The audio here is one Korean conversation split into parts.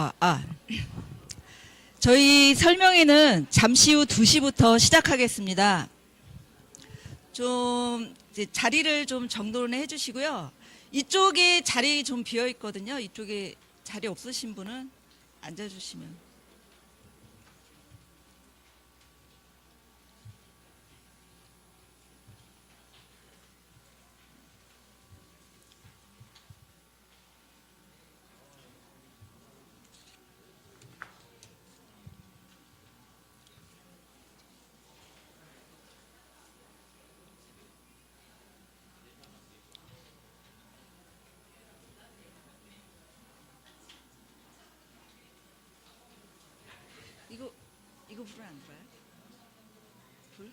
아, 아. 저희 설명회는 잠시 후 2시부터 시작하겠습니다. 좀 이제 자리를 좀 정돈해 주시고요. 이쪽에 자리 좀 비어 있거든요. 이쪽에 자리 없으신 분은 앉아 주시면. 이거 불 안 들어요? 불?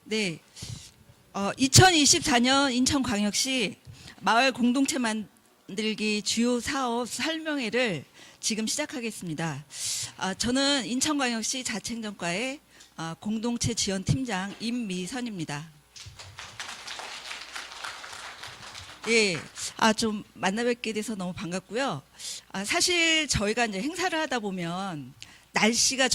네. 2024년 인천광역시 마을 공동체 만들기 주요 사업 설명회를 지금 시작하겠습니다. 저는 인천광역시 자치행정과의 공동체 지원 팀장 임미선입니다. 예, 좀 만나 뵙게 돼서 너무 반갑고요. 사실 저희가 이제 행사를 하다 보면 날씨가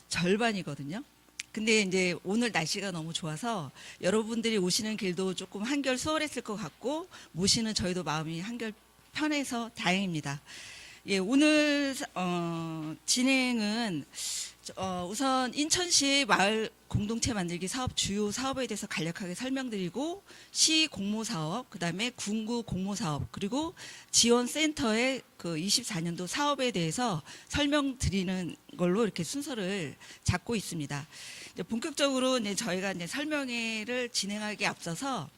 절반이거든요. 근데 이제 오늘 날씨가 너무 좋아서 여러분들이 오시는 길도 조금 한결 수월했을 것 같고 모시는 저희도 마음이 한결 편해서 다행입니다. 예, 오늘 진행은 우선 인천시 마을 공동체 만들기 사업 주요 사업에 대해서 간략하게 설명드리고 시 공모 사업, 그다음에 군구 공모 사업, 그리고 지원센터의 그 24년도 사업에 대해서 설명드리는 걸로 이렇게 순서를 잡고 있습니다. 이제 본격적으로 이제 저희가 이제 설명회를 진행하기에 앞서서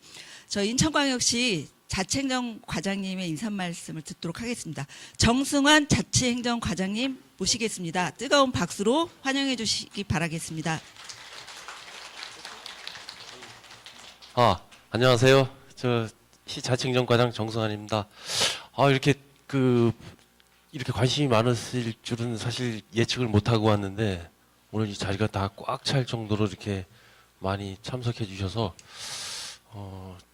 저희 인천광역시 자치행정과장님의 인사 말씀을 듣도록 하겠습니다. 정승환 자치행정과장님 모시겠습니다. 뜨거운 박수로 환영해 주시기 바라겠습니다. 안녕하세요. 저 시자치행정과장 정승환입니다. 이렇게 이렇게 관심이 많으실 줄은 사실 예측을 못하고 왔는데 오늘 이 자리가 다 꽉 찰 정도로 이렇게 많이 참석해 주셔서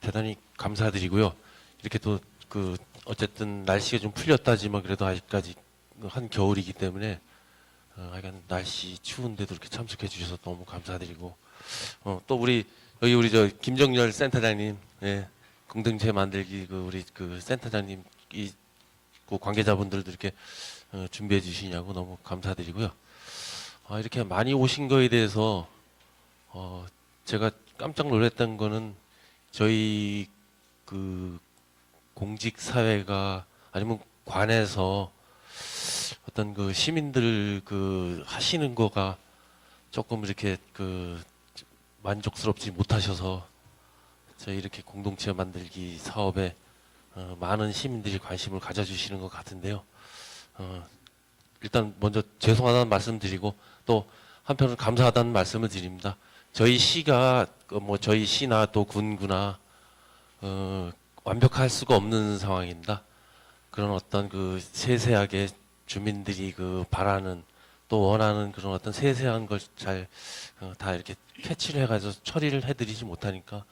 대단히 감사드리고요. 이렇게 또 어쨌든 날씨가 좀 풀렸다지만 그래도 아직까지 한겨울이기 때문에 하여간 날씨 추운데도 이렇게 참석해 주셔서 너무 감사드리고 또 우리 저 김정열 센터장님, 예, 공동체 만들기 우리 센터장님 관계자분들도 이렇게 준비해 주시냐고 너무 감사드리고요. 이렇게 많이 오신 거에 대해서 제가 깜짝 놀랐던 거는 저희 공직 사회가 아니면 관에서 어떤 시민들 하시는 거가 조금 이렇게 만족스럽지 못하셔서 저희 이렇게 공동체 만들기 사업에 많은 시민들이 관심을 가져주시는 것 같은데요. 일단 먼저 죄송하다는 말씀 드리고 또 한편으로 감사하다는 말씀을 드립니다. 저희 시가 저희 시나 또 군구나 완벽할 수가 없는 상황입니다. 그런 어떤 세세하게 주민들이 바라는 또 원하는 그런 어떤 세세한 걸 잘 다 이렇게 캐치를 해가지고 처리를 해드리지 못하니까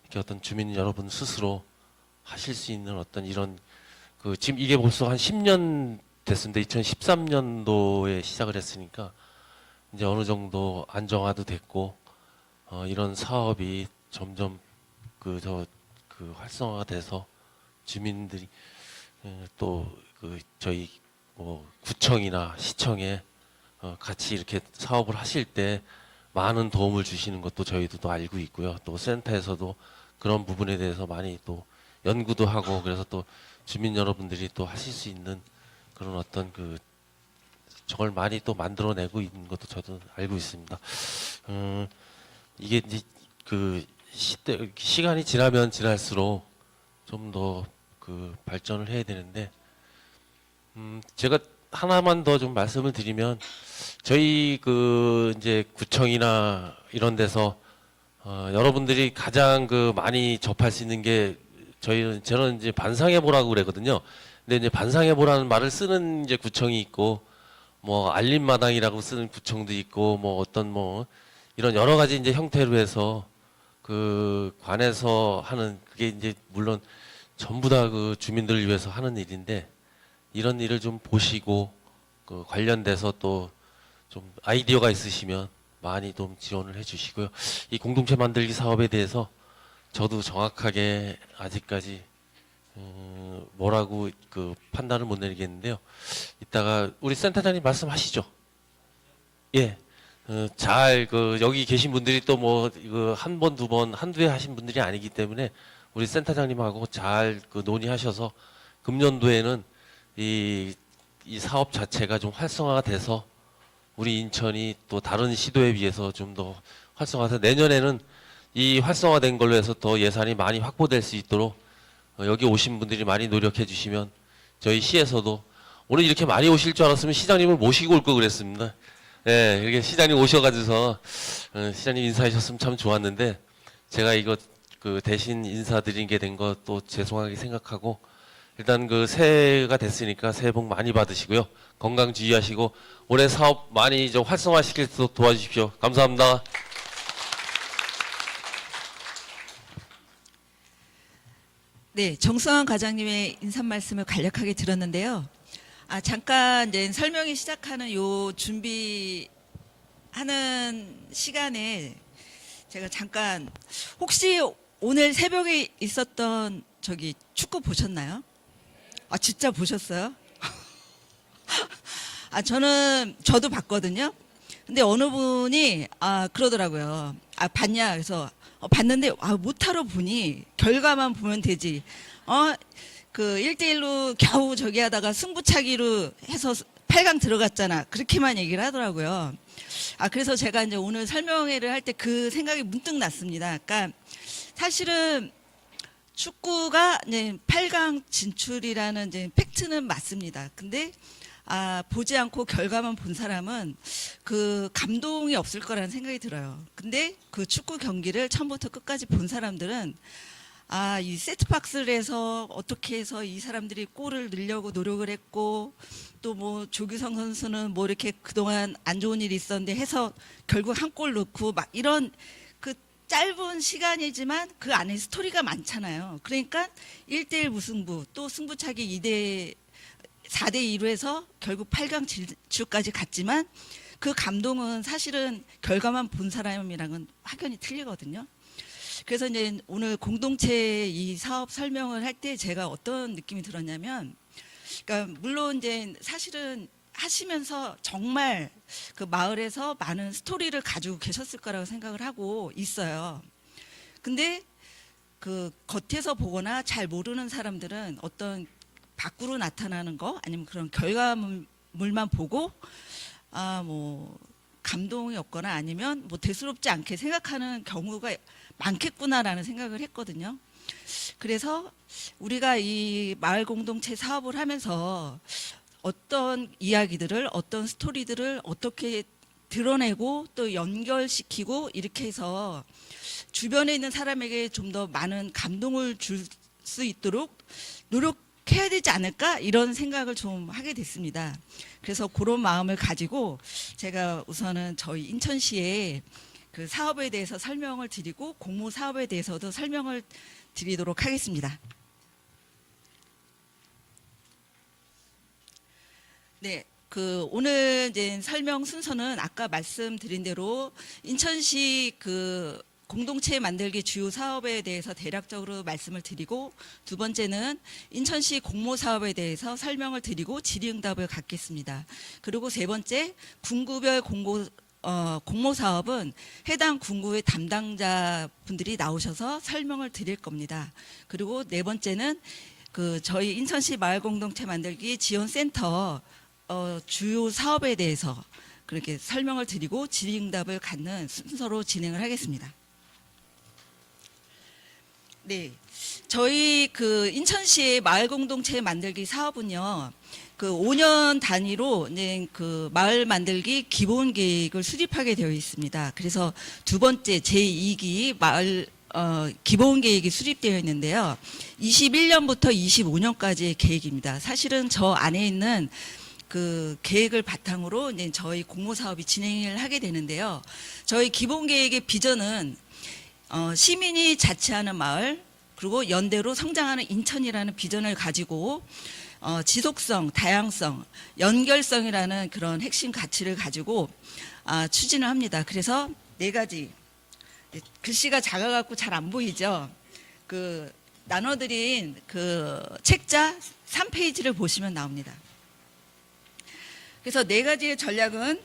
이렇게 어떤 주민 여러분 스스로 하실 수 있는 어떤 이런 지금 이게 벌써 한 10년 됐습니다. 2013년도에 시작을 했으니까 이제 어느 정도 안정화도 됐고 이런 사업이 점점 활성화가 돼서 주민들이 또 저희 구청이나 시청에 같이 이렇게 사업을 하실 때 많은 도움을 주시는 것도 저희도 또 알고 있고요. 또 센터에서도 그런 부분에 대해서 많이 또 연구도 하고 그래서 또 주민 여러분들이 또 하실 수 있는 그런 어떤 저걸 많이 또 만들어내고 있는 것도 저도 알고 있습니다. 이게 이제 시간이 지나면 지날수록 좀 더 발전을 해야 되는데 제가 하나만 더 좀 말씀을 드리면 저희 이제 구청이나 이런 데서 여러분들이 가장 많이 접할 수 있는 게 저는 이제 반상회보라고 그러거든요. 근데 이제 반상회보라는 말을 쓰는 이제 구청이 있고 알림마당이라고 쓰는 구청도 있고 어떤 이런 여러 가지 이제 형태로 해서 그 관에서 하는 그게 이제 물론 전부 다 그 주민들을 위해서 하는 일인데 이런 일을 좀 보시고 그 관련돼서 또 좀 아이디어가 있으시면 많이 좀 지원을 해주시고요. 이 공동체 만들기 사업에 대해서 저도 정확하게 아직까지 뭐라고 그 판단을 못 내리겠는데요. 이따가 우리 센터장님 말씀하시죠. 예. 잘 그 여기 계신 분들이 또 뭐 이거 한 번, 두 번, 한두 해 하신 분들이 아니기 때문에 우리 센터장님하고 잘 그 논의하셔서 금년도에는 이 사업 자체가 좀 활성화가 돼서 우리 인천이 또 다른 시도에 비해서 좀 더 활성화해서 내년에는 이 활성화된 걸로 해서 더 예산이 많이 확보될 수 있도록 여기 오신 분들이 많이 노력해 주시면 저희 시에서도 오늘 이렇게 많이 오실 줄 알았으면 시장님을 모시고 올 걸 그랬습니다. 예, 이렇게 시장님 오셔가지고서 시장님 인사하셨으면 참 좋았는데 제가 이거 그 대신 인사드리게 된 것도 죄송하게 생각하고 일단 그 새해가 됐으니까 새해 복 많이 받으시고요. 건강 주의하시고 올해 사업 많이 좀 활성화시킬 수 있도록 도와주십시오. 감사합니다. 네, 정수환 과장님의 인사 말씀을 간략하게 들었는데요. 잠깐 이제 설명이 시작하는 요 준비하는 시간에 제가 잠깐 혹시 오늘 새벽에 있었던 저기 축구 보셨나요? 진짜 보셨어요? 저도 봤거든요. 근데 어느 분이 그러더라고요. 봤냐? 그래서 봤는데 못하러 보니 결과만 보면 되지. 그 1대1로 겨우 저기 하다가 승부차기로 해서 8강 들어갔잖아. 그렇게만 얘기를 하더라고요. 그래서 제가 이제 오늘 설명회를 할 때 그 생각이 문득 났습니다. 그러니까 사실은 축구가 이제 8강 진출이라는 이제 팩트는 맞습니다. 근데 보지 않고 결과만 본 사람은 그 감동이 없을 거라는 생각이 들어요. 근데 그 축구 경기를 처음부터 끝까지 본 사람들은 이 세트박스를 해서 어떻게 해서 이 사람들이 골을 넣으려고 노력을 했고 또 뭐 조규성 선수는 뭐 이렇게 그동안 안 좋은 일이 있었는데 해서 결국 한 골 넣고 막 이런 그 짧은 시간이지만 그 안에 스토리가 많잖아요. 그러니까 1대1 무승부 또 승부차기 4대2로 해서 결국 8강 진출까지 갔지만 그 감동은 사실은 결과만 본 사람이랑은 확연히 틀리거든요. 그래서 이제 오늘 공동체 이 사업 설명을 할 때 제가 어떤 느낌이 들었냐면, 그러니까 물론 이제 사실은 하시면서 정말 그 마을에서 많은 스토리를 가지고 계셨을 거라고 생각을 하고 있어요. 근데 그 겉에서 보거나 잘 모르는 사람들은 어떤 밖으로 나타나는 거 아니면 그런 결과물만 보고 뭐 감동이 없거나 아니면 뭐 대수롭지 않게 생각하는 경우가 많겠구나라는 생각을 했거든요. 그래서 우리가 이 마을 공동체 사업을 하면서 어떤 이야기들을 어떤 스토리들을 어떻게 드러내고 또 연결시키고 이렇게 해서 주변에 있는 사람에게 좀 더 많은 감동을 줄 수 있도록 노력해야 되지 않을까 이런 생각을 좀 하게 됐습니다. 그래서 그런 마음을 가지고 제가 우선은 저희 인천시에 그 사업에 대해서 설명을 드리고 공모 사업에 대해서도 설명을 드리도록 하겠습니다. 네, 그 오늘 이제 설명 순서는 아까 말씀드린 대로 인천시 그 공동체 만들기 주요 사업에 대해서 대략적으로 말씀을 드리고 두 번째는 인천시 공모 사업에 대해서 설명을 드리고 질의응답을 갖겠습니다. 그리고 세 번째 군구별 공모 사업은 해당 군구의 담당자분들이 나오셔서 설명을 드릴 겁니다. 그리고 네 번째는 그 저희 인천시 마을 공동체 만들기 지원센터 주요 사업에 대해서 그렇게 설명을 드리고 질의응답을 갖는 순서로 진행을 하겠습니다. 네, 저희 그 인천시의 마을 공동체 만들기 사업은요, 그 5년 단위로 이제 그 마을 만들기 기본 계획을 수립하게 되어 있습니다. 그래서 두 번째 제2기 마을 기본 계획이 수립되어 있는데요, 21년부터 25년까지의 계획입니다. 사실은 저 안에 있는 그 계획을 바탕으로 이제 저희 공모 사업이 진행을 하게 되는데요, 저희 기본 계획의 비전은 시민이 자치하는 마을, 그리고 연대로 성장하는 인천이라는 비전을 가지고 지속성, 다양성, 연결성이라는 그런 핵심 가치를 가지고 추진을 합니다. 그래서 4가지, 글씨가 작아갖고 잘 안 보이죠. 그 나눠드린 그 책자 3페이지를 보시면 나옵니다. 그래서 4가지의 전략은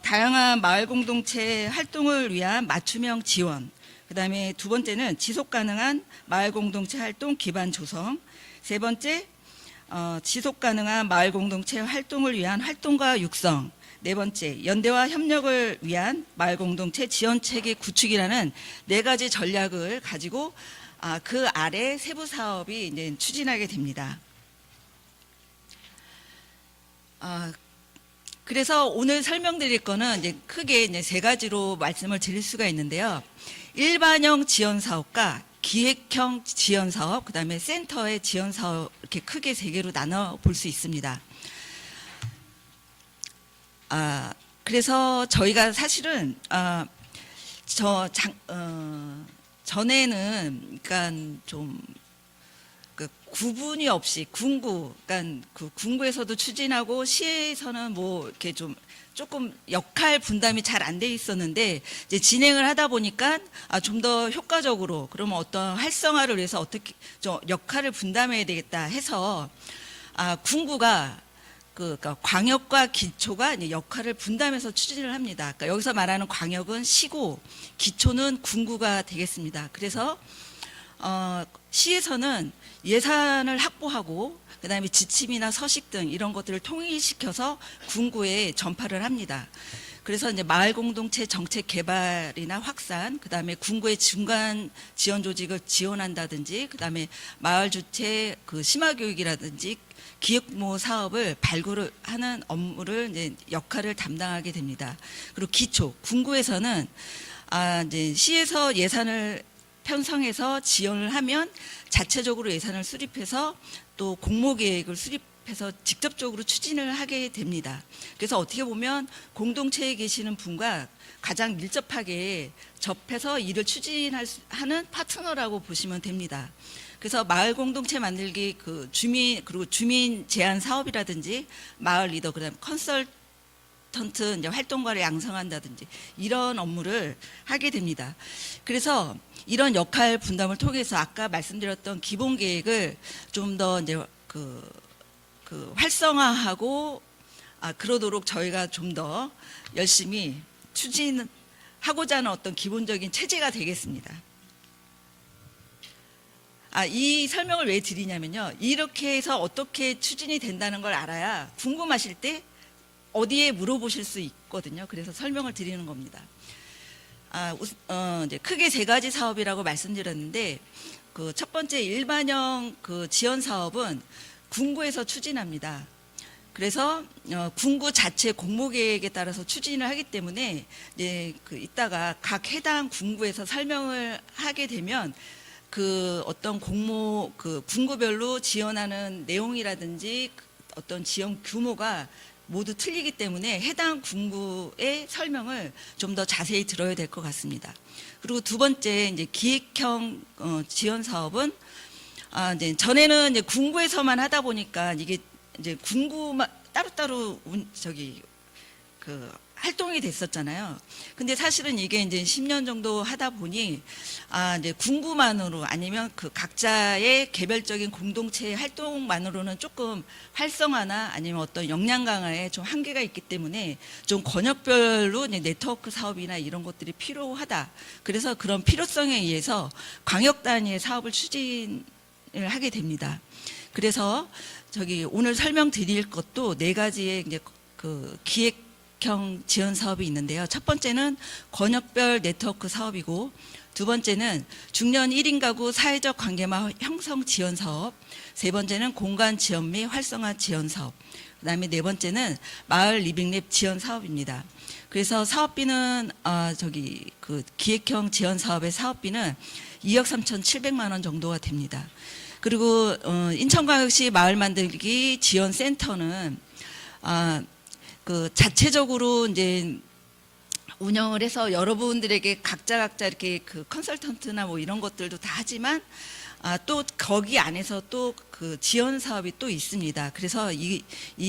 다양한 마을 공동체 활동을 위한 맞춤형 지원, 그 다음에 2번째는 지속 가능한 마을 공동체 활동 기반 조성, 3번째 지속 가능한 마을 공동체 활동을 위한 활동가 육성, 4번째 연대와 협력을 위한 마을 공동체 지원 체계 구축이라는 4가지 전략을 가지고 그 아래 세부 사업이 이제 추진하게 됩니다. 그래서 오늘 설명드릴 거는 이제 크게 이제 3가지로 말씀을 드릴 수가 있는데요. 일반형 지원 사업과 기획형 지원 사업, 그다음에 센터의 지원 사업, 이렇게 크게 3개로 나눠 볼 수 있습니다. 그래서 저희가 사실은 전에는 그러니까 좀 그 구분이 없이 군구, 그러니까 그 군구에서도 추진하고 시에서는 뭐 이렇게 좀 조금 역할 분담이 잘 안 돼 있었는데 이제 진행을 하다 보니까 좀 더 효과적으로 그러면 어떤 활성화를 위해서 어떻게 좀 역할을 분담해야 되겠다 해서 군구가 그러니까 광역과 기초가 이제 역할을 분담해서 추진을 합니다. 그러니까 여기서 말하는 광역은 시고 기초는 군구가 되겠습니다. 그래서 시에서는 예산을 확보하고 그다음에 지침이나 서식 등 이런 것들을 통일시켜서 군구에 전파를 합니다. 그래서 이제 마을 공동체 정책 개발이나 확산, 그다음에 군구의 중간 지원 조직을 지원한다든지, 그다음에 마을 주체 그 심화 교육이라든지 기획모 사업을 발굴을 하는 업무를 이제 역할을 담당하게 됩니다. 그리고 기초 군구에서는 이제 시에서 예산을 편성해서 지원을 하면 자체적으로 예산을 수립해서 또 공모계획을 수립해서 직접적으로 추진을 하게 됩니다. 그래서 어떻게 보면 공동체에 계시는 분과 가장 밀접하게 접해서 일을 추진하는 파트너라고 보시면 됩니다. 그래서 마을 공동체 만들기 그 주민 그리고 주민 제안 사업이라든지 마을 리더 그다음 컨설턴트 이제 활동가를 양성한다든지 이런 업무를 하게 됩니다. 그래서 이런 역할 분담을 통해서 아까 말씀드렸던 기본 계획을 좀 더 이제 그 활성화하고 그러도록 저희가 좀 더 열심히 추진하고자 하는 어떤 기본적인 체제가 되겠습니다. 이 설명을 왜 드리냐면요. 이렇게 해서 어떻게 추진이 된다는 걸 알아야 궁금하실 때 어디에 물어보실 수 있거든요. 그래서 설명을 드리는 겁니다. 이제 크게 3가지 사업이라고 말씀드렸는데 그 첫 번째 일반형 그 지원 사업은 군구에서 추진합니다. 그래서 군구 자체 공모 계획에 따라서 추진을 하기 때문에 이제 그 이따가 각 해당 군구에서 설명을 하게 되면 그 어떤 공모 그 군구별로 지원하는 내용이라든지 어떤 지원 규모가 모두 틀리기 때문에 해당 군구의 설명을 좀 더 자세히 들어야 될 것 같습니다. 그리고 2번째 이제 기획형 지원 사업은 이제 전에는 이제 군구에서만 하다 보니까 이게 이제 군구만 따로따로 그 활동이 됐었잖아요. 근데 사실은 이게 이제 10년 정도 하다 보니 이제 군구만으로 아니면 그 각자의 개별적인 공동체 활동만으로는 조금 활성화나 아니면 어떤 역량 강화에 좀 한계가 있기 때문에 좀 권역별로 이제 네트워크 사업이나 이런 것들이 필요하다. 그래서 그런 필요성에 의해서 광역 단위의 사업을 추진을 하게 됩니다. 그래서 오늘 설명드릴 것도 4가지의 이제 그 기획형 지원 사업이 있는데요. 첫 번째는 권역별 네트워크 사업이고, 2번째는 중년 1인 가구 사회적 관계망 형성 지원 사업, 3번째는 공간 지원 및 활성화 지원 사업, 그다음에 4번째는 마을 리빙랩 지원 사업입니다. 그래서 사업비는 그 기획형 지원 사업의 사업비는 2억 3,700만 원 정도가 됩니다. 그리고 인천광역시 마을 만들기 지원센터는 그 자체적으로 이제 운영을 해서 여러분들에게 각자 이렇게 그 컨설턴트나 뭐 이런 것들도 다 하지만 또 거기 안에서 또 그 지원 사업이 또 있습니다. 그래서 이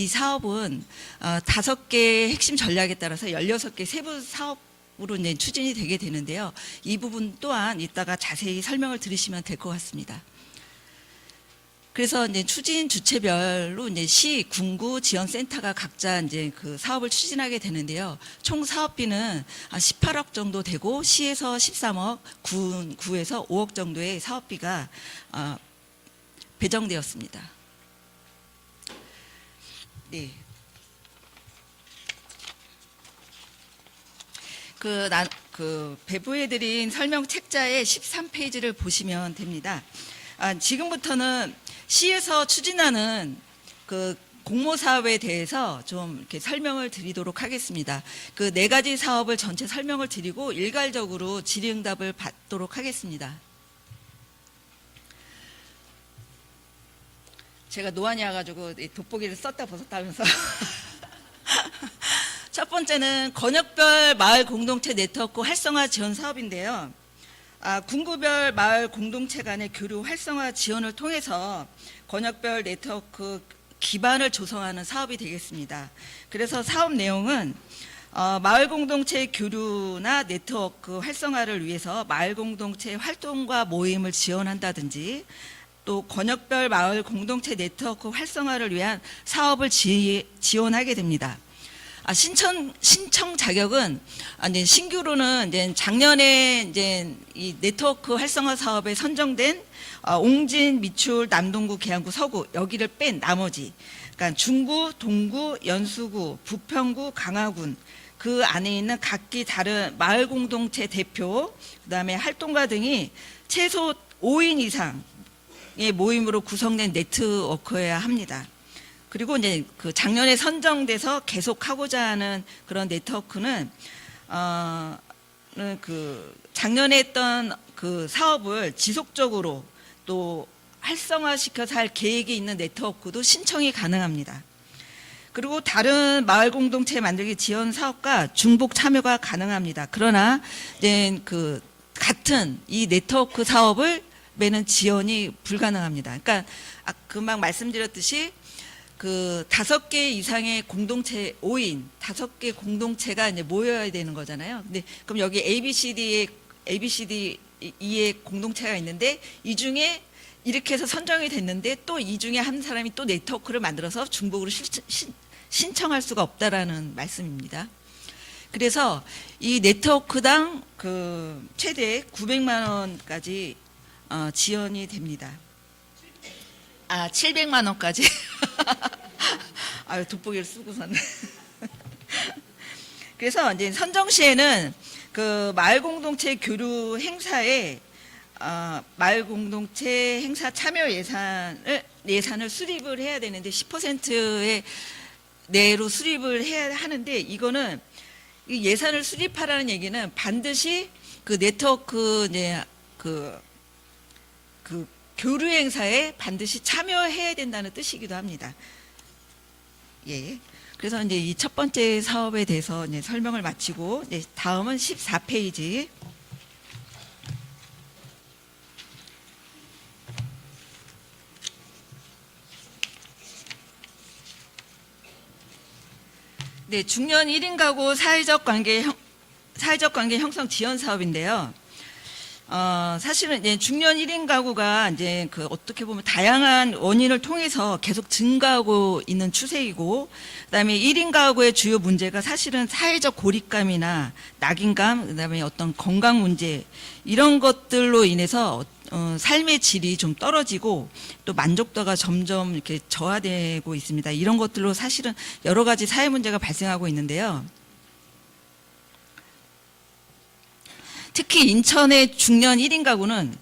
사업은 5개 핵심 전략에 따라서 16개 세부 사업으로 이제 추진이 되게 되는데요. 이 부분 또한 이따가 자세히 설명을 들으시면 될 것 같습니다. 그래서 이제 추진 주체별로 이제 시, 군구, 지원센터가 각자 이제 그 사업을 추진하게 되는데요. 총 사업비는 18억 정도 되고 시에서 13억, 구에서 5억 정도의 사업비가 배정되었습니다. 네. 배부해드린 설명 책자의 13페이지를 보시면 됩니다. 지금부터는 시에서 추진하는 그 공모 사업에 대해서 좀 이렇게 설명을 드리도록 하겠습니다. 그 4가지 사업을 전체 설명을 드리고 일괄적으로 질의응답을 받도록 하겠습니다. 제가 노안이 와가지고 돋보기를 썼다 벗었다 하면서 첫 번째는 권역별 마을 공동체 네트워크 활성화 지원 사업인데요. 군구별 마을 공동체 간의 교류 활성화 지원을 통해서 권역별 네트워크 기반을 조성하는 사업이 되겠습니다. 그래서 사업 내용은 마을 공동체 교류나 네트워크 활성화를 위해서 마을 공동체 활동과 모임을 지원한다든지 또 권역별 마을 공동체 네트워크 활성화를 위한 사업을 지원하게 됩니다. 신청 자격은 이제 신규로는 이제 작년에 이제 이 네트워크 활성화 사업에 선정된 옹진, 미추홀, 남동구, 계양구, 서구 여기를 뺀 나머지, 그러니까 중구, 동구, 연수구, 부평구, 강화군 그 안에 있는 각기 다른 마을 공동체 대표, 그다음에 활동가 등이 최소 5인 이상의 모임으로 구성된 네트워크여야 합니다. 그리고 이제 그 작년에 선정돼서 계속하고자 하는 그런 네트워크는 그 작년에 했던 그 사업을 지속적으로 또 활성화시켜서 할 계획이 있는 네트워크도 신청이 가능합니다. 그리고 다른 마을 공동체 만들기 지원 사업과 중복 참여가 가능합니다. 그러나 이제 그 같은 이 네트워크 사업을 매는 지원이 불가능합니다. 그러니까 금방 말씀드렸듯이 그 5개 이상의 공동체 5인 5개 공동체가 이제 모여야 되는 거잖아요. 근데 그럼 여기 ABCD의 공동체가 있는데 이 중에 이렇게 해서 선정이 됐는데 또 이 중에 한 사람이 또 네트워크를 만들어서 중복으로 신청할 수가 없다라는 말씀입니다. 그래서 이 네트워크당 그 최대 900만 원까지 지원이 됩니다. 700만 원까지. 돋보기를 쓰고서는. 그래서 이제 선정 시에는 그 마을 공동체 교류 행사에 마을 공동체 행사 참여 예산을 수립을 해야 되는데 10%의 내로 수립을 해야 하는데, 이거는 이 예산을 수립하라는 얘기는 반드시 그 네트워크 이제 그 교류 행사에 반드시 참여해야 된다는 뜻이기도 합니다. 예. 그래서 이제 이 첫 번째 사업에 대해서 이제 설명을 마치고, 이제 다음은 14페이지. 네, 중년 1인 가구 사회적 관계 형성 지원 사업인데요. 사실은 이제 중년 1인 가구가 이제 그 어떻게 보면 다양한 원인을 통해서 계속 증가하고 있는 추세이고, 그다음에 1인 가구의 주요 문제가 사실은 사회적 고립감이나 낙인감, 그다음에 어떤 건강 문제 이런 것들로 인해서 삶의 질이 좀 떨어지고 또 만족도가 점점 이렇게 저하되고 있습니다. 이런 것들로 사실은 여러 가지 사회 문제가 발생하고 있는데요. 특히 인천의 중년 1인 가구는,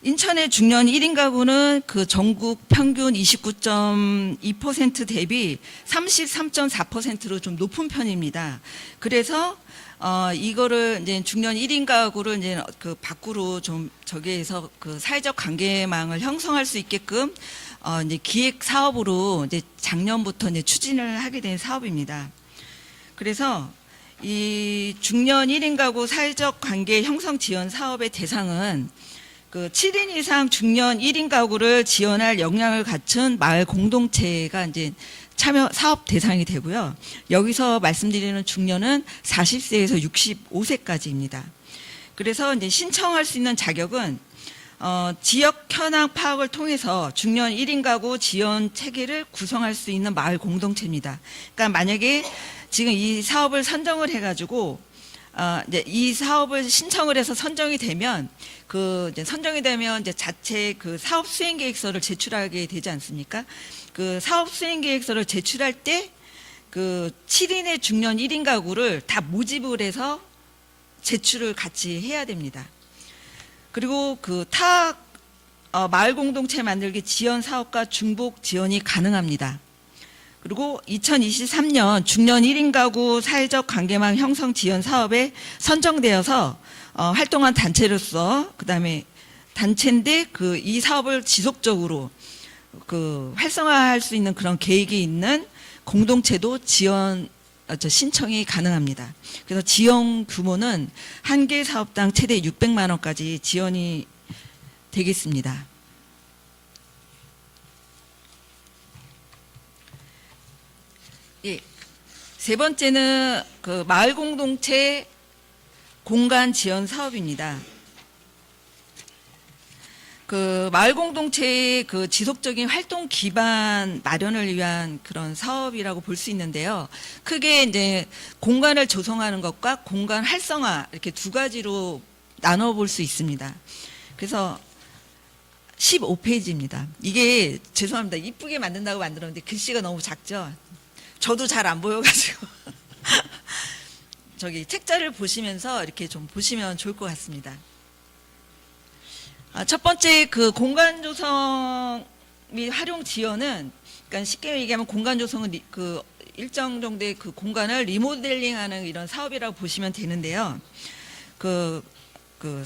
인천의 중년 1인 가구는 그 전국 평균 29.2% 대비 33.4%로 좀 높은 편입니다. 그래서 이거를 이제 중년 1인 가구를 이제 그 밖으로 좀 저기에서 그 사회적 관계망을 형성할 수 있게끔 이제 기획 사업으로 이제 작년부터 이제 추진을 하게 된 사업입니다. 그래서 이 중년 1인 가구 사회적 관계 형성 지원 사업의 대상은 그 7인 이상 중년 1인 가구를 지원할 역량을 갖춘 마을 공동체가 이제 참여 사업 대상이 되고요. 여기서 말씀드리는 중년은 40세에서 65세까지입니다. 그래서 이제 신청할 수 있는 자격은 지역 현황 파악을 통해서 중년 1인 가구 지원 체계를 구성할 수 있는 마을 공동체입니다. 그러니까 만약에 지금 이 사업을 선정을 해가지고 이제 이 사업을 신청을 해서 선정이 되면 이제 선정이 되면 이제 자체 그 사업 수행 계획서를 제출하게 되지 않습니까? 그 사업 수행 계획서를 제출할 때 그 7인의 중년 1인 가구를 다 모집을 해서 제출을 같이 해야 됩니다. 그리고 마을 공동체 만들기 지원 사업과 중복 지원이 가능합니다. 그리고 2023년 중년 1인 가구 사회적 관계망 형성 지원 사업에 선정되어서 활동한 단체로서 그다음에 단체인데 이 사업을 지속적으로 활성화할 수 있는 그런 계획이 있는 공동체도 신청이 가능합니다. 그래서 지원 규모는 한 개 사업당 최대 600만 원까지 지원이 되겠습니다. 예. 세 번째는 그 마을 공동체 공간 지원 사업입니다. 그 마을 공동체의 그 지속적인 활동 기반 마련을 위한 그런 사업이라고 볼 수 있는데요. 크게 이제 공간을 조성하는 것과 공간 활성화 이렇게 두 가지로 나눠 볼 수 있습니다. 그래서 15페이지입니다. 이게 죄송합니다. 이쁘게 만든다고 만들었는데 글씨가 너무 작죠. 저도 잘 안 보여가지고 저기 책자를 보시면서 이렇게 좀 보시면 좋을 것 같습니다. 첫 번째 그 공간 조성 및 활용 지원은 그러니까 쉽게 얘기하면 공간 조성은 그 일정 정도의 그 공간을 리모델링하는 이런 사업이라고 보시면 되는데요. 그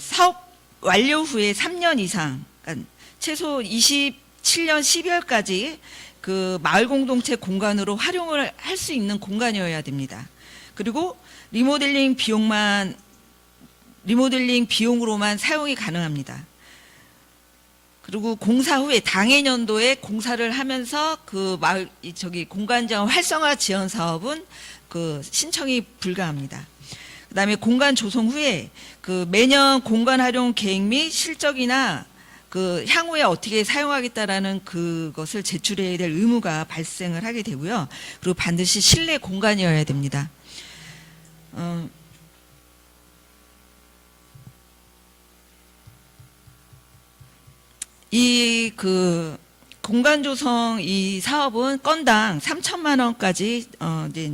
사업 완료 후에 3년 이상, 그러니까 최소 27년 12월까지 그 마을 공동체 공간으로 활용을 할 수 있는 공간이어야 됩니다. 그리고 리모델링 비용으로만 사용이 가능합니다. 그리고 공사 후에 당해년도에 공사를 하면서 그 마을 공간 지원 활성화 지원 사업은 그 신청이 불가합니다. 그다음에 공간 조성 후에 그 매년 공간 활용 계획 및 실적이나 그 향후에 어떻게 사용하겠다라는 그것을 제출해야 될 의무가 발생을 하게 되고요. 그리고 반드시 실내 공간이어야 됩니다. 이 그 공간 조성 이 사업은 건당 3천만 원까지 이제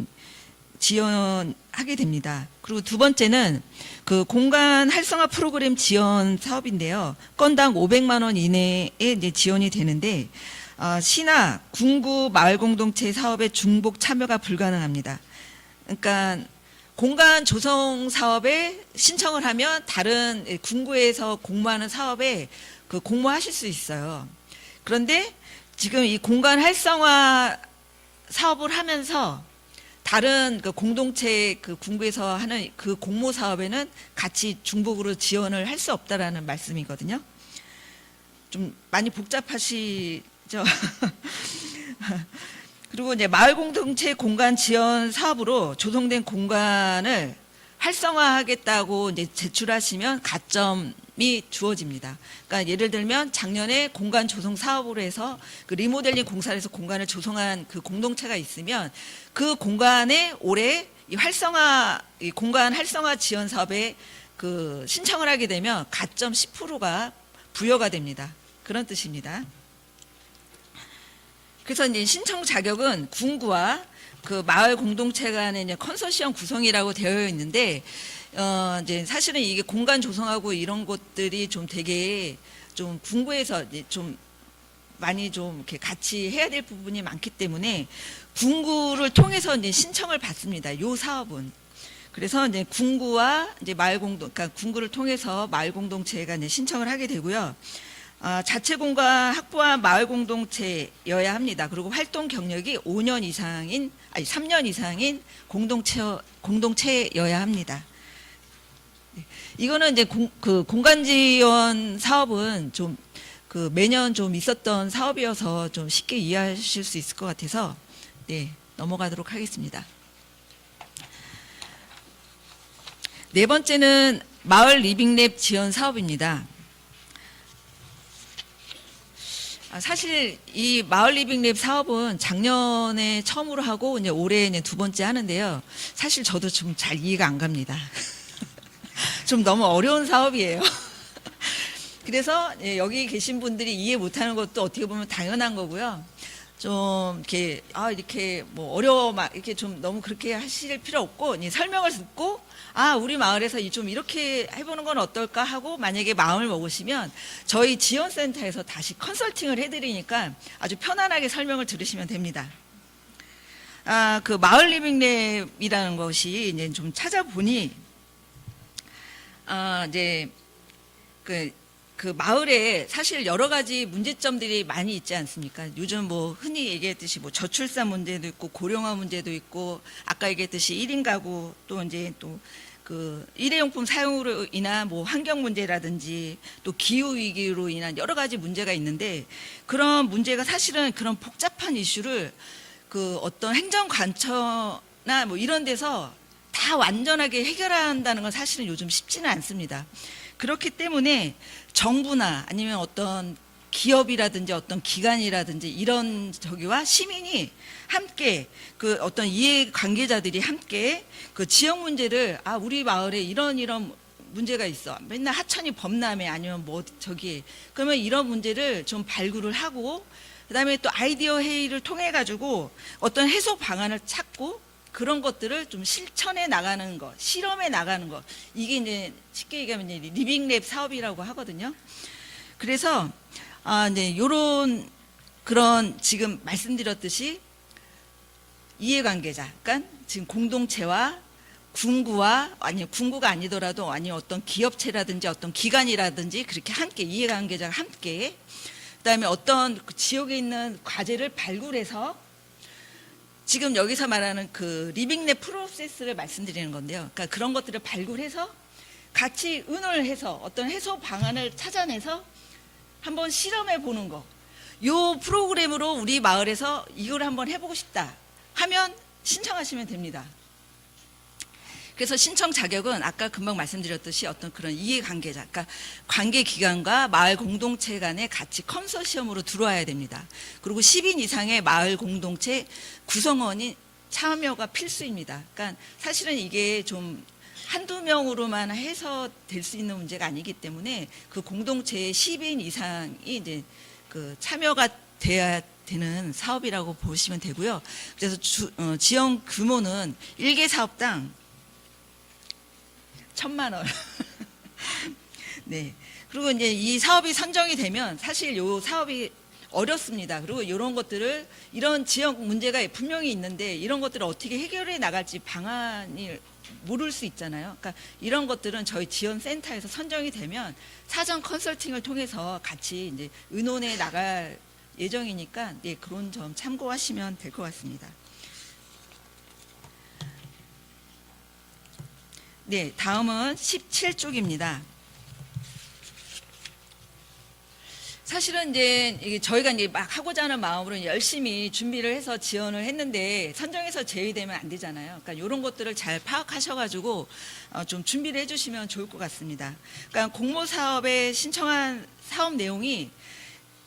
지원하게 됩니다. 그리고 두 번째는 그 공간 활성화 프로그램 지원 사업인데요. 건당 500만 원 이내에 이제 지원이 되는데 시나 군구 마을 공동체 사업에 중복 참여가 불가능합니다. 그러니까 공간 조성 사업에 신청을 하면 다른 군구에서 공모하는 사업에 그 공모하실 수 있어요. 그런데 지금 이 공간 활성화 사업을 하면서 다른 그 공동체 그 군구에서 하는 그 공모 사업에는 같이 중복으로 지원을 할 수 없다라는 말씀이거든요. 좀 많이 복잡하시죠? 그리고 이제 마을 공동체 공간 지원 사업으로 조성된 공간을 활성화하겠다고 이제 제출하시면 가점이 주어집니다. 그러니까 예를 들면 작년에 공간 조성 사업으로 해서 그 리모델링 공사를 해서 공간을 조성한 그 공동체가 있으면 그 공간에 올해 이 공간 활성화 지원 사업에 그 신청을 하게 되면 가점 10%가 부여가 됩니다. 그런 뜻입니다. 그래서 이제 신청 자격은 군구와 그 마을 공동체 간의 이제 컨소시엄 구성이라고 되어 있는데, 이제 사실은 이게 공간 조성하고 이런 것들이 좀 되게 좀 군구에서 이제 좀 많이 좀 이렇게 같이 해야 될 부분이 많기 때문에 군구를 통해서 이제 신청을 받습니다. 요 사업은. 그래서 이제 군구와 이제 그러니까 군구를 통해서 마을 공동체가 이제 신청을 하게 되고요. 자체 공간 확보한 마을 공동체여야 합니다. 그리고 활동 경력이 5년 이상인, 아니 3년 이상인 공동체여야 합니다. 이거는 이제 공간 지원 사업은 좀 매년 좀 있었던 사업이어서 좀 쉽게 이해하실 수 있을 것 같아서 네, 넘어가도록 하겠습니다. 네 번째는 마을 리빙랩 지원 사업입니다. 사실 이 마을 리빙랩 사업은 작년에 처음으로 하고 이제 올해 이제 두 번째 하는데요. 사실 저도 좀 잘 이해가 안 갑니다. 좀 너무 어려운 사업이에요. 그래서 여기 계신 분들이 이해 못하는 것도 어떻게 보면 당연한 거고요. 좀 이렇게 이렇게 뭐 어려워 막 이렇게 좀 너무 그렇게 하실 필요 없고 설명을 듣고 우리 마을에서 좀 이렇게 해보는 건 어떨까 하고 만약에 마음을 먹으시면 저희 지원센터에서 다시 컨설팅을 해드리니까 아주 편안하게 설명을 들으시면 됩니다. 그 마을 리빙랩이라는 것이 이제 좀 찾아보니 이제 그 마을에 사실 여러 가지 문제점들이 많이 있지 않습니까? 요즘 뭐 흔히 얘기했듯이 뭐 저출산 문제도 있고 고령화 문제도 있고 아까 얘기했듯이 1인 가구 또 이제 또 그 일회용품 사용으로 인한 뭐 환경 문제라든지 또 기후 위기로 인한 여러 가지 문제가 있는데 그런 문제가 사실은 그런 복잡한 이슈를 그 어떤 행정 관처나 뭐 이런 데서 다 완전하게 해결한다는 건 사실은 요즘 쉽지는 않습니다. 그렇기 때문에 정부나 아니면 어떤 기업이라든지 어떤 기관이라든지 이런 저기와 시민이 함께 그 어떤 이해 관계자들이 함께 그 지역 문제를 우리 마을에 이런 문제가 있어. 맨날 하천이 범람해 아니면 뭐 저기 그러면 이런 문제를 좀 발굴을 하고 그다음에 또 아이디어 회의를 통해 가지고 어떤 해소 방안을 찾고 그런 것들을 좀 실천해 나가는 것, 실험해 나가는 것. 이게 이제 쉽게 얘기하면 이제 리빙랩 사업이라고 하거든요. 그래서 이제 요런 그런 지금 말씀드렸듯이 이해관계자, 그러니까 지금 공동체와 군구와 아니 군구가 아니더라도 아니 어떤 기업체라든지 어떤 기관이라든지 그렇게 함께 이해관계자가 함께 그다음에 어떤 그 지역에 있는 과제를 발굴해서 지금 여기서 말하는 그 리빙랩 프로세스를 말씀드리는 건데요. 그러니까 그런 것들을 발굴해서 같이 의논해서 어떤 해소 방안을 찾아내서 한번 실험해 보는 거. 요 프로그램으로 우리 마을에서 이걸 한번 해보고 싶다 하면 신청하시면 됩니다. 그래서 신청 자격은 아까 금방 말씀드렸듯이 어떤 그런 이해관계자, 그러니까 관계기관과 마을 공동체 간에 같이 컨소시엄으로 들어와야 됩니다. 그리고 10인 이상의 마을 공동체 구성원이 참여가 필수입니다. 그러니까 사실은 이게 좀 한두 명으로만 해서 될 수 있는 문제가 아니기 때문에 그 공동체의 10인 이상이 이제 그 참여가 돼야 되는 사업이라고 보시면 되고요. 그래서 지원 규모는 1개 사업당 1,000만 원. 네. 그리고 이제 이 사업이 선정이 되면 사실 요 사업이 어렵습니다. 그리고 이런 것들을 이런 지역 문제가 분명히 있는데 이런 것들을 어떻게 해결해 나갈지 방안이 모를 수 있잖아요. 그러니까 이런 것들은 저희 지원센터에서 선정이 되면 사전 컨설팅을 통해서 같이 이제 의논해 나갈 예정이니까 네, 그런 점 참고하시면 될 것 같습니다. 네, 다음은 17쪽입니다. 사실은 이제 이게 저희가 이제 막 하고자 하는 마음으로 열심히 준비를 해서 지원을 했는데 선정해서 제외되면 안 되잖아요. 그러니까 이런 것들을 잘 파악하셔가지고 좀 준비를 해주시면 좋을 것 같습니다. 그러니까 공모 사업에 신청한 사업 내용이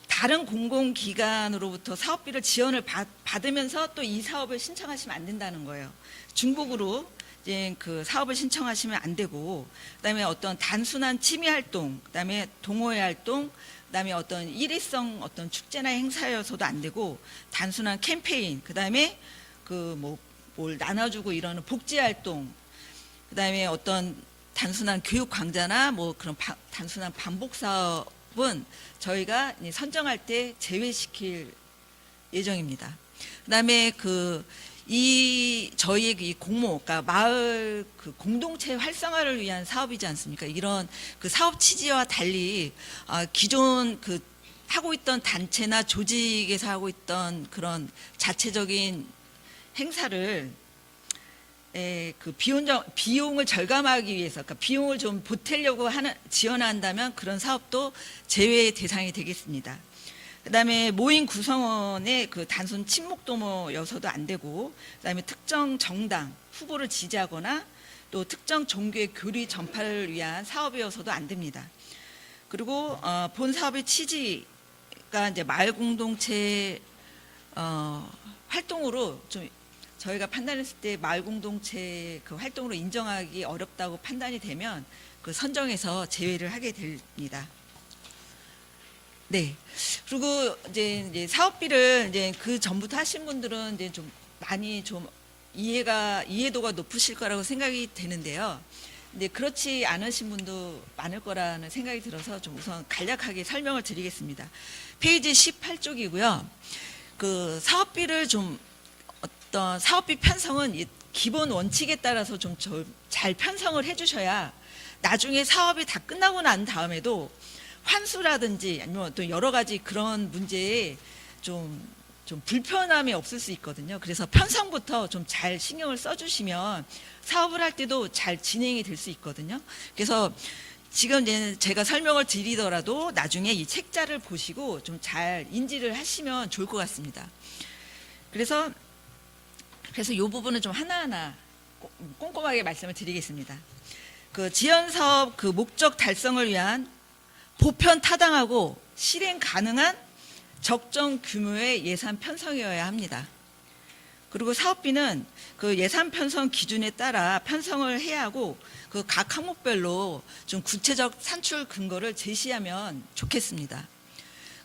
다른 공공기관으로부터 사업비를 지원을 받으면서 또 이 사업을 신청하시면 안 된다는 거예요. 중복으로 이제 그 사업을 신청하시면 안 되고, 그다음에 어떤 단순한 취미 활동, 그다음에 동호회 활동, 그다음에 어떤 일회성 어떤 축제나 행사여서도 안 되고, 단순한 캠페인, 그다음에 그 뭐 뭘 나눠주고 이러는 복지 활동, 그다음에 어떤 단순한 교육 강좌나 뭐 그런 단순한 반복 사업은 저희가 선정할 때 제외시킬 예정입니다. 그다음에 그 저희의 이 공모, 그러니까 마을 그 공동체 활성화를 위한 사업이지 않습니까? 이런 그 사업 취지와 달리 기존 그 하고 있던 단체나 조직에서 하고 있던 그런 자체적인 행사를 그 비용을 절감하기 위해서, 그러니까 비용을 좀 보태려고 지원한다면 그런 사업도 제외 대상이 되겠습니다. 그다음에 모임 구성원의 그 단순 친목 도모여서도 안 되고, 그다음에 특정 정당 후보를 지지하거나 또 특정 종교의 교리 전파를 위한 사업이어서도 안 됩니다. 그리고 본 사업의 취지가 이제 마을 공동체 활동으로 좀 저희가 판단했을 때 마을 공동체 그 활동으로 인정하기 어렵다고 판단이 되면 그 선정해서 제외를 하게 됩니다. 네. 그리고 이제 사업비를 이제 그 전부터 하신 분들은 이제 좀 많이 좀 이해도가 높으실 거라고 생각이 되는데요. 근데 그렇지 않으신 분도 많을 거라는 생각이 들어서 좀 우선 간략하게 설명을 드리겠습니다. 페이지 18쪽이고요. 그 사업비를 좀 어떤 사업비 편성은 기본 원칙에 따라서 좀 잘 편성을 해주셔야 나중에 사업이 다 끝나고 난 다음에도 환수라든지 아니면 또 여러 가지 그런 문제에 좀 불편함이 없을 수 있거든요. 그래서 편성부터 좀 잘 신경을 써주시면 사업을 할 때도 잘 진행이 될 수 있거든요. 그래서 지금 이제 제가 설명을 드리더라도 나중에 이 책자를 보시고 좀 잘 인지를 하시면 좋을 것 같습니다. 그래서 이 부분은 좀 하나하나 꼼꼼하게 말씀을 드리겠습니다. 그 지원 사업 그 목적 달성을 위한 보편 타당하고 실행 가능한 적정 규모의 예산 편성이어야 합니다. 그리고 사업비는 그 예산 편성 기준에 따라 편성을 해야 하고 그 각 항목별로 좀 구체적 산출 근거를 제시하면 좋겠습니다.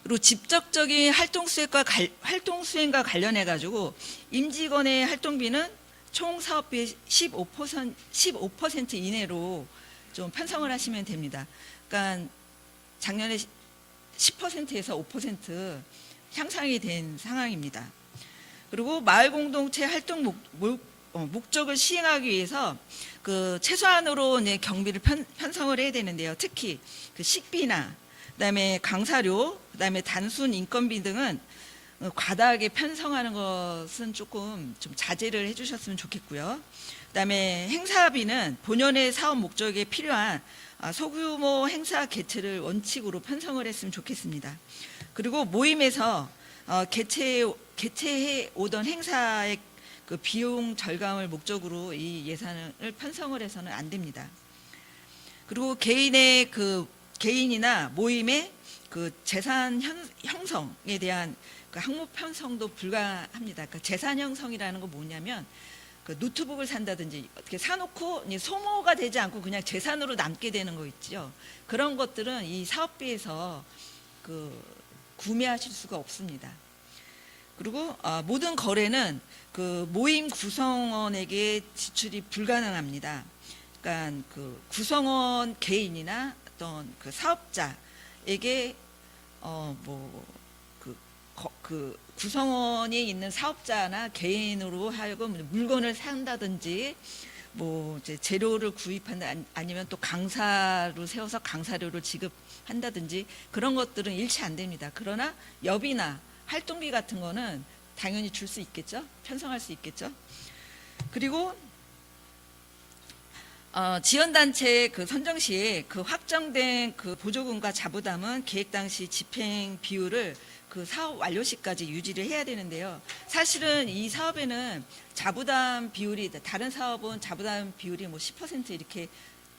그리고 직접적인 활동 수행과 관련해 가지고 임직원의 활동비는 총 사업비의 15% 이내로 좀 편성을 하시면 됩니다. 그러니까 작년에 10%에서 5% 향상이 된 상황입니다. 그리고 마을 공동체 활동 목적을 시행하기 위해서 그 최소한으로 이제 경비를 편성을 해야 되는데요. 특히 그 식비나 그다음에 강사료, 그다음에 단순 인건비 등은 과다하게 편성하는 것은 조금 좀 자제를 해주셨으면 좋겠고요. 그다음에 행사비는 본연의 사업 목적에 필요한 소규모 행사 개최를 원칙으로 편성을 했으면 좋겠습니다. 그리고 모임에서 개최해 오던 행사의 그 비용 절감을 목적으로 이 예산을 편성을 해서는 안 됩니다. 그리고 개인이나 모임의 그 재산 형성에 대한 그 항목 편성도 불가합니다. 그러니까 재산 형성이라는 건 뭐냐면 그 노트북을 산다든지 어떻게 사놓고 소모가 되지 않고 그냥 재산으로 남게 되는 거 있죠. 그런 것들은 이 사업비에서 그 구매하실 수가 없습니다. 그리고 모든 거래는 그 모임 구성원에게 지출이 불가능합니다. 그러니까 그 구성원 개인이나 어떤 그 사업자에게 그 구성원이 있는 사업자나 개인으로 하여금 물건을 산다든지 뭐 이제 재료를 구입한다 아니면 또 강사로 세워서 강사료를 지급한다든지 그런 것들은 일치 안 됩니다. 그러나 여비나 활동비 같은 거는 당연히 줄 수 있겠죠. 편성할 수 있겠죠. 그리고 지원단체 그 선정 시에 그 확정된 그 보조금과 자부담은 계획 당시 집행 비율을 그 사업 완료 시까지 유지를 해야 되는데요. 사실은 이 사업에는 자부담 비율이 다른 사업은 자부담 비율이 뭐 10% 이렇게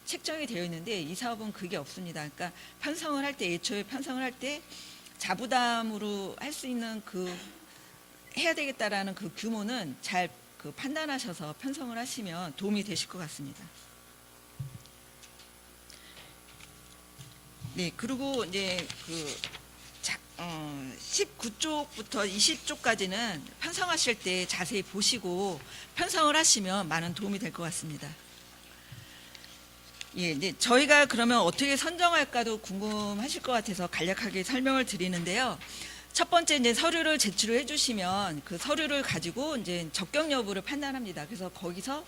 책정이 되어 있는데 이 사업은 그게 없습니다. 그러니까 편성을 할 때 애초에 편성을 할 때 자부담으로 할 수 있는 그 해야 되겠다라는 그 규모는 잘 그 판단하셔서 편성을 하시면 도움이 되실 것 같습니다. 네, 그리고 이제 그 19쪽부터 20쪽까지는 편성하실 때 자세히 보시고 편성을 하시면 많은 도움이 될 것 같습니다. 예, 이제 저희가 그러면 어떻게 선정할까도 궁금하실 것 같아서 간략하게 설명을 드리는데요. 첫 번째 이제 서류를 제출을 해주시면 그 서류를 가지고 이제 적격 여부를 판단합니다. 그래서 거기서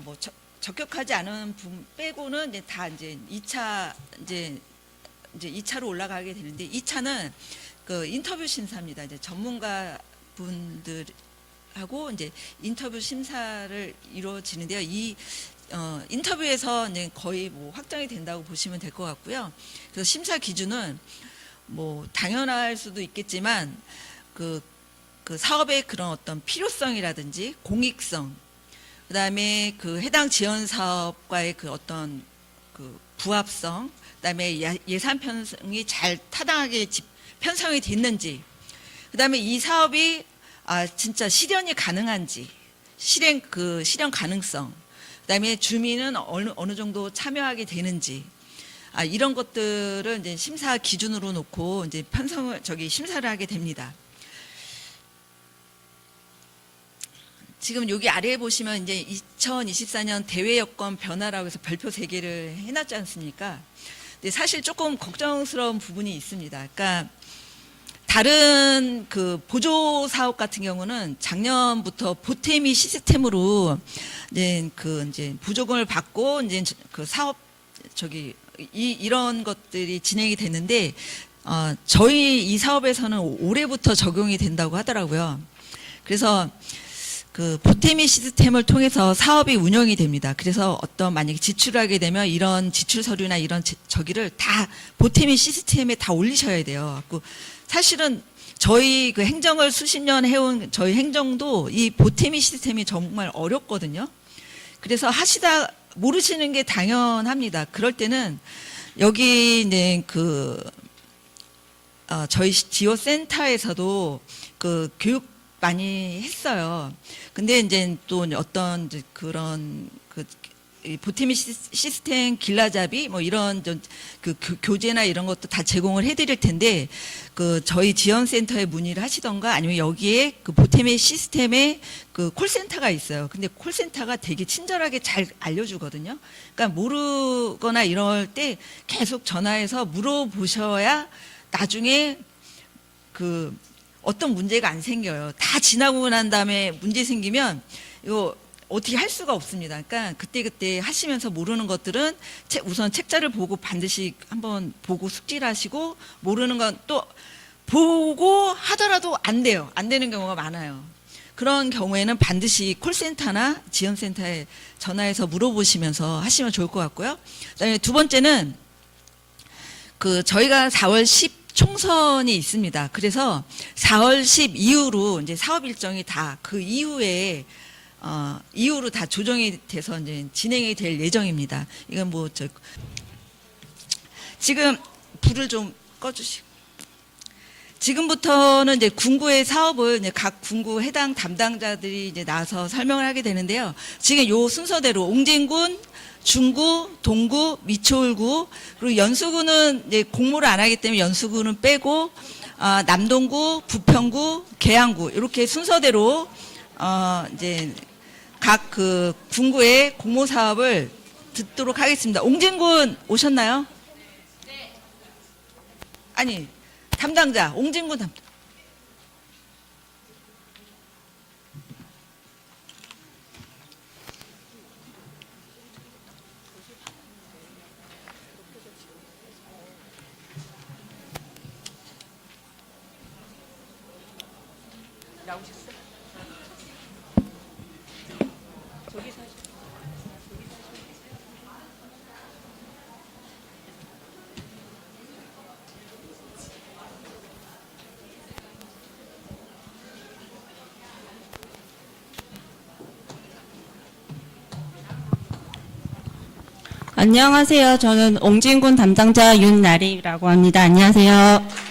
뭐 적격하지 않은 부분 빼고는 이제 다 이제 2차 이제 2차로 올라가게 되는데 2차는 그 인터뷰 심사입니다. 이제 전문가 분들하고 이제 인터뷰 심사를 이루어지는데요. 이 인터뷰에서 이제 거의 뭐 확정이 된다고 보시면 될 것 같고요. 그래서 심사 기준은 뭐 당연할 수도 있겠지만 그 사업의 그런 어떤 필요성이라든지 공익성, 그다음에 그 해당 지원 사업과의 그 어떤 그 부합성, 그다음에 예산 편성이 잘 타당하게 편성이 됐는지, 그다음에 이 사업이 진짜 실현이 가능한지, 실현 가능성, 그다음에 주민은 어느 정도 참여하게 되는지, 이런 것들을 이제 심사 기준으로 놓고 이제 심사를 하게 됩니다. 지금 여기 아래에 보시면 이제 2024년 대외 여건 변화라고 해서 별표 3개를 해놨지 않습니까? 근데 사실 조금 걱정스러운 부분이 있습니다. 그러니까 다른 그 보조 사업 같은 경우는 작년부터 보태미 시스템으로 이제 보조금을 받고 이제 그 사업 이런 것들이 진행이 됐는데 저희 이 사업에서는 올해부터 적용이 된다고 하더라고요. 그래서 그 보태미 시스템을 통해서 사업이 운영이 됩니다. 그래서 만약에 지출을 하게 되면 이런 지출 서류나 이런 저기를 다 보태미 시스템에 다 올리셔야 돼요. 사실은 저희 그 행정을 수십 년 해온 저희 행정도 이 보태미 시스템이 정말 어렵거든요. 그래서 모르시는 게 당연합니다. 그럴 때는 여기 이제 저희 지원센터에서도 그 교육 많이 했어요. 근데 이제 또 어떤 그런 보태미 시스템 길라잡이 뭐 이런 교재나 이런 것도 다 제공을 해드릴 텐데 저희 지원센터에 문의를 하시던가 아니면 여기에 그 보태미 시스템에 그 콜센터가 있어요. 근데 콜센터가 되게 친절하게 잘 알려주거든요. 그러니까 모르거나 이럴 때 계속 전화해서 물어보셔야 나중에 어떤 문제가 안 생겨요. 다 지나고 난 다음에 문제 생기면 이거 어떻게 할 수가 없습니다. 그러니까 그때 하시면서 모르는 것들은 우선 책자를 보고 반드시 한번 보고 숙지를 하시고, 모르는 건 또 보고 하더라도 안 돼요. 안 되는 경우가 많아요. 그런 경우에는 반드시 콜센터나 지원센터에 전화해서 물어보시면서 하시면 좋을 것 같고요. 그다음에 두 번째는 저희가 4월 10 총선이 있습니다. 그래서 4월 10 이후로 이제 사업 일정이 다 그 이후로 다 조정이 돼서 이제 진행이 될 예정입니다. 이건 지금 불을 좀 꺼주시고. 지금부터는 이제 군구의 사업을 이제 각 군구 해당 담당자들이 이제 나와서 설명을 하게 되는데요. 지금 요 순서대로 옹진군, 중구, 동구, 미추홀구, 그리고 연수구는 이제 공모를 안 하기 때문에 연수구는 빼고, 남동구, 부평구, 계양구 이렇게 순서대로 이제 각 군구의 공모 사업을 듣도록 하겠습니다. 옹진군 오셨나요? 네. 아니, 담당자, 옹진군 담당. 나오셨어요? 저기서 안녕하세요. 저는 옹진군 담당자 윤나리라고 합니다. 안녕하세요.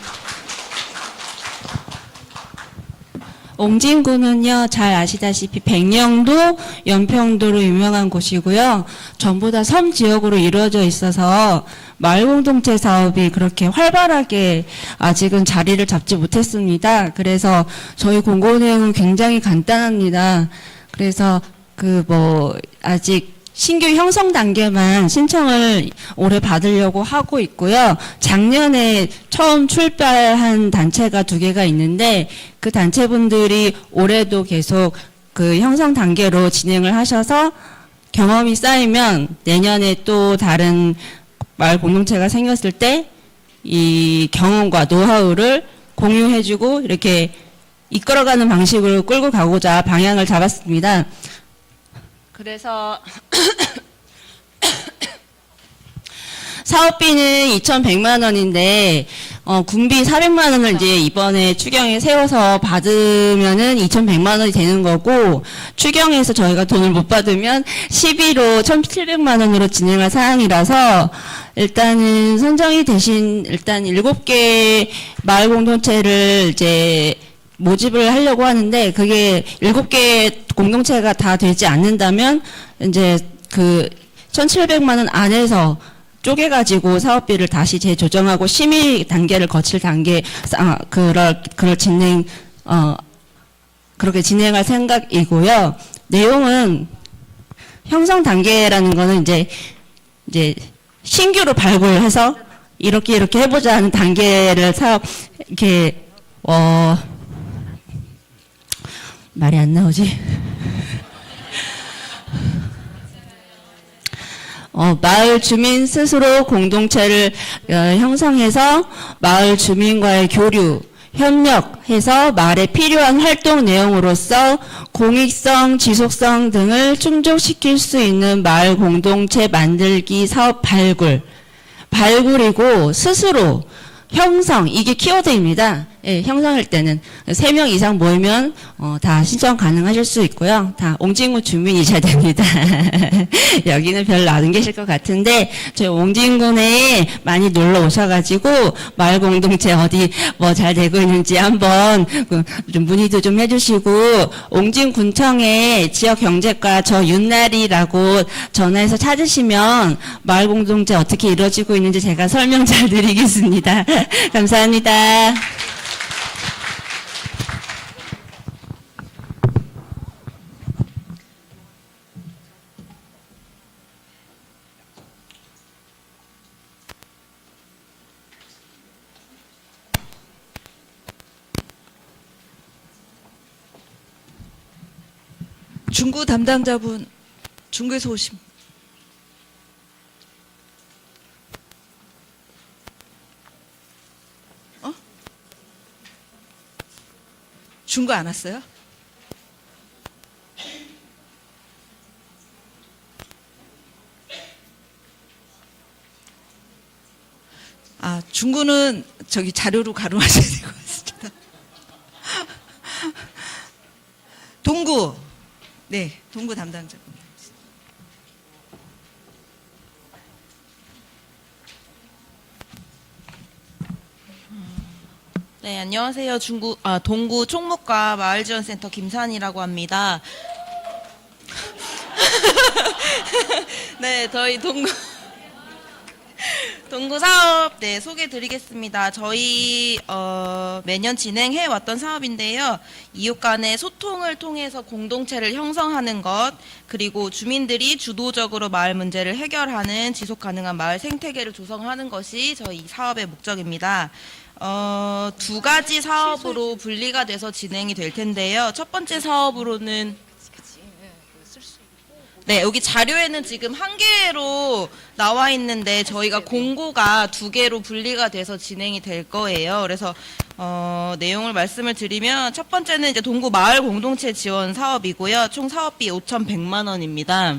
옹진군은요, 잘 아시다시피 백령도, 연평도로 유명한 곳이고요. 전부 다 섬 지역으로 이루어져 있어서 마을 공동체 사업이 그렇게 활발하게 아직은 자리를 잡지 못했습니다. 그래서 저희 공고 내용은 굉장히 간단합니다. 그래서 아직 신규 형성 단계만 신청을 올해 받으려고 하고 있고요. 작년에 처음 출발한 단체가 2개가 있는데 그 단체분들이 올해도 계속 그 형성 단계로 진행을 하셔서 경험이 쌓이면 내년에 또 다른 마을 공동체가 생겼을 때 이 경험과 노하우를 공유해주고 이렇게 이끌어가는 방식으로 끌고 가고자 방향을 잡았습니다. 그래서 사업비는 2,100만 원인데 군비 400만 원을 이제 이번에 추경에 세워서 받으면은 2,100만 원이 되는 거고, 추경에서 저희가 돈을 못 받으면 시비로 1,700만 원으로 진행할 사항이라서 일단은 선정이 되신 일단 7개 마을 공동체를 이제 모집을 하려고 하는데, 그게 7개 공동체가 다 되지 않는다면 이제 그 1,700만 원 안에서 쪼개가지고 사업비를 다시 재조정하고 심의 단계를 거칠 단계, 그럴 진행, 그렇게 진행할 생각이고요. 내용은 형성 단계라는 거는 이제 신규로 발굴해서 이렇게 해보자 하는 단계를 이렇게, 말이 안 나오지? 마을 주민 스스로 공동체를 형성해서 마을 주민과의 교류, 협력해서 마을에 필요한 활동 내용으로서 공익성, 지속성 등을 충족시킬 수 있는 마을 공동체 만들기 사업 발굴이고 스스로 형성, 이게 키워드입니다. 예, 형성할 때는 3명 이상 모이면 다 신청 가능하실 수 있고요. 다 옹진군 주민이셔야 됩니다. 여기는 별로 안 계실 것 같은데 저희 옹진군에 많이 놀러 오셔가지고 마을 공동체 어디 뭐 잘 되고 있는지 한번 좀 문의도 좀 해주시고, 옹진군청에 지역경제과 저 윤나리라고 전화해서 찾으시면 마을 공동체 어떻게 이루어지고 있는지 제가 설명 잘 드리겠습니다. 감사합니다. 중구 담당자분, 중구에서 오신. 중구 안 왔어요? 중구는 저기 자료로 가름하셔야 될 것 같습니다. 동구. 네, 동구 담당자. 네, 안녕하세요. 동구 총무과 마을지원센터 김산이라고 합니다. 네, 저희 동구 사업 소개 드리겠습니다. 저희 매년 진행해 왔던 사업인데요. 이웃 간의 소통을 통해서 공동체를 형성하는 것, 그리고 주민들이 주도적으로 마을 문제를 해결하는 지속 가능한 마을 생태계를 조성하는 것이 저희 사업의 목적입니다. 2가지 사업으로 분리가 돼서 진행이 될 텐데요. 첫 번째 사업으로는 네, 여기 자료에는 지금 1개로 나와 있는데 저희가 공고가 2개로 분리가 돼서 진행이 될 거예요. 그래서 내용을 말씀을 드리면, 첫 번째는 이제 동구 마을 공동체 지원 사업이고요. 총 사업비 5,100만 원입니다.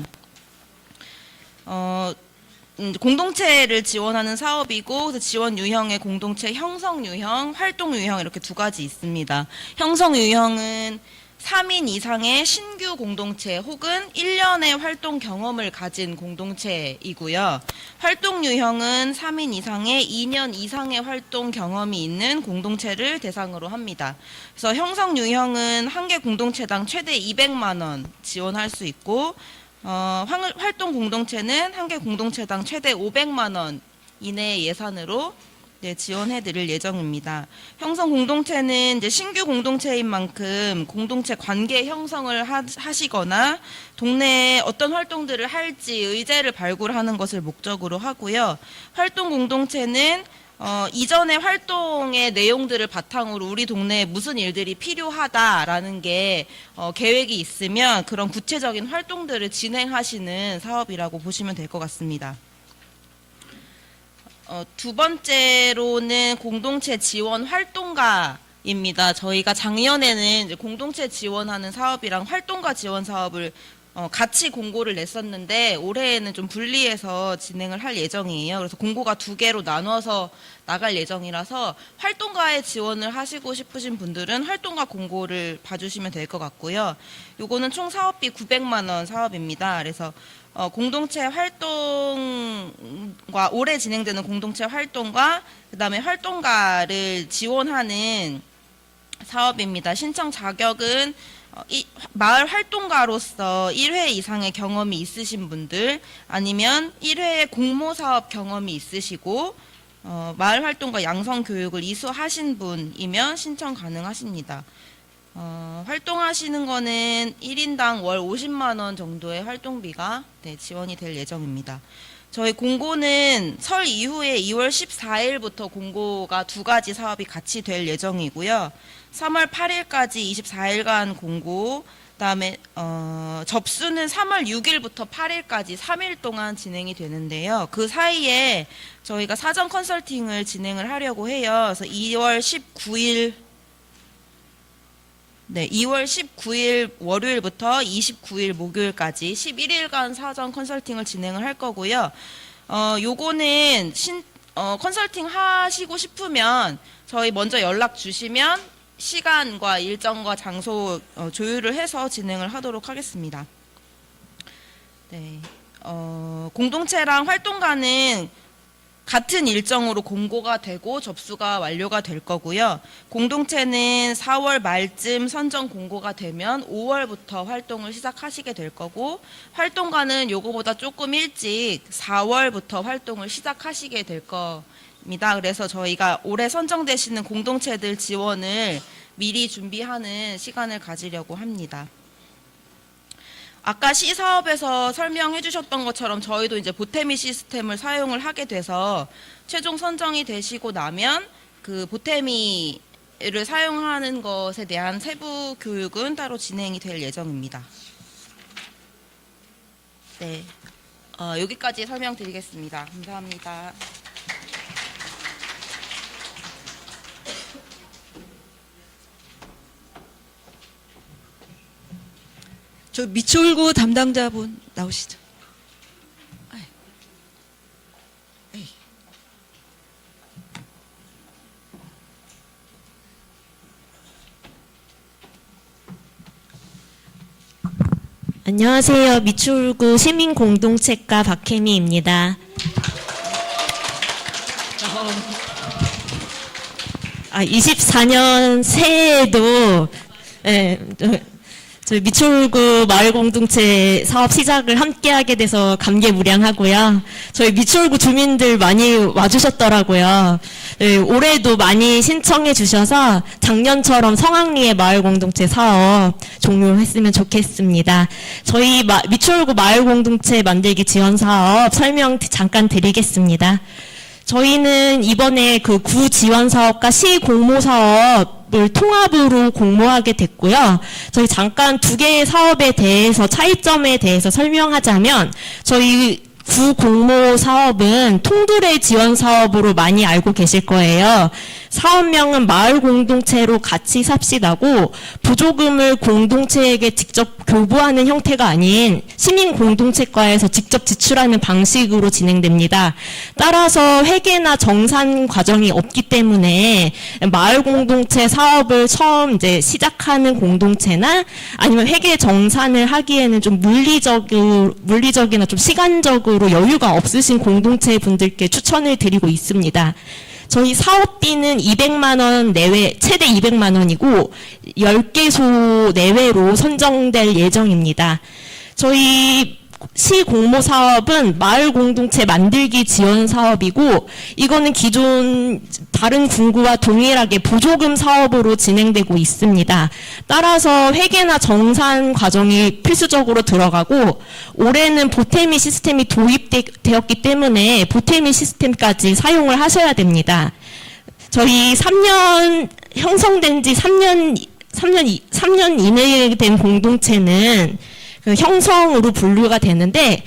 공동체를 지원하는 사업이고, 그 지원 유형의 공동체 형성 유형, 활동 유형 이렇게 2가지 있습니다. 형성 유형은 3인 이상의 신규 공동체 혹은 1년의 활동 경험을 가진 공동체이고요. 활동 유형은 3인 이상의 2년 이상의 활동 경험이 있는 공동체를 대상으로 합니다. 그래서 형성 유형은 1개 공동체당 최대 200만 원 지원할 수 있고, 활동 공동체는 1개 공동체당 최대 500만 원 이내의 예산으로 네, 지원해 드릴 예정입니다. 형성 공동체는 이제 신규 공동체인 만큼 공동체 관계 형성을 하시거나 동네에 어떤 활동들을 할지 의제를 발굴하는 것을 목적으로 하고요. 활동 공동체는 이전의 활동의 내용들을 바탕으로 우리 동네에 무슨 일들이 필요하다라는 게 계획이 있으면 그런 구체적인 활동들을 진행하시는 사업이라고 보시면 될 것 같습니다. 두 번째로는 공동체 지원 활동가입니다. 저희가 작년에는 이제 공동체 지원하는 사업이랑 활동가 지원 사업을 같이 공고를 냈었는데 올해에는 좀 분리해서 진행을 할 예정이에요. 그래서 공고가 두 개로 나눠서 나갈 예정이라서 활동가에 지원을 하시고 싶으신 분들은 활동가 공고를 봐주시면 될 것 같고요. 요거는 총 사업비 900만 원 사업입니다. 그래서 공동체 활동과 올해 진행되는 공동체 활동과 그다음에 활동가를 지원하는 사업입니다. 신청 자격은 마을 활동가로서 1회 이상의 경험이 있으신 분들 아니면 1회 공모사업 경험이 있으시고 마을 활동가 양성 교육을 이수하신 분이면 신청 가능하십니다. 활동하시는 거는 1인당 월 50만 원 정도의 활동비가 지원이 될 예정입니다. 저희 공고는 설 이후에 2월 14일부터 공고가 두 가지 사업이 같이 될 예정이고요. 3월 8일까지 24일간 공고, 그다음에 접수는 3월 6일부터 8일까지 3일 동안 진행이 되는데요. 그 사이에 저희가 사전 컨설팅을 진행을 하려고 해요. 그래서 2월 19일 월요일부터 29일 목요일까지 11일간 사전 컨설팅을 진행을 할 거고요. 요거는 컨설팅 하시고 싶으면 저희 먼저 연락 주시면 시간과 일정과 장소 조율을 해서 진행을 하도록 하겠습니다. 네, 공동체랑 활동가는 같은 일정으로 공고가 되고 접수가 완료가 될 거고요. 공동체는 4월 말쯤 선정 공고가 되면 5월부터 활동을 시작하시게 될 거고 활동가는 요거보다 조금 일찍 4월부터 활동을 시작하시게 될 겁니다. 그래서 저희가 올해 선정되시는 공동체들 지원을 미리 준비하는 시간을 가지려고 합니다. 아까 시사업에서 설명해 주셨던 것처럼 저희도 이제 보태미 시스템을 사용을 하게 돼서 최종 선정이 되시고 나면 그 보태미를 사용하는 것에 대한 세부 교육은 따로 진행이 될 예정입니다. 네, 여기까지 설명드리겠습니다. 감사합니다. 저 미추홀구 담당자분 나오시죠. 안녕하세요. 미추홀구 시민공동체과 박혜미입니다. 24년 새해에도 저희 미추홀구 마을공동체 사업 시작을 함께하게 돼서 감개무량하고요. 저희 미추홀구 주민들 많이 와주셨더라고요. 네, 올해도 많이 신청해 주셔서 작년처럼 성황리의 마을공동체 사업 종료했으면 좋겠습니다. 저희 미추홀구 마을공동체 만들기 지원 사업 설명 잠깐 드리겠습니다. 저희는 이번에 그 구 지원 사업과 시 공모 사업을 통합으로 공모하게 됐고요. 저희 잠깐 두 개의 사업에 대해서 차이점에 대해서 설명하자면 저희 구 공모 사업은 통두레 지원 사업으로 많이 알고 계실 거예요. 사업명은 마을 공동체로 같이 삽시다고 보조금을 공동체에게 직접 교부하는 형태가 아닌 시민 공동체과에서 직접 지출하는 방식으로 진행됩니다. 따라서 회계나 정산 과정이 없기 때문에 마을 공동체 사업을 처음 이제 시작하는 공동체나 아니면 회계 정산을 하기에는 좀 물리적이나 좀 시간적으로 여유가 없으신 공동체 분들께 추천을 드리고 있습니다. 저희 사업비는 200만 원 내외, 최대 200만 원이고 10개소 내외로 선정될 예정입니다. 저희 시 공모 사업은 마을 공동체 만들기 지원 사업이고 이거는 기존 다른 군구와 동일하게 보조금 사업으로 진행되고 있습니다. 따라서 회계나 정산 과정이 필수적으로 들어가고 올해는 보태미 시스템이 도입되었기 때문에 보태미 시스템까지 사용을 하셔야 됩니다. 저희 3년 형성된 지 3년 이내에 된 공동체는 그 형성으로 분류가 되는데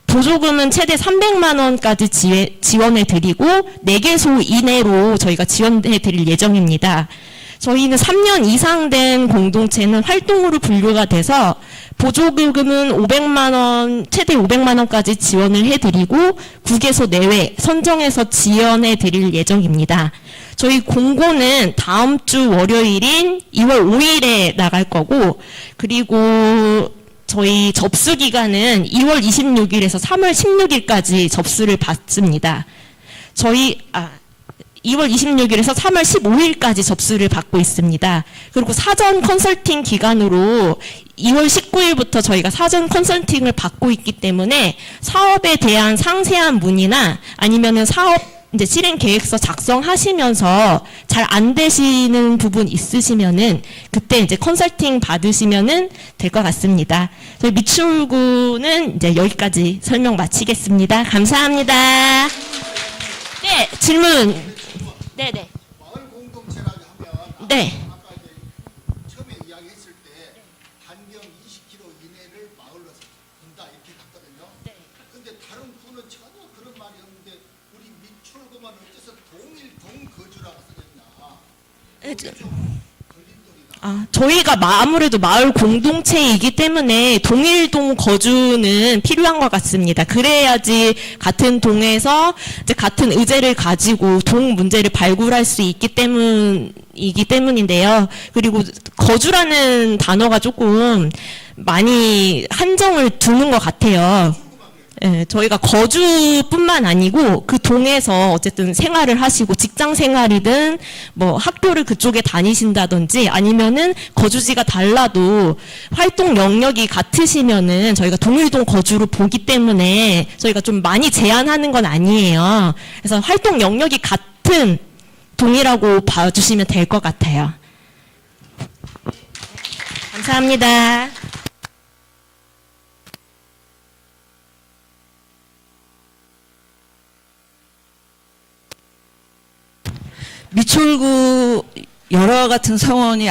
보조금은 최대 300만 원까지 지원해 드리고 4개소 이내로 저희가 지원해 드릴 예정입니다. 저희는 3년 이상 된 공동체는 활동으로 분류가 돼서 보조금은 500만 원, 최대 500만 원까지 지원을 해 드리고 9개소 내외 선정해서 지원해 드릴 예정입니다. 저희 공고는 다음 주 월요일인 2월 5일에 나갈 거고 그리고 저희 접수 기간은 2월 26일에서 3월 16일까지 접수를 받습니다. 2월 26일에서 3월 15일까지 접수를 받고 있습니다. 그리고 사전 컨설팅 기간으로 2월 19일부터 저희가 사전 컨설팅을 받고 있기 때문에 사업에 대한 상세한 문의나 아니면은 사업 이제 실행 계획서 작성하시면서 잘 안 되시는 부분 있으시면은 그때 이제 컨설팅 받으시면은 될 것 같습니다. 저희 미출구는 이제 여기까지 설명 마치겠습니다. 감사합니다. 네, 질문. 네네. 마을 공동체라고 하면 네. 아까 이제 처음에 이야기했을 때 반경 20km 이내를 마을로 본다 이렇게 갔거든요. 근데 다른 구는 전혀 그런 말이 없는데 우리 미출구만 어째서 동일 동거주라고 써졌냐. 저희가 아무래도 마을 공동체이기 때문에 동일동 거주는 필요한 것 같습니다. 그래야지 같은 동에서 이제 같은 의제를 가지고 동 문제를 발굴할 수 있기 때문인데요. 그리고 거주라는 단어가 조금 많이 한정을 두는 것 같아요. 예, 저희가 거주뿐만 아니고 그 동에서 어쨌든 생활을 하시고 직장 생활이든 뭐 학교를 그쪽에 다니신다든지 아니면은 거주지가 달라도 활동 영역이 같으시면은 저희가 동일동 거주로 보기 때문에 저희가 좀 많이 제한하는 건 아니에요. 그래서 활동 영역이 같은 동이라고 봐주시면 될 것 같아요. 감사합니다. 미추홀구 여러 같은 성원이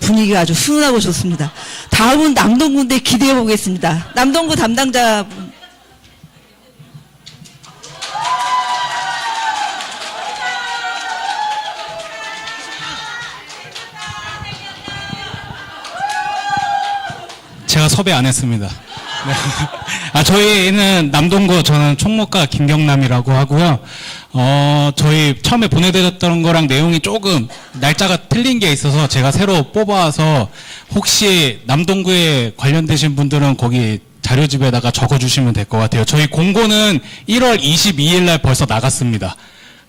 분위기가 아주 훈훈하고 좋습니다. 다음은 남동구인데 기대해 보겠습니다. 남동구 담당자. 제가 섭외 안 했습니다. 네. 저희는 남동구, 저는 총무과 김경남이라고 하고요. 저희 처음에 보내드렸던 거랑 내용이 조금 날짜가 틀린 게 있어서 제가 새로 뽑아서 혹시 남동구에 관련되신 분들은 거기 자료집에다가 적어주시면 될 것 같아요. 저희 공고는 1월 22일 날 벌써 나갔습니다.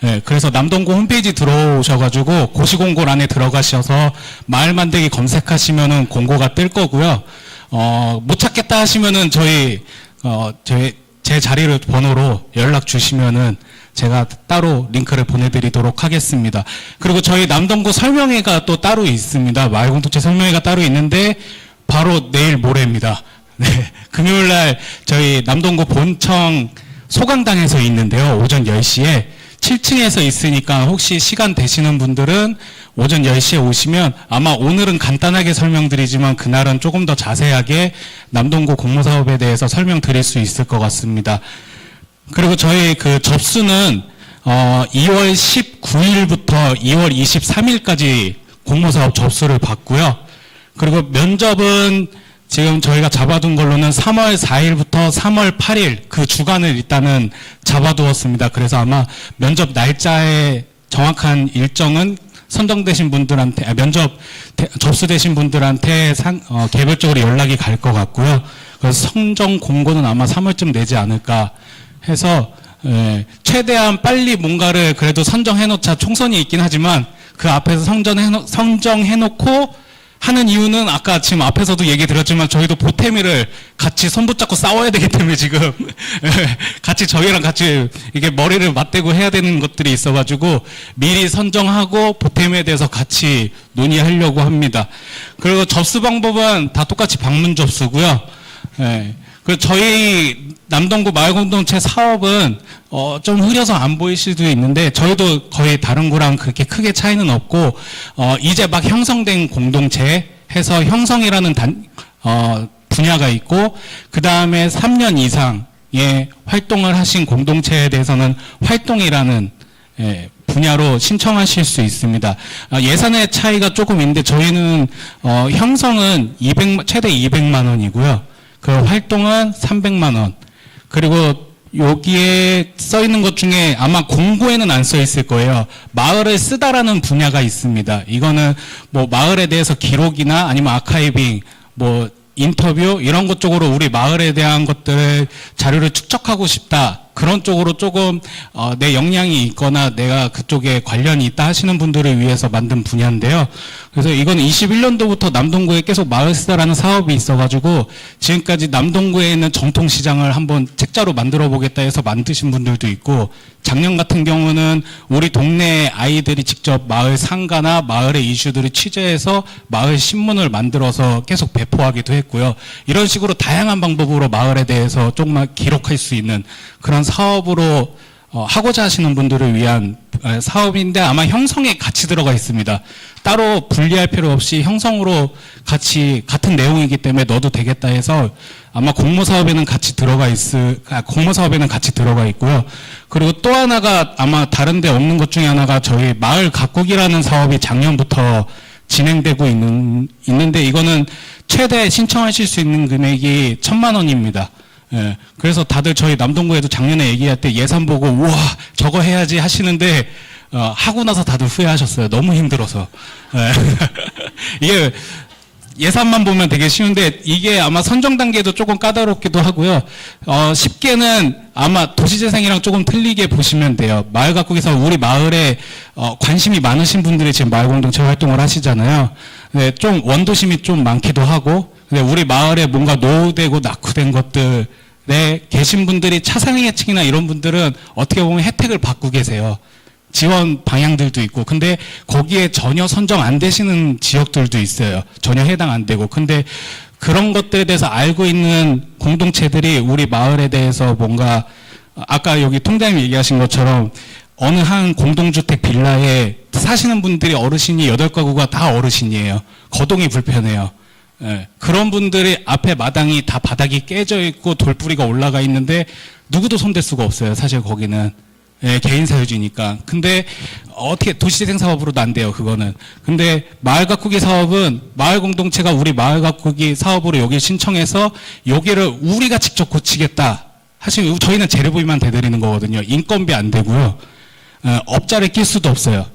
네, 그래서 남동구 홈페이지 들어오셔가지고 고시공고란에 들어가셔서 마을 만들기 검색하시면은 공고가 뜰 거고요. 못 찾겠다 하시면은 제 자리를 번호로 연락 주시면은 제가 따로 링크를 보내드리도록 하겠습니다. 그리고 저희 남동구 설명회가 또 따로 있습니다. 마을 공동체 설명회가 따로 있는데 바로 내일 모레입니다. 네, 금요일 날 저희 남동구 본청 소강당에서 있는데요. 오전 10시에 7층에서 있으니까 혹시 시간 되시는 분들은 오전 10시에 오시면 아마 오늘은 간단하게 설명드리지만 그날은 조금 더 자세하게 남동구 공모사업에 대해서 설명드릴 수 있을 것 같습니다. 그리고 저희 그 접수는 2월 19일부터 2월 23일까지 공모사업 접수를 받고요. 그리고 면접은 지금 저희가 잡아둔 걸로는 3월 4일부터 3월 8일 그 주간을 일단은 잡아두었습니다. 그래서 아마 면접 날짜의 정확한 일정은 선정되신 분들한테 접수되신 분들한테 개별적으로 연락이 갈 것 같고요. 그래서 선정 공고는 아마 3월쯤 내지 않을까 해서 최대한 빨리 뭔가를 그래도 선정해 놓자. 총선이 있긴 하지만 그 앞에서 선정해 놓고 하는 이유는 아까 지금 앞에서도 얘기 드렸지만 저희도 보태미를 같이 손 붙잡고 싸워야 되기 때문에 지금 같이 저희랑 같이 이게 머리를 맞대고 해야 되는 것들이 있어가지고 미리 선정하고 보태미에 대해서 같이 논의하려고 합니다. 그리고 접수 방법은 다 똑같이 방문 접수고요. 예. 그 저희 남동구 마을공동체 사업은 좀 흐려서 안 보일 수도 있는데 저희도 거의 다른 구랑 그렇게 크게 차이는 없고 이제 막 형성된 공동체 해서 형성이라는 분야가 있고 그 다음에 3년 이상의 활동을 하신 공동체에 대해서는 활동이라는 분야로 신청하실 수 있습니다. 예산의 차이가 조금 있는데 저희는 형성은 최대 200만 원이고요. 그 활동은 300만 원. 그리고 여기에 써 있는 것 중에 아마 공고에는 안 써 있을 거예요. 마을을 쓰다라는 분야가 있습니다. 이거는 뭐 마을에 대해서 기록이나 아니면 아카이빙, 뭐 인터뷰 이런 것 쪽으로 우리 마을에 대한 것들을 자료를 축적하고 싶다. 그런 쪽으로 조금 내 역량이 있거나 내가 그쪽에 관련이 있다 하시는 분들을 위해서 만든 분야인데요. 그래서 이건 21년도부터 남동구에 계속 마을스타라는 사업이 있어가지고 지금까지 남동구에 있는 전통시장을 한번 책자로 만들어 보겠다 해서 만드신 분들도 있고 작년 같은 경우는 우리 동네 아이들이 직접 마을 상가나 마을의 이슈들을 취재해서 마을 신문을 만들어서 계속 배포하기도 했고요. 이런 식으로 다양한 방법으로 마을에 대해서 조금만 기록할 수 있는 그런 사업으로 하고자 하시는 분들을 위한 사업인데 아마 형성에 같이 들어가 있습니다. 따로 분리할 필요 없이 형성으로 같이 같은 내용이기 때문에 넣어도 되겠다 해서 아마 공모사업에는 같이 들어가 있고요. 그리고 또 하나가 아마 다른 데 없는 것 중에 하나가 저희 마을 가꾸기라는 사업이 작년부터 진행되고 있는데 이거는 최대 신청하실 수 있는 금액이 1,000만 원입니다. 예, 그래서 다들 저희 남동구에도 작년에 얘기할 때 예산 보고 우와 저거 해야지 하시는데 하고 나서 다들 후회하셨어요. 너무 힘들어서. 예. 이게 예산만 보면 되게 쉬운데 이게 아마 선정 단계도 조금 까다롭기도 하고요. 쉽게는 아마 도시재생이랑 조금 틀리게 보시면 돼요. 마을 가꾸기에서 우리 마을에 관심이 많으신 분들이 지금 마을공동체 활동을 하시잖아요. 네, 좀 원도심이 좀 많기도 하고 근데 우리 마을에 뭔가 노후되고 낙후된 것들에 계신 분들이 차상위계층이나 이런 분들은 어떻게 보면 혜택을 받고 계세요. 지원 방향들도 있고 근데 거기에 전혀 선정 안 되시는 지역들도 있어요. 전혀 해당 안 되고 근데 그런 것들에 대해서 알고 있는 공동체들이 우리 마을에 대해서 뭔가 아까 여기 통장님 얘기하신 것처럼 어느 한 공동주택 빌라에 사시는 분들이 어르신이 8가구가 다 어르신이에요. 거동이 불편해요. 예, 그런 분들이 앞에 마당이 다 바닥이 깨져 있고 돌뿌리가 올라가 있는데 누구도 손댈 수가 없어요. 사실 거기는 예, 개인 사유지니까. 근데 어떻게 도시재생 사업으로도 안 돼요. 그거는. 근데 마을 가꾸기 사업은 마을 공동체가 우리 마을 가꾸기 사업으로 여기 신청해서 여기를 우리가 직접 고치겠다 하시면 저희는 재료비만 대드리는 거거든요. 인건비 안 되고요. 업자를 낄 수도 없어요.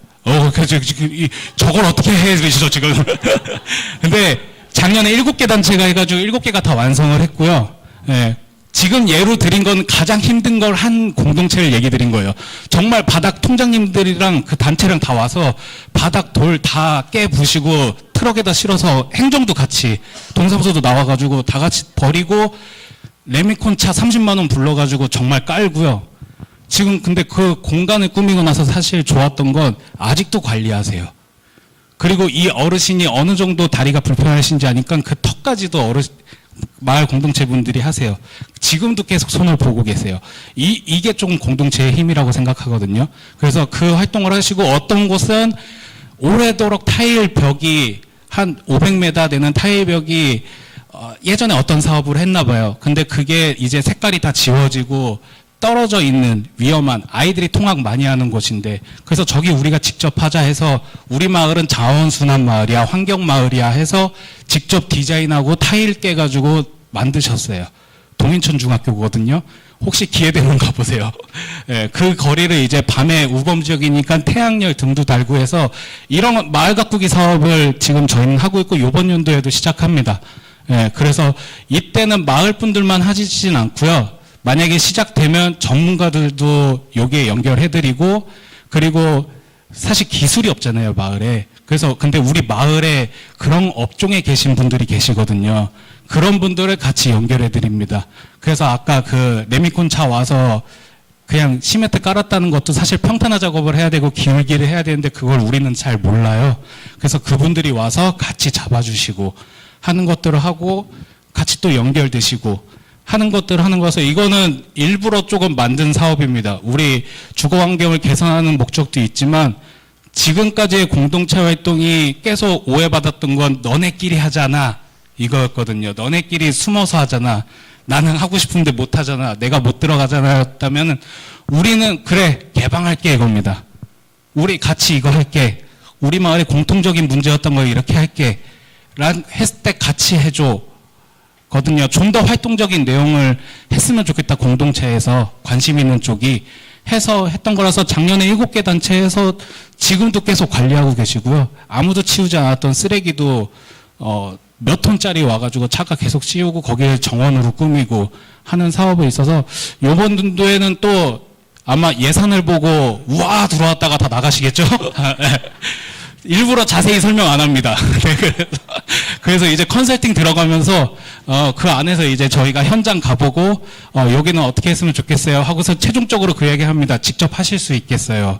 저걸 어떻게 해 주시죠 지금? 근데 작년에 7개 단체가 해가지고 7개가 다 완성을 했고요. 예, 지금 예로 드린 건 가장 힘든 걸 한 공동체를 얘기 드린 거예요. 정말 바닥 통장님들이랑 그 단체랑 다 와서 바닥 돌 다 깨부시고 트럭에다 실어서 행정도 같이 동사무소도 나와가지고 다 같이 버리고 레미콘 차 30만 원 불러가지고 정말 깔고요. 지금 근데 그 공간을 꾸미고 나서 사실 좋았던 건 아직도 관리하세요. 그리고 이 어르신이 어느 정도 다리가 불편하신지 아니까 그 턱까지도 마을 공동체 분들이 하세요. 지금도 계속 손을 보고 계세요. 이게 좀 공동체의 힘이라고 생각하거든요. 그래서 그 활동을 하시고 어떤 곳은 오래도록 타일 벽이 한 500m 되는 타일 벽이 예전에 어떤 사업을 했나 봐요. 근데 그게 이제 색깔이 다 지워지고 떨어져 있는 위험한 아이들이 통학 많이 하는 곳인데 그래서 저기 우리가 직접 하자 해서 우리 마을은 자원순환 마을이야 환경 마을이야 해서 직접 디자인하고 타일 깨가지고 만드셨어요. 동인천 중학교거든요. 혹시 기회 되면 가보세요. 예, 그 거리를 이제 밤에 우범 지역이니까 태양열 등도 달고 해서 이런 마을 가꾸기 사업을 지금 저희는 하고 있고 이번 연도에도 시작합니다. 예, 그래서 이때는 마을 분들만 하시진 않고요. 만약에 시작되면 전문가들도 여기에 연결해드리고 그리고 사실 기술이 없잖아요, 마을에. 그래서 근데 우리 마을에 그런 업종에 계신 분들이 계시거든요. 그런 분들을 같이 연결해 드립니다. 그래서 아까 그 레미콘 차 와서 그냥 시멘트 깔았다는 것도 사실 평탄화 작업을 해야 되고 기울기를 해야 되는데 그걸 우리는 잘 몰라요. 그래서 그분들이 와서 같이 잡아주시고 하는 것들을 하고 같이 또 연결되시고 하는 것들을 하는 거라서 이거는 일부러 조금 만든 사업입니다. 우리 주거 환경을 개선하는 목적도 있지만 지금까지의 공동체 활동이 계속 오해받았던 건 너네끼리 하잖아 이거였거든요. 너네끼리 숨어서 하잖아. 나는 하고 싶은데 못 하잖아. 내가 못 들어가잖아. 였다면은 우리는 그래 개방할게 이겁니다. 우리 같이 이거 할게. 우리 마을의 공통적인 문제였던 거 이렇게 할게. 란 했을 때 같이 해줘. 거든요. 좀 더 활동적인 내용을 했으면 좋겠다. 공동체에서 관심 있는 쪽이 해서 했던 거라서 작년에 7개 단체에서 지금도 계속 관리하고 계시고요. 아무도 치우지 않았던 쓰레기도 몇 톤짜리 와가지고 차가 계속 씌우고 거기에 정원으로 꾸미고 하는 사업에 있어서 요번 연도에는 또 아마 예산을 보고 우와 들어왔다가 다 나가시겠죠? 일부러 자세히 설명 안 합니다. 그래서 이제 컨설팅 들어가면서 그 안에서 이제 저희가 현장 가보고 여기는 어떻게 했으면 좋겠어요 하고서 최종적으로 그 얘기 합니다. 직접 하실 수 있겠어요.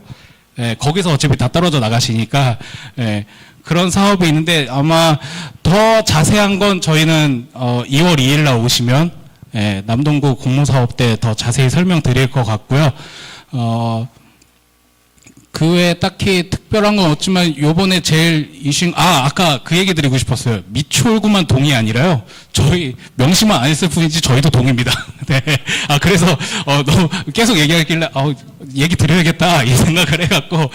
예, 거기서 어차피 다 떨어져 나가시니까 예, 그런 사업이 있는데 아마 더 자세한 건 저희는 2월 2일 날 오시면 예, 남동구 공모사업 때 더 자세히 설명드릴 것 같고요. 그 외에 딱히 특별한 건 없지만 요번에 제일 이슈 아까 그 얘기 드리고 싶었어요. 미추홀구만 동이 아니라요. 저희 명시만 안 했을 뿐이지 저희도 동입니다. 네. 그래서 너무 계속 얘기하길래 얘기 드려야겠다 이 생각을 해갖고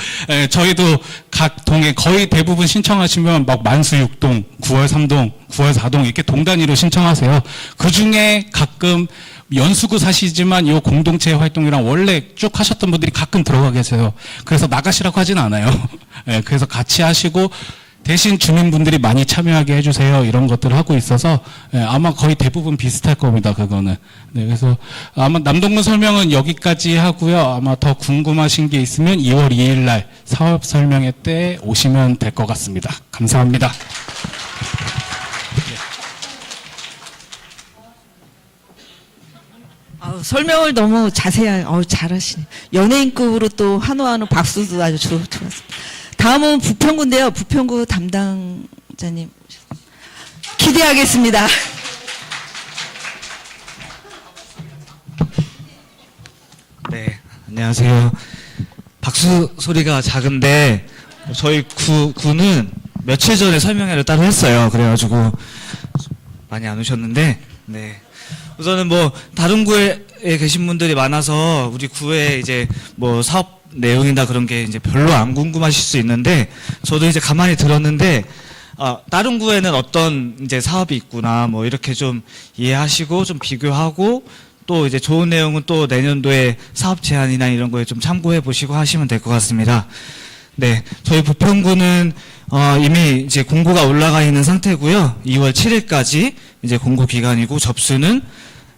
저희도 각 동에 거의 대부분 신청하시면 막 만수 6동, 9월 3동, 9월 4동 이렇게 동 단위로 신청하세요. 그 중에 가끔 연수구 사시지만 이 공동체 활동이랑 원래 쭉 하셨던 분들이 가끔 들어가 계세요. 그래서 나가시라고 하진 않아요. 네, 그래서 같이 하시고 대신 주민분들이 많이 참여하게 해주세요. 이런 것들을 하고 있어서 네, 아마 거의 대부분 비슷할 겁니다. 그거는. 네, 그래서 아마 남동구 설명은 여기까지 하고요. 아마 더 궁금하신 게 있으면 2월 2일 날 사업 설명회 때 오시면 될 것 같습니다. 감사합니다. 설명을 너무 자세하게 잘하시네. 연예인급으로 또 한우한우 박수도 아주 좋았습니다. 다음은 부평구인데요. 부평구 담당자님 기대하겠습니다. 네, 안녕하세요. 박수 소리가 작은데 저희 구는 며칠 전에 설명회를 따로 했어요. 그래가지고 많이 안 오셨는데 네. 우선은 뭐 다른 구에 계신 분들이 많아서 우리 구에 이제 뭐 사업 내용이나 그런 게 이제 별로 안 궁금하실 수 있는데 저도 이제 가만히 들었는데 다른 구에는 어떤 이제 사업이 있구나 뭐 이렇게 좀 이해하시고 좀 비교하고 또 이제 좋은 내용은 또 내년도에 사업 제안이나 이런 거에 좀 참고해 보시고 하시면 될 것 같습니다. 네, 저희 부평구는 이미 이제 공고가 올라가 있는 상태고요. 2월 7일까지 이제 공고 기간이고 접수는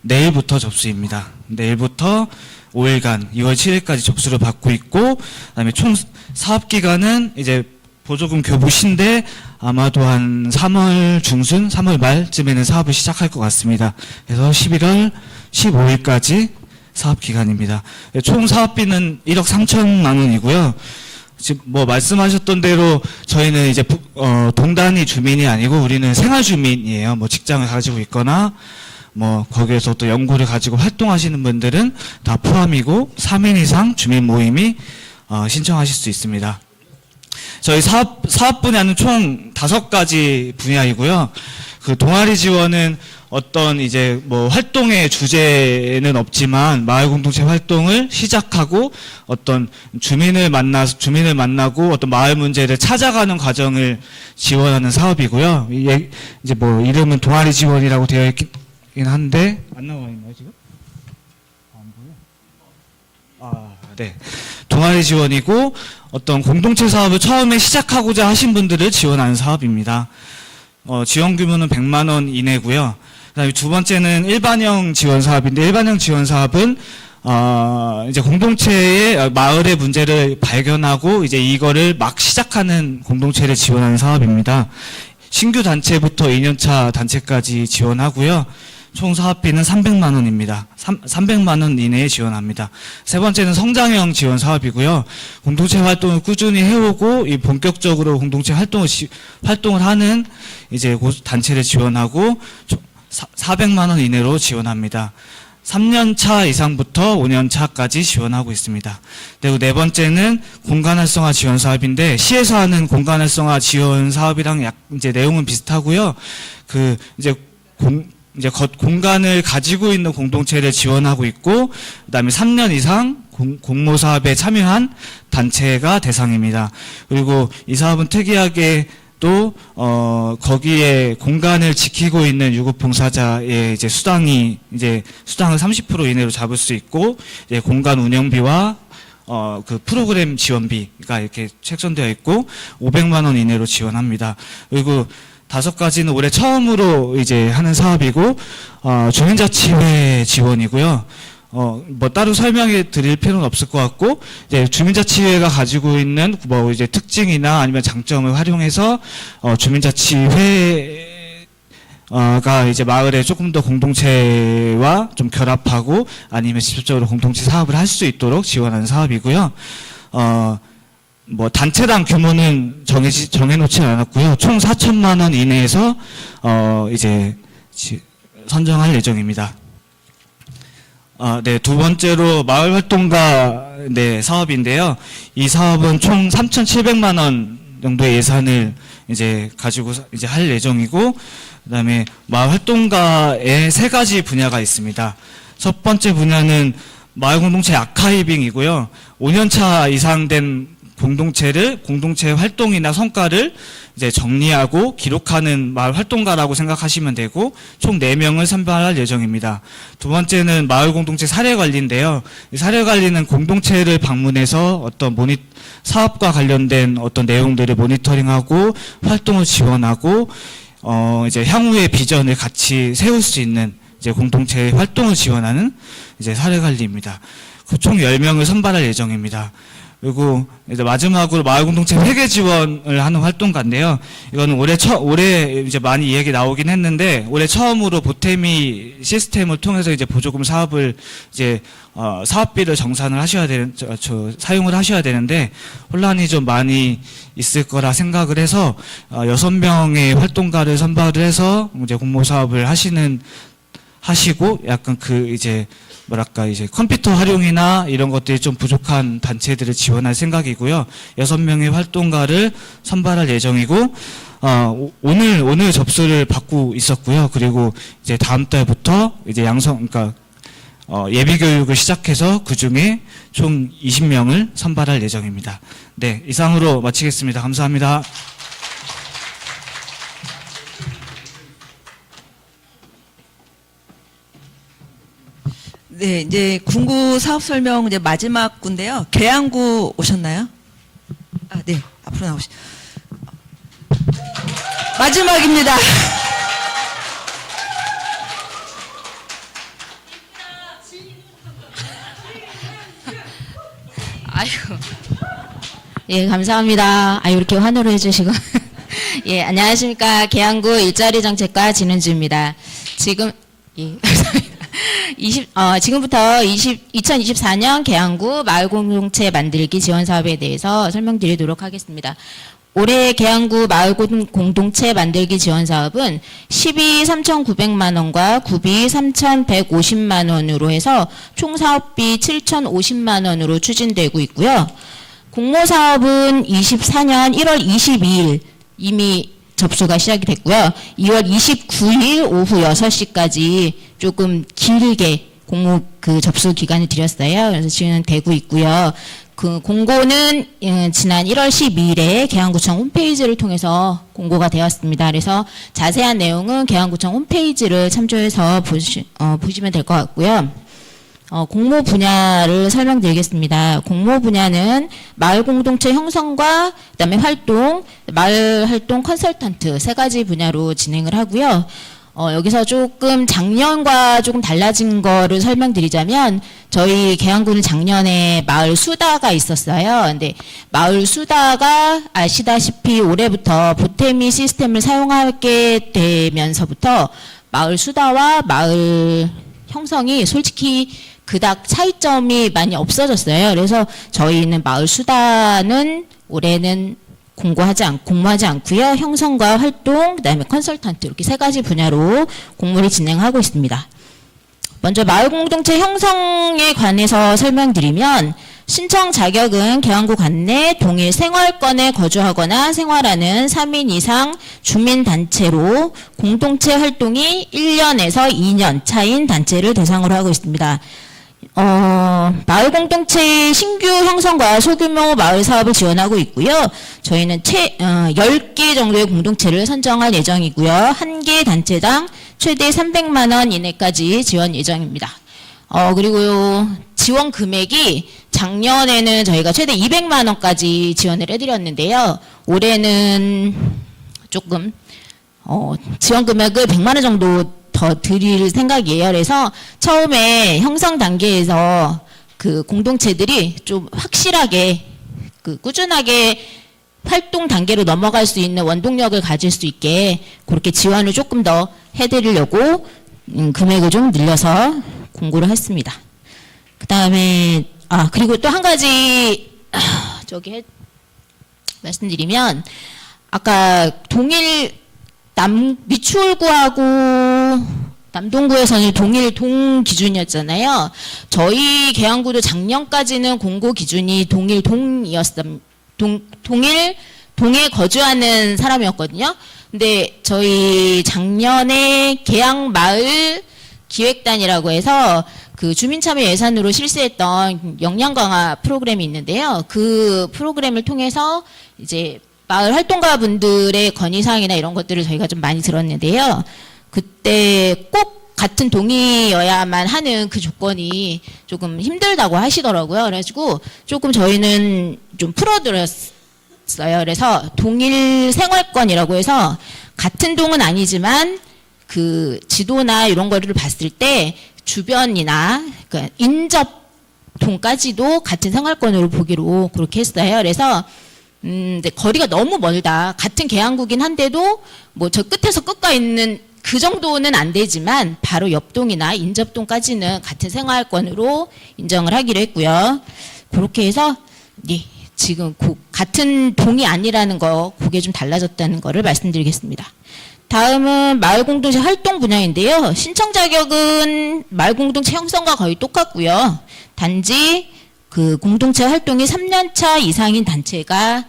내일부터 접수입니다. 내일부터 5일간 2월 7일까지 접수를 받고 있고 그다음에 총 사업 기간은 이제 보조금 교부신데 아마도 한 3월 중순, 3월 말쯤에는 사업을 시작할 것 같습니다. 그래서 11월 15일까지 사업 기간입니다. 총 사업비는 1억 3천만 원이고요. 지금 뭐 말씀하셨던 대로 저희는 이제 동단위 주민이 아니고 우리는 생활 주민이에요. 뭐 직장을 가지고 있거나 뭐 거기에서 또 연구를 가지고 활동하시는 분들은 다 포함이고 3인 이상 주민 모임이 신청하실 수 있습니다. 저희 사업 분야는 총 5가지 분야이고요. 그 동아리 지원은 어떤 이제 뭐 활동의 주제는 없지만 마을 공동체 활동을 시작하고 어떤 주민을 만나고 어떤 마을 문제를 찾아가는 과정을 지원하는 사업이고요. 이제 뭐 이름은 동아리 지원이라고 되어 있긴 한데 안 나와 있나요 지금? 안 보여? 네. 동아리 지원이고 어떤 공동체 사업을 처음에 시작하고자 하신 분들을 지원하는 사업입니다. 지원 규모는 100만 원 이내고요. 그다음에 두 번째는 일반형 지원 사업인데 일반형 지원 사업은 이제 공동체의 마을의 문제를 발견하고 이제 이거를 막 시작하는 공동체를 지원하는 사업입니다. 신규 단체부터 2년차 단체까지 지원하고요. 총 사업비는 300만 원입니다. 300만 원 이내에 지원합니다. 세 번째는 성장형 지원 사업이고요. 공동체 활동을 꾸준히 해오고 이 본격적으로 공동체 활동을 하는 이제 단체를 지원하고 400만 원 이내로 지원합니다. 3년 차 이상부터 5년 차까지 지원하고 있습니다. 그리고 네 번째는 공간 활성화 지원 사업인데 시에서 하는 공간 활성화 지원 사업이랑 이제 내용은 비슷하고요. 이제 공간을 가지고 있는 공동체를 지원하고 있고, 그다음에 3년 이상 공모 사업에 참여한 단체가 대상입니다. 그리고 이 사업은 특이하게 또 거기에 공간을 지키고 있는 유급봉사자의 이제 수당을 30% 이내로 잡을 수 있고, 이제 공간 운영비와 그 프로그램 지원비가 이렇게 책정되어 있고 500만 원 이내로 지원합니다. 그리고 5가지는 올해 처음으로 이제 하는 사업이고, 주민자치회 지원이고요. 뭐 따로 설명해 드릴 필요는 없을 것 같고, 이제 주민자치회가 가지고 있는 뭐 이제 특징이나 아니면 장점을 활용해서, 주민자치회가 이제 마을에 조금 더 공동체와 좀 결합하고 아니면 직접적으로 공동체 사업을 할 수 있도록 지원하는 사업이고요. 뭐 단체당 규모는 정해놓지 않았고요. 총 4천만 원 이내에서 이제 선정할 예정입니다. 네, 두 번째로 마을 활동가 사업인데요. 이 사업은 총 3,700만 원 정도의 예산을 이제 가지고 이제 할 예정이고, 그다음에 마을 활동가의 3가지 분야가 있습니다. 첫 번째 분야는 마을 공동체 아카이빙이고요. 5년차 이상 된 공동체 활동이나 성과를 이제 정리하고 기록하는 마을 활동가라고 생각하시면 되고, 총 4명을 선발할 예정입니다. 두 번째는 마을 공동체 사례 관리인데요. 이 사례 관리는 공동체를 방문해서 어떤 사업과 관련된 어떤 내용들을 모니터링하고 활동을 지원하고, 이제 향후의 비전을 같이 세울 수 있는 이제 공동체 활동을 지원하는 이제 사례 관리입니다. 총 10명을 선발할 예정입니다. 그리고 이제 마지막으로 마을 공동체 회계 지원을 하는 활동가인데요. 이거는 올해 이제 많이 이야기 나오긴 했는데, 올해 처음으로 보태미 시스템을 통해서 이제 보조금 사업을 이제 사업비를 정산을 사용을 하셔야 되는데 혼란이 좀 많이 있을 거라 생각을 해서 6명의 활동가를 선발을 해서 이제 공모 사업을 하시고 약간 이제 컴퓨터 활용이나 이런 것들이 좀 부족한 단체들을 지원할 생각이고요. 6명의 활동가를 선발할 예정이고, 오늘 접수를 받고 있었고요. 그리고 이제 다음 달부터 이제 예비 교육을 시작해서 그 중에 총 20명을 선발할 예정입니다. 네, 이상으로 마치겠습니다. 감사합니다. 네, 이제 군구 사업 설명 이제 마지막 군데요. 계양구 오셨나요? 네, 앞으로 나오시. 마지막입니다. 아이고. 예, 감사합니다. 이렇게 환호를 해주시고. 예, 안녕하십니까. 계양구 일자리 정책과 진흥주입니다. 감사합니다. 지금부터 2024년 계양구 마을공동체 만들기 지원 사업에 대해서 설명드리도록 하겠습니다. 올해 계양구 마을공동체 만들기 지원 사업은 시비 3,900만 원과 구비 3,150만 원으로 해서 총 사업비 7,050만 원으로 추진되고 있고요. 공모 사업은 24년 1월 22일 이미 접수가 시작이 됐고요. 2월 29일 오후 6시까지 조금 길게 공모 접수 기간을 드렸어요. 그래서 지금 되고 있고요. 그 공고는 지난 1월 12일에 계양구청 홈페이지를 통해서 공고가 되었습니다. 그래서 자세한 내용은 계양구청 홈페이지를 참조해서 보시면 될 것 같고요. 공모 분야를 설명드리겠습니다. 공모 분야는 마을 공동체 형성과 그다음에 활동, 마을 활동 컨설턴트 3가지 분야로 진행을 하고요. 여기서 조금 작년과 조금 달라진 거를 설명드리자면 저희 계양구는 작년에 마을 수다가 있었어요. 근데 마을 수다가 아시다시피 올해부터 보태미 시스템을 사용하게 되면서부터 마을 수다와 마을 형성이 솔직히 그닥 차이점이 많이 없어졌어요. 그래서 저희는 마을 수다는 올해는 공모하지 않고요. 형성과 활동, 그다음에 컨설턴트 이렇게 세 가지 분야로 공모를 진행하고 있습니다. 먼저 마을 공동체 형성에 관해서 설명드리면 신청 자격은 계양구 관내 동일 생활권에 거주하거나 생활하는 3인 이상 주민단체로 공동체 활동이 1년에서 2년 차인 단체를 대상으로 하고 있습니다. 마을 공동체의 신규 형성과 소규모 마을 사업을 지원하고 있고요. 저희는 10개 정도의 공동체를 선정할 예정이고요. 한 개 단체당 최대 300만 원 이내까지 지원 예정입니다. 그리고 지원 금액이 작년에는 저희가 최대 200만 원까지 지원을 해드렸는데요. 올해는 조금 지원 금액을 100만 원 정도 더 드릴 생각이에요. 그래서 처음에 형성 단계에서 그 공동체들이 좀 확실하게 꾸준하게 활동 단계로 넘어갈 수 있는 원동력을 가질 수 있게 그렇게 지원을 조금 더 해드리려고 금액을 좀 늘려서 공고를 했습니다. 그 다음에 그리고 또 한 가지 말씀드리면 아까 동일 미추홀구하고 남동구에서는 동일 동 기준이었잖아요. 저희 계양구도 작년까지는 공고 기준이 동일 동이었습니다. 동일 동에 거주하는 사람이었거든요. 근데 저희 작년에 계양 마을 기획단이라고 해서 그 주민참여 예산으로 실시했던 역량 강화 프로그램이 있는데요. 그 프로그램을 통해서 이제 마을 활동가 분들의 건의사항이나 이런 것들을 저희가 좀 많이 들었는데요. 그때 꼭 같은 동의여야만 하는 그 조건이 조금 힘들다고 하시더라고요. 그래가지고 조금 저희는 좀 풀어드렸어요. 그래서 동일 생활권이라고 해서 같은 동은 아니지만 그 지도나 이런 거를 봤을 때 주변이나 그러니까 인접 동까지도 같은 생활권으로 보기로 그렇게 했어요. 그래서 근데 거리가 너무 멀다. 같은 계양구긴 한데도 뭐 저 끝에서 끝가 있는 그 정도는 안 되지만 바로 옆동이나 인접동까지는 같은 생활권으로 인정을 하기로 했고요. 그렇게 해서 지금 같은 동이 아니라는 거 그게 좀 달라졌다는 거를 말씀드리겠습니다. 다음은 마을공동체 활동 분야인데요. 신청 자격은 마을공동체 형성과 거의 똑같고요. 단지 그 공동체 활동이 3년차 이상인 단체가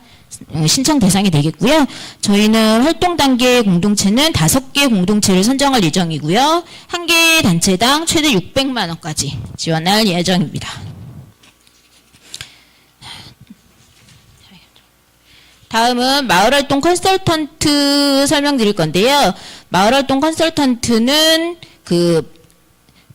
신청 대상이 되겠고요. 저희는 활동 단계 공동체는 5개 공동체를 선정할 예정이고요. 한 개 단체당 최대 600만 원까지 지원할 예정입니다. 다음은 마을활동 컨설턴트 설명드릴 건데요. 마을활동 컨설턴트는 그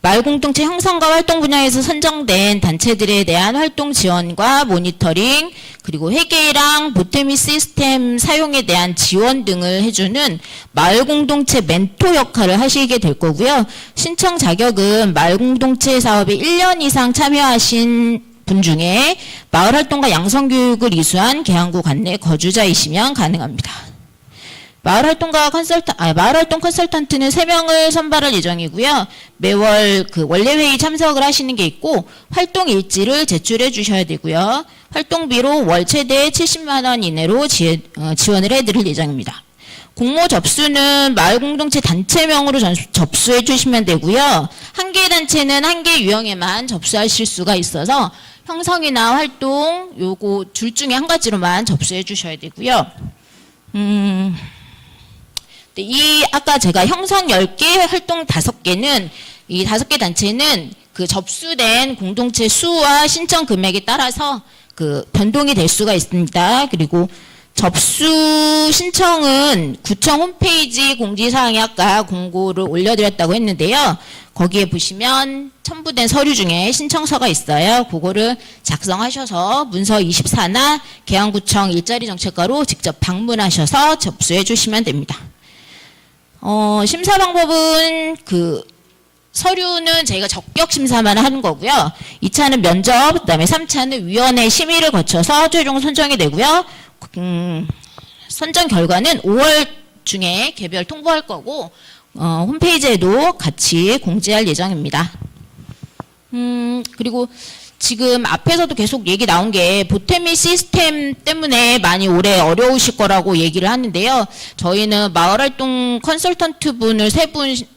마을공동체 형성과 활동 분야에서 선정된 단체들에 대한 활동 지원과 모니터링, 그리고 회계랑 보태미 시스템 사용에 대한 지원 등을 해주는 마을공동체 멘토 역할을 하시게 될 거고요. 신청 자격은 마을공동체 사업에 1년 이상 참여하신 분 중에 마을활동과 양성교육을 이수한 계양구 관내 거주자이시면 가능합니다. 마을활동 컨설턴트는 3명을 선발할 예정이고요. 매월 그 원래회의 참석을 하시는 게 있고 활동 일지를 제출해 주셔야 되고요. 활동비로 월 최대 70만 원 이내로 지원을 해드릴 예정입니다. 공모 접수는 마을공동체 단체명으로 접수해 주시면 되고요. 한 개 단체는 한 개 유형에만 접수하실 수가 있어서 형성이나 활동 요거 둘 중에 한 가지로만 접수해 주셔야 되고요. 아까 제가 형성 10개, 활동 5개는 이 5개 단체는 그 접수된 공동체 수와 신청 금액에 따라서 그 변동이 될 수가 있습니다. 그리고 접수 신청은 구청 홈페이지 공지사항에 아까 공고를 올려드렸다고 했는데요. 거기에 보시면 첨부된 서류 중에 신청서가 있어요. 그거를 작성하셔서 문서 24나 계양구청 일자리 정책과로 직접 방문하셔서 접수해 주시면 됩니다. 심사 방법은 서류는 저희가 적격 심사만 하는 거고요. 2차는 면접, 그다음에 3차는 위원회 심의를 거쳐서 최종 선정이 되고요. 선정 결과는 5월 중에 개별 통보할 거고 홈페이지에도 같이 공지할 예정입니다. 그리고 지금 앞에서도 계속 얘기 나온 게 보태미 시스템 때문에 많이 올해 어려우실 거라고 얘기를 하는데요. 저희는 마을활동 컨설턴트 분을 3분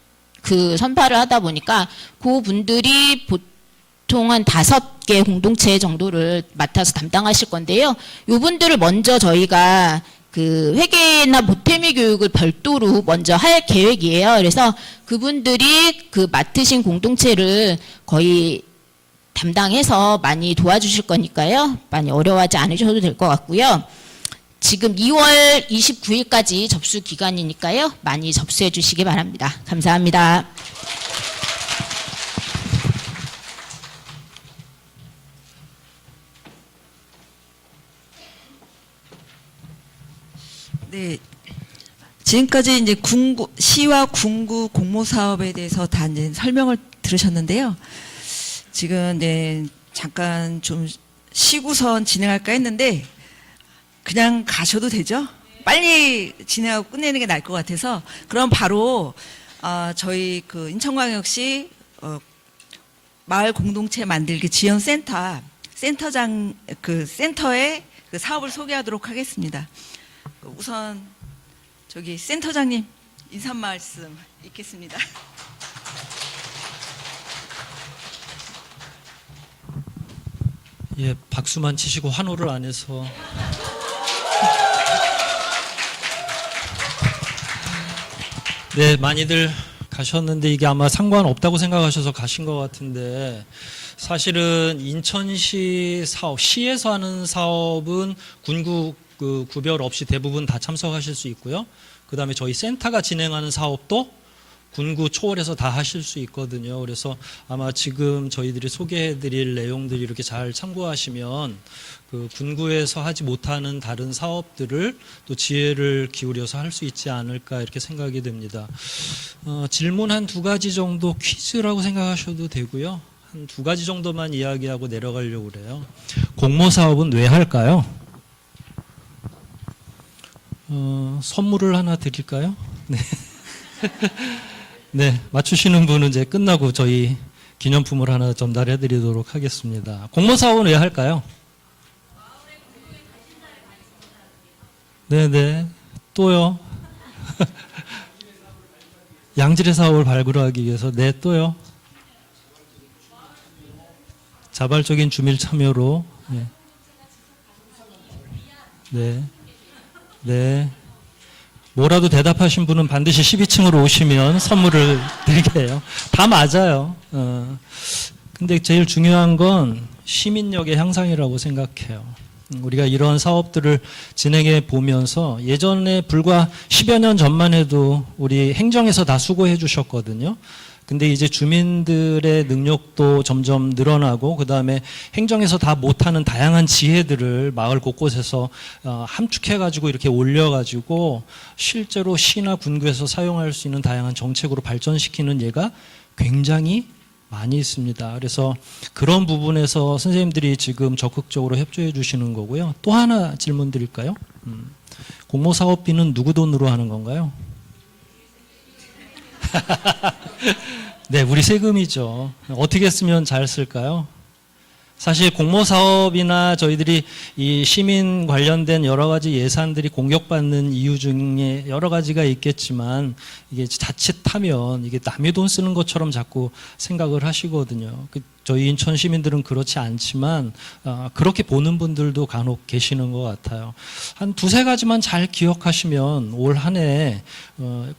선발을 하다 보니까 그 분들이 보통 한 5개 공동체 정도를 맡아서 담당하실 건데요. 이 분들을 먼저 저희가 회계나 보태미 교육을 별도로 먼저 할 계획이에요. 그래서 그분들이 맡으신 공동체를 거의 담당해서 많이 도와주실 거니까요. 많이 어려워하지 않으셔도 될 것 같고요. 지금 2월 29일까지 접수 기간이니까요. 많이 접수해 주시기 바랍니다. 감사합니다. 네. 지금까지 이제 시와 군구 공모 사업에 대해서 다 이제 설명을 들으셨는데요. 지금 이제 잠깐 좀 쉬고선 진행할까 했는데 그냥 가셔도 되죠? 빨리 진행하고 끝내는 게 나을 것 같아서 그럼 바로 저희 인천광역시 마을 공동체 만들기 지원센터 센터장 센터의 사업을 소개하도록 하겠습니다. 우선 저기 센터장님 인사 말씀 있겠습니다. 예, 박수만 치시고 환호를 안 해서. 네, 많이들 가셨는데 이게 아마 상관없다고 생각하셔서 가신 것 같은데 사실은 인천시 사업, 시에서 하는 사업은 군구 구별 없이 대부분 다 참석하실 수 있고요. 그 다음에 저희 센터가 진행하는 사업도 군구 초월해서 다 하실 수 있거든요. 그래서 아마 지금 저희들이 소개해드릴 내용들이 이렇게 잘 참고하시면 군구에서 하지 못하는 다른 사업들을 또 지혜를 기울여서 할 수 있지 않을까 이렇게 생각이 됩니다. 질문 한 2가지 정도 퀴즈라고 생각하셔도 되고요. 한 2가지 정도만 이야기하고 내려가려고 그래요. 공모 사업은 왜 할까요? 선물을 하나 드릴까요? 네. 네, 맞추시는 분은 이제 끝나고 저희 기념품을 하나 전달해 드리도록 하겠습니다. 공모 사업은 왜 할까요? 네네. 또요? 양질의 사업을 발굴하기 위해서. 네, 또요? 자발적인 주민 참여로. 네. 네. 네. 뭐라도 대답하신 분은 반드시 12층으로 오시면 선물을 드릴게요. 다 맞아요. 근데 제일 중요한 건 시민력의 향상이라고 생각해요. 우리가 이런 사업들을 진행해 보면서 예전에 불과 10여 년 전만 해도 우리 행정에서 다 수고해 주셨거든요. 근데 이제 주민들의 능력도 점점 늘어나고 그다음에 행정에서 다 못하는 다양한 지혜들을 마을 곳곳에서 함축해가지고 이렇게 올려가지고 실제로 시나 군구에서 사용할 수 있는 다양한 정책으로 발전시키는 예가 굉장히 많이 있습니다. 그래서 그런 부분에서 선생님들이 지금 적극적으로 협조해 주시는 거고요. 또 하나 질문 드릴까요? 공모사업비는 누구 돈으로 하는 건가요? 네, 우리 세금이죠. 어떻게 쓰면 잘 쓸까요? 사실 공모사업이나 저희들이 이 시민 관련된 여러 가지 예산들이 공격받는 이유 중에 여러 가지가 있겠지만 이게 자칫하면 이게 남의 돈 쓰는 것처럼 자꾸 생각을 하시거든요. 저희 인천 시민들은 그렇지 않지만 그렇게 보는 분들도 간혹 계시는 것 같아요. 한 2-3가지만 잘 기억하시면 올 한 해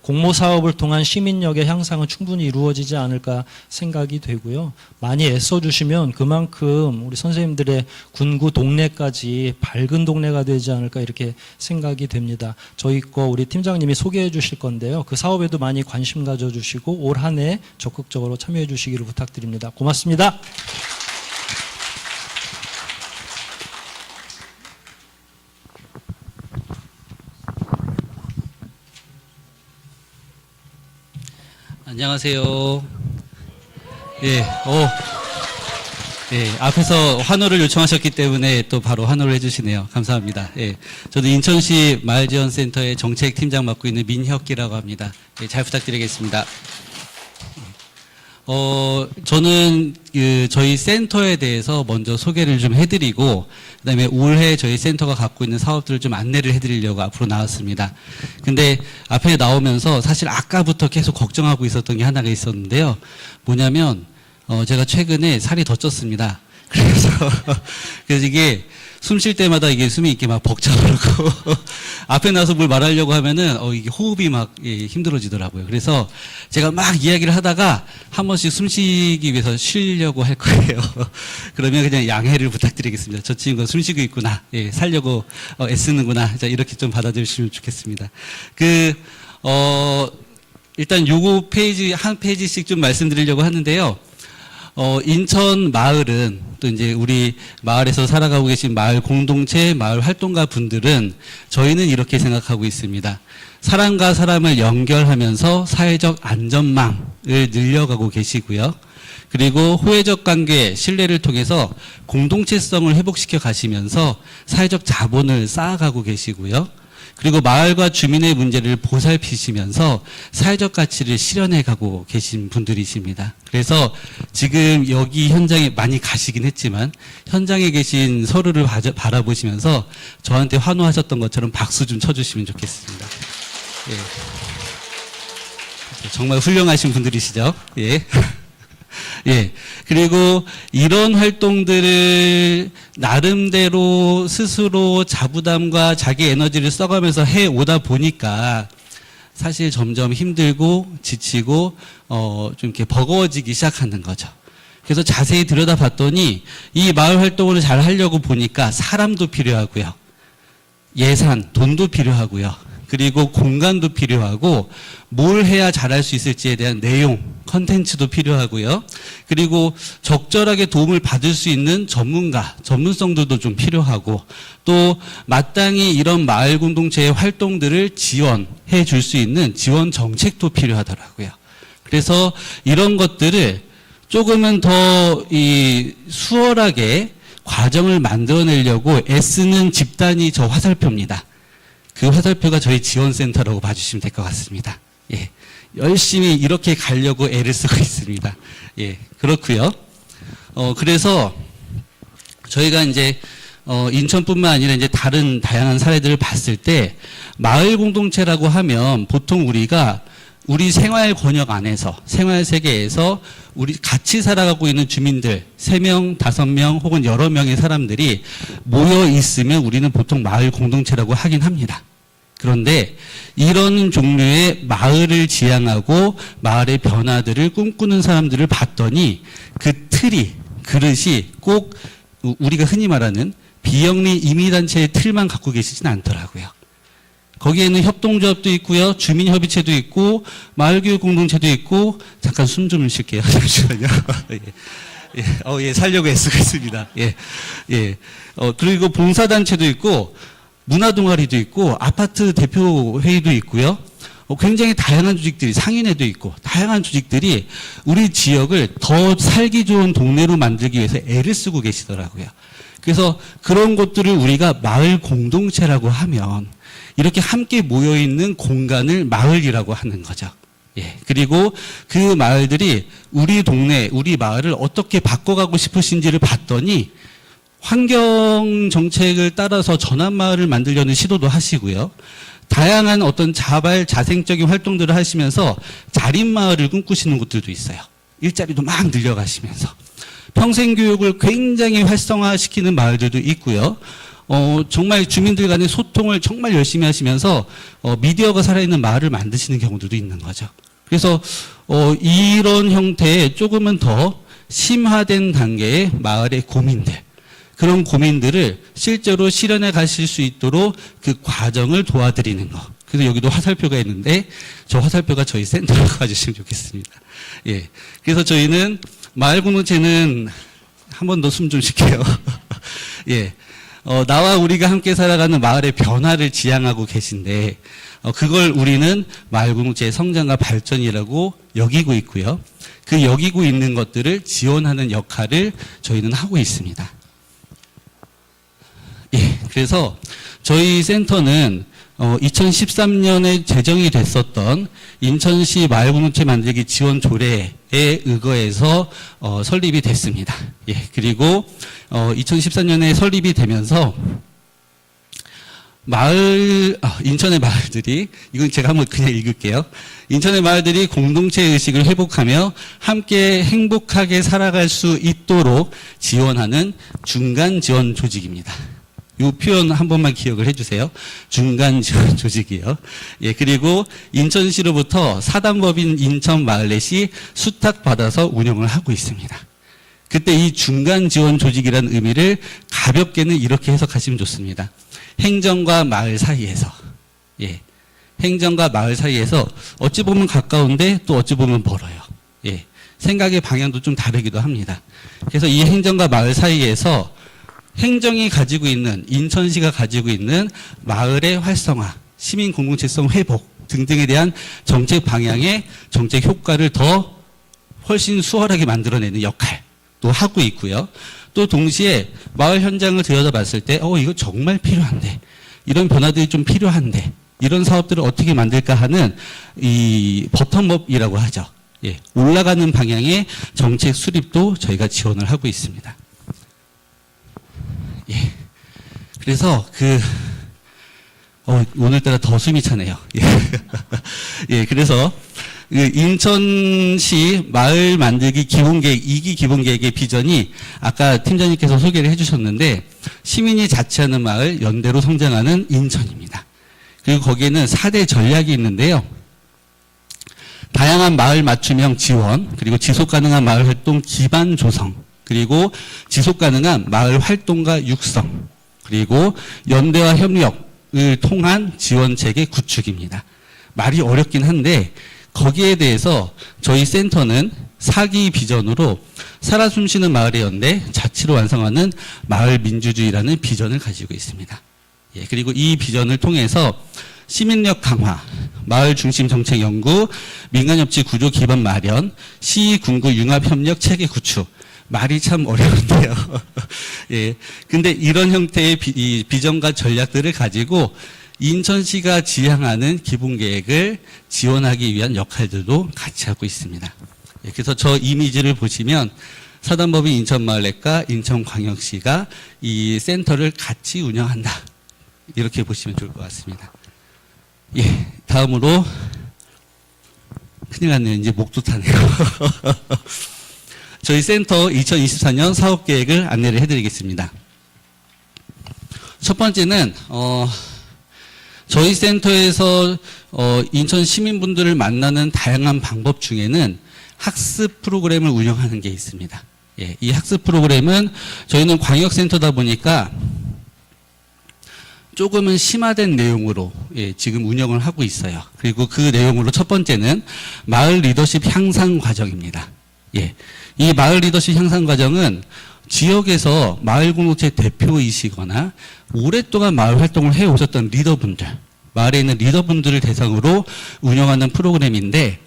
공모사업을 통한 시민력의 향상은 충분히 이루어지지 않을까 생각이 되고요. 많이 애써주시면 그만큼 우리 선생님들의 군구 동네까지 밝은 동네가 되지 않을까 이렇게 생각이 됩니다. 저희 거 우리 팀장님이 소개해 주실 건데요. 그 사업에도 많이 관심 가져주시고 올 한 해 적극적으로 참여해 주시기를 부탁드립니다. 고맙습니다. 안녕하세요. 예, 앞에서 환호를 요청하셨기 때문에 또 바로 환호를 해주시네요. 감사합니다. 예, 저는 인천시 마을지원센터의 정책팀장 맡고 있는 민혁기라고 합니다. 예, 잘 부탁드리겠습니다. 저는 저희 센터에 대해서 먼저 소개를 좀 해드리고, 그다음에 올해 저희 센터가 갖고 있는 사업들을 좀 안내를 해드리려고 앞으로 나왔습니다. 근데 앞에 나오면서 사실 아까부터 계속 걱정하고 있었던 게 하나가 있었는데요. 뭐냐면 제가 최근에 살이 더 쪘습니다. 그래서 이게 숨 쉴 때마다 이게 숨이 이렇게 막 벅차오르고 앞에 나서 뭘 말하려고 하면은 이게 호흡이 막 힘들어지더라고요. 그래서 제가 막 이야기를 하다가 한 번씩 숨 쉬기 위해서 쉬려고 할 거예요. 그러면 그냥 양해를 부탁드리겠습니다. 저 친구가 숨 쉬고 있구나. 예, 살려고 애쓰는구나. 자, 이렇게 좀 받아주시면 좋겠습니다. 일단 요거 페이지 한 페이지씩 좀 말씀드리려고 하는데요. 인천 마을은 또 이제 우리 마을에서 살아가고 계신 마을 공동체, 마을 활동가 분들은 저희는 이렇게 생각하고 있습니다. 사람과 사람을 연결하면서 사회적 안전망을 늘려가고 계시고요. 그리고 호혜적 관계, 신뢰를 통해서 공동체성을 회복시켜 가시면서 사회적 자본을 쌓아가고 계시고요. 그리고 마을과 주민의 문제를 보살피시면서 사회적 가치를 실현해 가고 계신 분들이십니다. 그래서 지금 여기 현장에 많이 가시긴 했지만 현장에 계신 서로를 바라보시면서 저한테 환호하셨던 것처럼 박수 좀 쳐주시면 좋겠습니다. 예. 정말 훌륭하신 분들이시죠? 예. 예. 그리고 이런 활동들을 나름대로 스스로 자부담과 자기 에너지를 써가면서 해 오다 보니까 사실 점점 힘들고 지치고 좀 이렇게 버거워지기 시작하는 거죠. 그래서 자세히 들여다봤더니 이 마을 활동을 잘 하려고 보니까 사람도 필요하고요. 예산, 돈도 필요하고요. 그리고 공간도 필요하고 뭘 해야 잘할 수 있을지에 대한 내용, 컨텐츠도 필요하고요. 그리고 적절하게 도움을 받을 수 있는 전문가, 전문성들도 좀 필요하고 또 마땅히 이런 마을 공동체의 활동들을 지원해 줄 수 있는 지원 정책도 필요하더라고요. 그래서 이런 것들을 조금은 더 수월하게 과정을 만들어내려고 애쓰는 집단이 저 화살표입니다. 그 화살표가 저희 지원센터라고 봐주시면 될 것 같습니다. 예. 열심히 이렇게 가려고 애를 쓰고 있습니다. 예. 그렇고요. 그래서 저희가 이제 인천뿐만 아니라 이제 다른 다양한 사례들을 봤을 때 마을 공동체라고 하면 보통 우리가 우리 생활 권역 안에서 생활 세계에서 우리 같이 살아가고 있는 주민들 3명, 5명 혹은 여러 명의 사람들이 모여 있으면 우리는 보통 마을 공동체라고 하긴 합니다. 그런데 이런 종류의 마을을 지향하고 마을의 변화들을 꿈꾸는 사람들을 봤더니 그 틀이, 그릇이 꼭 우리가 흔히 말하는 비영리 임의단체의 틀만 갖고 계시진 않더라고요. 거기에는 협동조합도 있고요, 주민협의체도 있고, 마을교육 공동체도 있고, 잠깐 숨 좀 쉴게요. 잠시만요. 예, 살려고 애쓰고 있습니다. 그리고 봉사단체도 있고, 문화동아리도 있고, 아파트 대표회의도 있고요. 굉장히 다양한 조직들이, 상인회도 있고, 다양한 조직들이 우리 지역을 더 살기 좋은 동네로 만들기 위해서 애를 쓰고 계시더라고요. 그래서 그런 것들을 우리가 마을 공동체라고 하면 이렇게 함께 모여있는 공간을 마을이라고 하는 거죠. 예. 그리고 그 마을들이 우리 동네, 우리 마을을 어떻게 바꿔가고 싶으신지를 봤더니 환경 정책을 따라서 전환마을을 만들려는 시도도 하시고요. 다양한 어떤 자생적인 활동들을 하시면서 자립마을을 꿈꾸시는 곳들도 있어요. 일자리도 막 늘려가시면서. 평생교육을 굉장히 활성화시키는 마을들도 있고요. 정말 주민들 간의 소통을 정말 열심히 하시면서 미디어가 살아있는 마을을 만드시는 경우들도 있는 거죠. 그래서 이런 형태의 조금은 더 심화된 단계의 마을의 고민들, 그런 고민들을 실제로 실현해 가실 수 있도록 그 과정을 도와드리는 거. 그래서 여기도 화살표가 있는데 저 화살표가 저희 센터라고 봐주시면 좋겠습니다. 예. 그래서 저희는 마을 공동체는 한 번 더 숨 좀 쉴게요. 예. 나와 우리가 함께 살아가는 마을의 변화를 지향하고 계신데 그걸 우리는 마을 공동체의 성장과 발전이라고 여기고 있고요. 그 여기고 있는 것들을 지원하는 역할을 저희는 하고 있습니다. 예, 그래서 저희 센터는 2013년에 제정이 됐었던 인천시 마을공동체 만들기 지원 조례에 의거해서 설립이 됐습니다. 예, 그리고 2014년에 설립이 되면서 인천의 마을들이, 이건 제가 한번 그냥 읽을게요. 인천의 마을들이 공동체 의식을 회복하며 함께 행복하게 살아갈 수 있도록 지원하는 중간 지원 조직입니다. 이 표현 한 번만 기억을 해주세요. 중간 지원 조직이요. 예, 그리고 인천시로부터 사단법인 인천마을넷이 수탁받아서 운영을 하고 있습니다. 그때 이 중간 지원 조직이라는 의미를 가볍게는 이렇게 해석하시면 좋습니다. 행정과 마을 사이에서, 예, 행정과 마을 사이에서 어찌 보면 가까운데 또 어찌 보면 멀어요. 예, 생각의 방향도 좀 다르기도 합니다. 그래서 이 행정과 마을 사이에서 행정이 가지고 있는, 인천시가 가지고 있는 마을의 활성화, 시민 공동체성 회복 등등에 대한 정책 방향의 정책 효과를 더 훨씬 수월하게 만들어내는 역할도 하고 있고요. 또 동시에 마을 현장을 들여다봤을 때 이거 정말 필요한데, 이런 변화들이 좀 필요한데, 이런 사업들을 어떻게 만들까 하는 이 버텀업이라고 하죠. 예, 올라가는 방향의 정책 수립도 저희가 지원을 하고 있습니다. 예. 그래서 오늘따라 더 숨이 차네요. 예. 예, 그래서 인천시 마을 만들기 기본계획 2기 기본계획의 비전이 아까 팀장님께서 소개를 해주셨는데, 시민이 자치하는 마을, 연대로 성장하는 인천입니다. 그리고 거기에는 4대 전략이 있는데요. 다양한 마을 맞춤형 지원, 그리고 지속가능한 마을 활동 기반 조성, 그리고 지속가능한 마을 활동가 육성, 그리고 연대와 협력을 통한 지원체계 구축입니다. 말이 어렵긴 한데 거기에 대해서 저희 센터는 4기 비전으로 살아 숨쉬는 마을의 연대, 자치로 완성하는 마을 민주주의라는 비전을 가지고 있습니다. 예, 그리고 이 비전을 통해서 시민력 강화, 마을 중심 정책 연구, 민간협치 구조 기반 마련, 시, 군구 융합협력 체계 구축, 말이 참 어려운데요. 예. 근데 이런 형태의 비전과 전략들을 가지고 인천시가 지향하는 기본계획을 지원하기 위한 역할들도 같이 하고 있습니다. 예. 그래서 저 이미지를 보시면 사단법인 인천마을넷과 인천광역시가 이 센터를 같이 운영한다, 이렇게 보시면 좋을 것 같습니다. 예. 다음으로, 큰일 났네요. 이제 목도 타네요. 저희 센터 2024년 사업계획을 안내를 해드리겠습니다. 첫 번째는 저희 센터에서 인천 시민분들을 만나는 다양한 방법 중에는 학습 프로그램을 운영하는 게 있습니다. 예, 이 학습 프로그램은 저희는 광역센터다 보니까 조금은 심화된 내용으로 지금 운영을 하고 있어요. 그리고 그 내용으로 첫 번째는 마을 리더십 향상 과정입니다. 예. 이 마을 리더십 향상 과정은 지역에서 마을 공동체 대표이시거나 오랫동안 마을 활동을 해오셨던 리더분들, 마을에 있는 리더분들을 대상으로 운영하는 프로그램인데,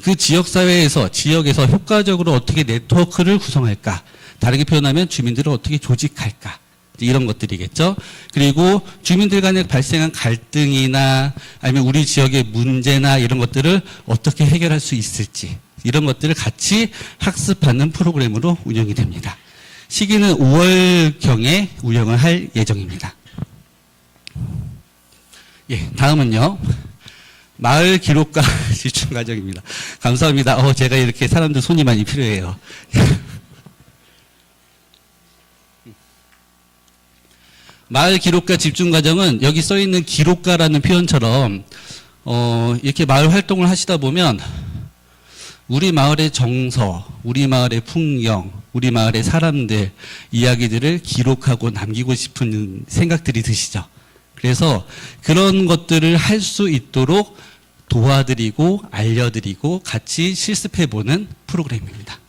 그 지역사회에서, 지역에서 효과적으로 어떻게 네트워크를 구성할까, 다르게 표현하면 주민들을 어떻게 조직할까, 이런 것들이겠죠. 그리고 주민들 간에 발생한 갈등이나 아니면 우리 지역의 문제나 이런 것들을 어떻게 해결할 수 있을지, 이런 것들을 같이 학습하는 프로그램으로 운영이 됩니다. 시기는 5월경에 운영을 할 예정입니다. 예, 다음은요. 마을 기록과 집중 과정입니다. 감사합니다. 제가 이렇게 사람들 손이 많이 필요해요. 마을 기록과 집중 과정은 여기 써 있는 기록가라는 표현처럼 이렇게 마을 활동을 하시다 보면 우리 마을의 정서, 우리 마을의 풍경, 우리 마을의 사람들, 이야기들을 기록하고 남기고 싶은 생각들이 드시죠. 그래서 그런 것들을 할 수 있도록 도와드리고 알려드리고 같이 실습해보는 프로그램입니다.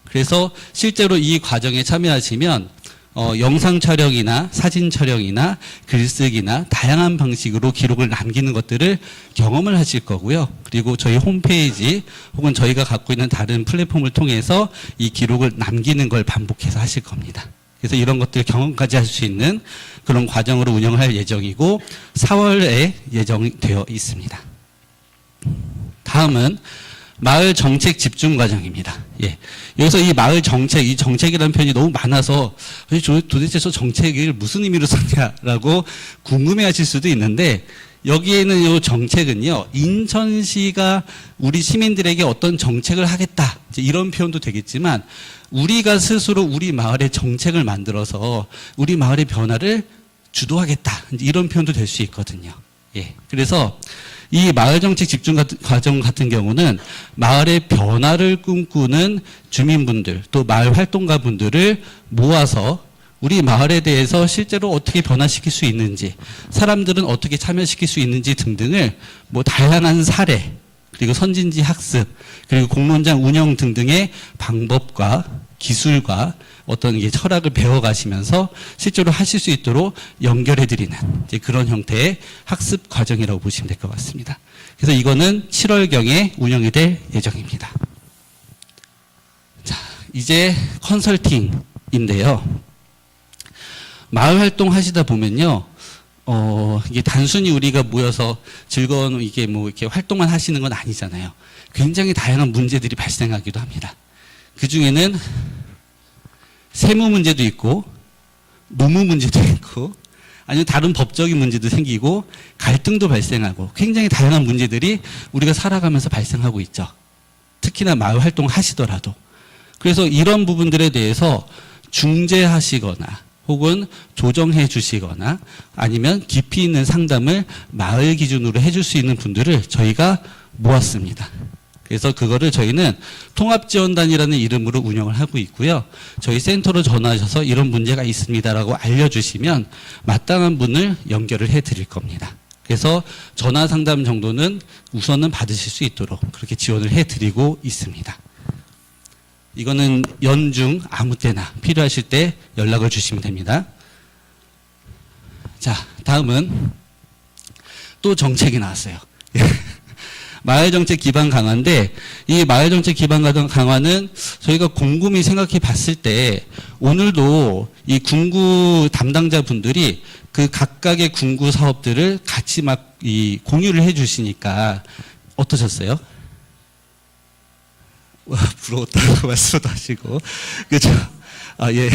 그래서 실제로 이 과정에 참여하시면 영상 촬영이나 사진 촬영이나 글쓰기나 다양한 방식으로 기록을 남기는 것들을 경험을 하실 거고요. 그리고 저희 홈페이지 혹은 저희가 갖고 있는 다른 플랫폼을 통해서 이 기록을 남기는 걸 반복해서 하실 겁니다. 그래서 이런 것들 경험까지 할 수 있는 그런 과정으로 운영을 할 예정이고 4월에 예정이 되어 있습니다. 다음은 마을 정책 집중 과정입니다. 예. 여기서 이 마을 정책, 이 정책이라는 표현이 너무 많아서 도대체 저 정책을 무슨 의미로 썼냐라고 궁금해 하실 수도 있는데 여기에는 이 정책은요, 인천시가 우리 시민들에게 어떤 정책을 하겠다. 이제 이런 표현도 되겠지만 우리가 스스로 우리 마을의 정책을 만들어서 우리 마을의 변화를 주도하겠다. 이런 표현도 될 수 있거든요. 예. 그래서 이 마을 정책 집중 과정 같은 경우는 마을의 변화를 꿈꾸는 주민분들 또 마을 활동가분들을 모아서 우리 마을에 대해서 실제로 어떻게 변화시킬 수 있는지, 사람들은 어떻게 참여시킬 수 있는지 등등을 뭐 다양한 사례, 그리고 선진지 학습, 그리고 공론장 운영 등등의 방법과 기술과 어떤 이게 철학을 배워가시면서 실제로 하실 수 있도록 연결해드리는 이제 그런 형태의 학습 과정이라고 보시면 될 것 같습니다. 그래서 이거는 7월경에 운영이 될 예정입니다. 자, 이제 컨설팅인데요. 마을 활동 하시다 보면요, 이게 단순히 우리가 모여서 즐거운 이게 뭐 이렇게 활동만 하시는 건 아니잖아요. 굉장히 다양한 문제들이 발생하기도 합니다. 그 중에는 세무 문제도 있고, 노무 문제도 있고, 아니면 다른 법적인 문제도 생기고, 갈등도 발생하고, 굉장히 다양한 문제들이 우리가 살아가면서 발생하고 있죠. 특히나 마을 활동을 하시더라도. 그래서 이런 부분들에 대해서 중재하시거나, 혹은 조정해 주시거나, 아니면 깊이 있는 상담을 마을 기준으로 해줄 수 있는 분들을 저희가 모았습니다. 그래서 그거를 저희는 통합지원단이라는 이름으로 운영을 하고 있고요. 저희 센터로 전화하셔서 이런 문제가 있습니다라고 알려주시면 마땅한 분을 연결을 해드릴 겁니다. 그래서 전화 상담 정도는 우선은 받으실 수 있도록 그렇게 지원을 해드리고 있습니다. 이거는 연중 아무 때나 필요하실 때 연락을 주시면 됩니다. 자, 다음은 또 정책이 나왔어요. 마을정책 기반 강화인데 이 마을정책 기반 강화는 저희가 곰곰이 생각해 봤을 때 오늘도 이 군구 담당자분들이 그 각각의 군구 사업들을 같이 막 이 공유를 해 주시니까 어떠셨어요? 와, 부러웠다고 말씀도 하시고. 그죠? 아, 예.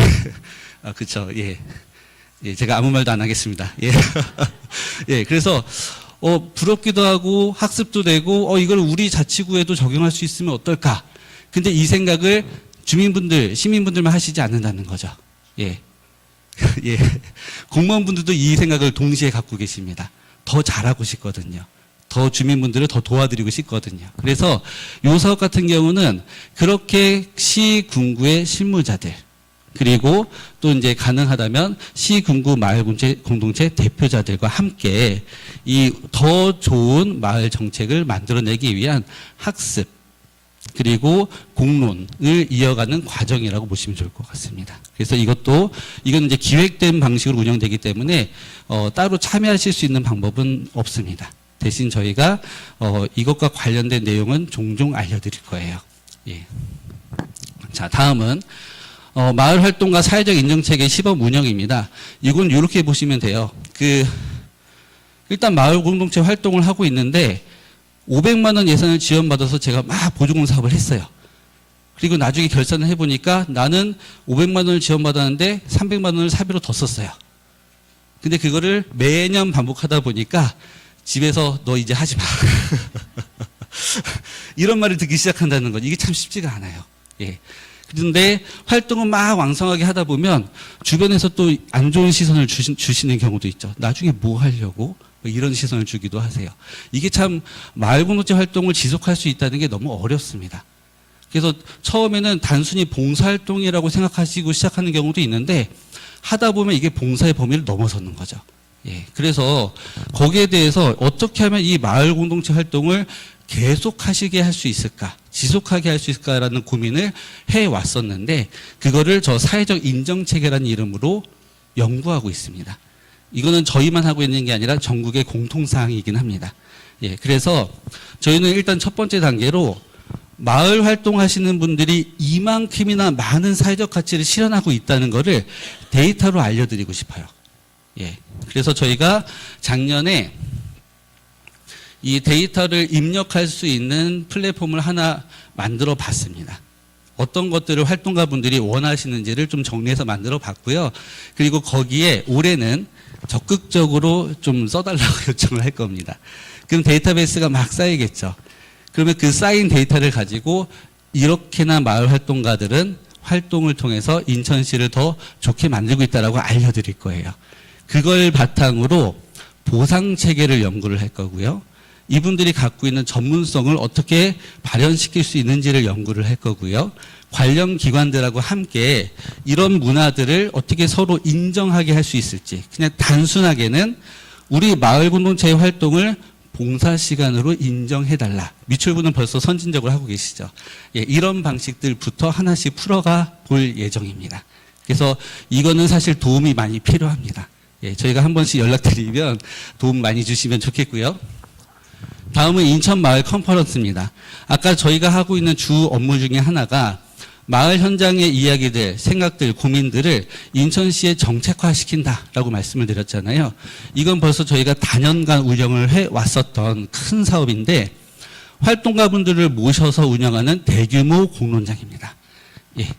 아, 그쵸. 예. 예, 제가 아무 말도 안 하겠습니다. 예. 예, 그래서 부럽기도 하고 학습도 되고 이걸 우리 자치구에도 적용할 수 있으면 어떨까? 근데 이 생각을 주민분들, 시민분들만 하시지 않는다는 거죠. 예. 예. 공무원분들도 이 생각을 동시에 갖고 계십니다. 더 잘하고 싶거든요. 더 주민분들을 더 도와드리고 싶거든요. 그래서 요 사업 같은 경우는 그렇게 시, 군구의 실무자들, 그리고 또 이제 가능하다면 시, 군구 마을 공동체 대표자들과 함께 이 더 좋은 마을 정책을 만들어내기 위한 학습, 그리고 공론을 이어가는 과정이라고 보시면 좋을 것 같습니다. 그래서 이건 이제 기획된 방식으로 운영되기 때문에 따로 참여하실 수 있는 방법은 없습니다. 대신 저희가 이것과 관련된 내용은 종종 알려드릴 거예요. 예. 자, 다음은 마을 활동과 사회적 인정체계 시범 운영입니다. 이건 이렇게 보시면 돼요. 일단 마을 공동체 활동을 하고 있는데 500만 원 예산을 지원받아서 제가 막 보조금 사업을 했어요. 그리고 나중에 결산을 해보니까 나는 500만 원을 지원받았는데 300만 원을 사비로 더 썼어요. 근데 그거를 매년 반복하다 보니까 집에서 너 이제 하지 마. 이런 말을 듣기 시작한다는 건 이게 참 쉽지가 않아요. 예. 그런데 활동을 막 왕성하게 하다 보면 주변에서 또 안 좋은 시선을 주시는 경우도 있죠. 나중에 뭐 하려고? 이런 시선을 주기도 하세요. 이게 참 마을 공동체 활동을 지속할 수 있다는 게 너무 어렵습니다. 그래서 처음에는 단순히 봉사활동이라고 생각하시고 시작하는 경우도 있는데 하다 보면 이게 봉사의 범위를 넘어서는 거죠. 예. 그래서 거기에 대해서 어떻게 하면 이 마을 공동체 활동을 계속 하시게 할 수 있을까? 지속하게 할 수 있을까라는 고민을 해왔었는데 그거를 저 사회적 인정체계라는 이름으로 연구하고 있습니다. 이거는 저희만 하고 있는 게 아니라 전국의 공통사항이긴 합니다. 예, 그래서 저희는 일단 첫 번째 단계로 마을 활동하시는 분들이 이만큼이나 많은 사회적 가치를 실현하고 있다는 것을 데이터로 알려드리고 싶어요. 예, 그래서 저희가 작년에 이 데이터를 입력할 수 있는 플랫폼을 하나 만들어 봤습니다. 어떤 것들을 활동가 분들이 원하시는지를 좀 정리해서 만들어 봤고요. 그리고 거기에 올해는 적극적으로 좀 써달라고 요청을 할 겁니다. 그럼 데이터베이스가 막 쌓이겠죠. 그러면 그 쌓인 데이터를 가지고 이렇게나 마을 활동가들은 활동을 통해서 인천시를 더 좋게 만들고 있다라고 알려드릴 거예요. 그걸 바탕으로 보상 체계를 연구를 할 거고요. 이분들이 갖고 있는 전문성을 어떻게 발현시킬 수 있는지를 연구를 할 거고요. 관련 기관들하고 함께 이런 문화들을 어떻게 서로 인정하게 할 수 있을지, 그냥 단순하게는 우리 마을 공동체의 활동을 봉사 시간으로 인정해달라. 미출부는 벌써 선진적으로 하고 계시죠. 예, 이런 방식들부터 하나씩 풀어가 볼 예정입니다. 그래서 이거는 사실 도움이 많이 필요합니다. 예, 저희가 한 번씩 연락드리면 도움 많이 주시면 좋겠고요. 다음은 인천 마을 컨퍼런스입니다. 아까 저희가 하고 있는 주 업무 중에 하나가 마을 현장의 이야기들, 생각들, 고민들을 인천시에 정책화시킨다라고 말씀을 드렸잖아요. 이건 벌써 저희가 다년간 운영을 해왔었던 큰 사업인데 활동가분들을 모셔서 운영하는 대규모 공론장입니다. 예.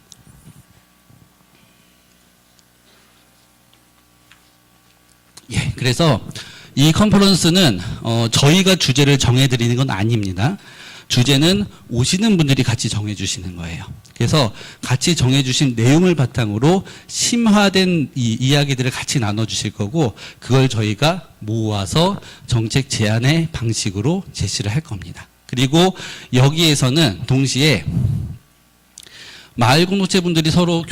예, 그래서 이 컨퍼런스는 저희가 주제를 정해드리는 건 아닙니다. 주제는 오시는 분들이 같이 정해주시는 거예요. 그래서 같이 정해주신 내용을 바탕으로 심화된 이 이야기들을 같이 나눠주실 거고 그걸 저희가 모아서 정책 제안의 방식으로 제시를 할 겁니다. 그리고 여기에서는 동시에 마을 공동체 분들이 서로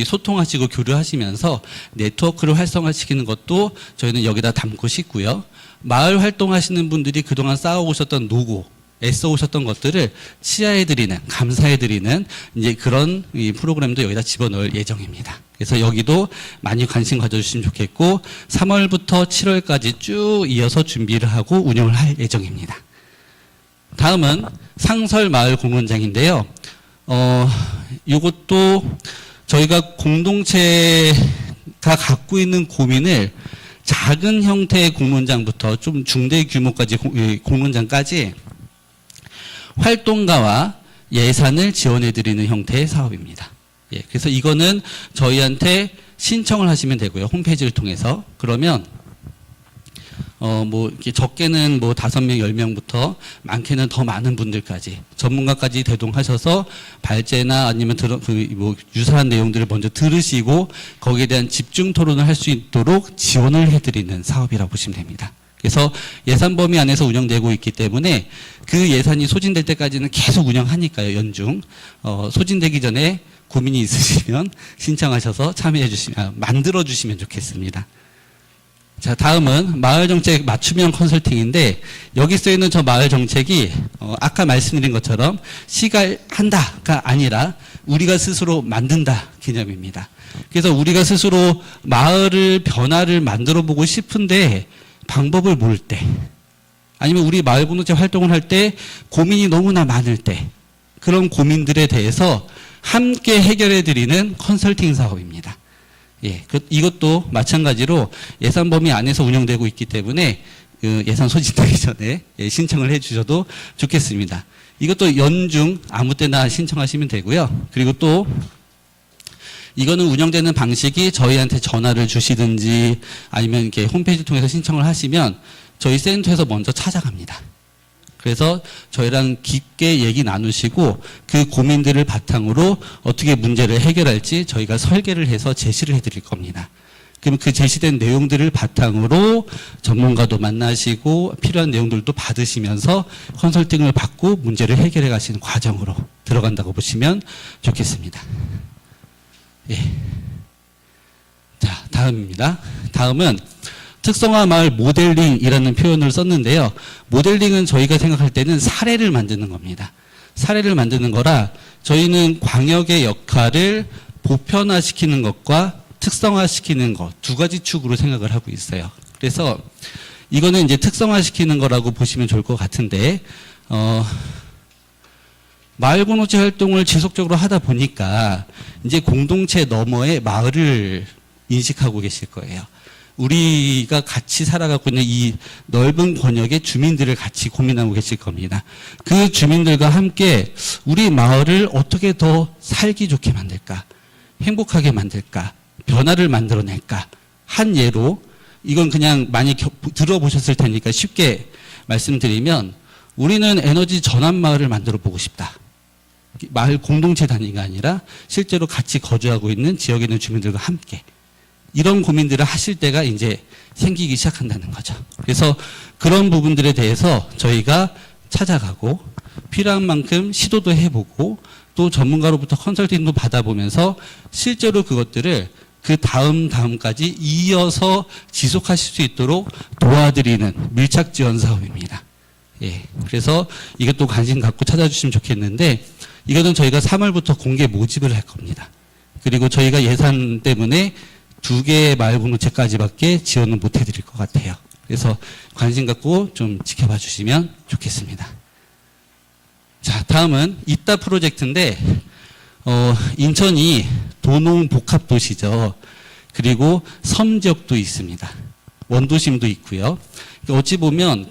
소통하시고 교류하시면서 네트워크를 활성화시키는 것도 저희는 여기다 담고 싶고요. 마을 활동하시는 분들이 그동안 쌓아오셨던 노고, 애써오셨던 것들을 치하해드리는, 감사해드리는 이제 그런 이 프로그램도 여기다 집어넣을 예정입니다. 그래서 여기도 많이 관심 가져주시면 좋겠고 3월부터 7월까지 쭉 이어서 준비를 하고 운영을 할 예정입니다. 다음은 상설 마을 공론장인데요. 이것도 저희가 공동체가 갖고 있는 고민을 작은 형태의 공론장부터 좀 중대 규모까지 공론장까지 활동가와 예산을 지원해드리는 형태의 사업입니다. 예, 그래서 이거는 저희한테 신청을 하시면 되고요. 홈페이지를 통해서. 그러면 이렇게 적게는 5명, 10명부터 많게는 더 많은 분들까지 전문가까지 대동하셔서 발제나 아니면 유사한 내용들을 먼저 들으시고 거기에 대한 집중 토론을 할 수 있도록 지원을 해드리는 사업이라고 보시면 됩니다. 그래서 예산 범위 안에서 운영되고 있기 때문에 그 예산이 소진될 때까지는 계속 운영하니까요. 연중. 소진되기 전에 고민이 있으시면 신청하셔서 만들어 주시면 좋겠습니다. 자, 다음은 마을정책 맞춤형 컨설팅인데 여기 쓰여있는 저 마을정책이 아까 말씀드린 것처럼 시가 한다가 아니라 우리가 스스로 만든다 개념입니다. 그래서 우리가 스스로 마을을 변화를 만들어 보고 싶은데 방법을 모를 때 아니면 우리 마을 공동체 활동을 할 때 고민이 너무나 많을 때 그런 고민들에 대해서 함께 해결해 드리는 컨설팅 사업입니다. 예, 이것도 마찬가지로 예산 범위 안에서 운영되고 있기 때문에 예산 소진되기 전에 신청을 해 주셔도 좋겠습니다. 이것도 연중 아무 때나 신청하시면 되고요. 그리고 또 이거는 운영되는 방식이 저희한테 전화를 주시든지 아니면 이렇게 홈페이지 통해서 신청을 하시면 저희 센터에서 먼저 찾아갑니다. 그래서 저희랑 깊게 얘기 나누시고 그 고민들을 바탕으로 어떻게 문제를 해결할지 저희가 설계를 해서 제시를 해드릴 겁니다. 그럼 그 제시된 내용들을 바탕으로 전문가도 만나시고 필요한 내용들도 받으시면서 컨설팅을 받고 문제를 해결해 가시는 과정으로 들어간다고 보시면 좋겠습니다. 예. 자, 다음입니다. 다음은 특성화 마을 모델링이라는 표현을 썼는데요. 모델링은 저희가 생각할 때는 사례를 만드는 겁니다. 사례를 만드는 거라 저희는 광역의 역할을 보편화시키는 것과 특성화시키는 것 두 가지 축으로 생각을 하고 있어요. 그래서 이거는 이제 특성화시키는 거라고 보시면 좋을 것 같은데 마을 공동체 활동을 지속적으로 하다 보니까 이제 공동체 너머의 마을을 인식하고 계실 거예요. 우리가 같이 살아가고 있는 이 넓은 권역의 주민들을 같이 고민하고 계실 겁니다. 그 주민들과 함께 우리 마을을 어떻게 더 살기 좋게 만들까, 행복하게 만들까, 변화를 만들어낼까. 한 예로 이건 그냥 많이 들어보셨을 테니까 쉽게 말씀드리면 우리는 에너지 전환 마을을 만들어 보고 싶다. 마을 공동체 단위가 아니라 실제로 같이 거주하고 있는 지역에 있는 주민들과 함께 이런 고민들을 하실 때가 이제 생기기 시작한다는 거죠. 그래서 그런 부분들에 대해서 저희가 찾아가고 필요한 만큼 시도도 해보고 또 전문가로부터 컨설팅도 받아보면서 실제로 그것들을 그 다음까지 이어서 지속하실 수 있도록 도와드리는 밀착 지원 사업입니다. 예. 그래서 이것도 관심 갖고 찾아주시면 좋겠는데 이거는 저희가 3월부터 공개 모집을 할 겁니다. 그리고 저희가 예산 때문에 2개의 마을 공동체까지밖에 지원을 못 해드릴 것 같아요. 그래서 관심 갖고 좀 지켜봐 주시면 좋겠습니다. 자, 다음은 이따 프로젝트인데 인천이 도농 복합 도시죠. 그리고 섬 지역도 있습니다. 원도심도 있고요. 어찌 보면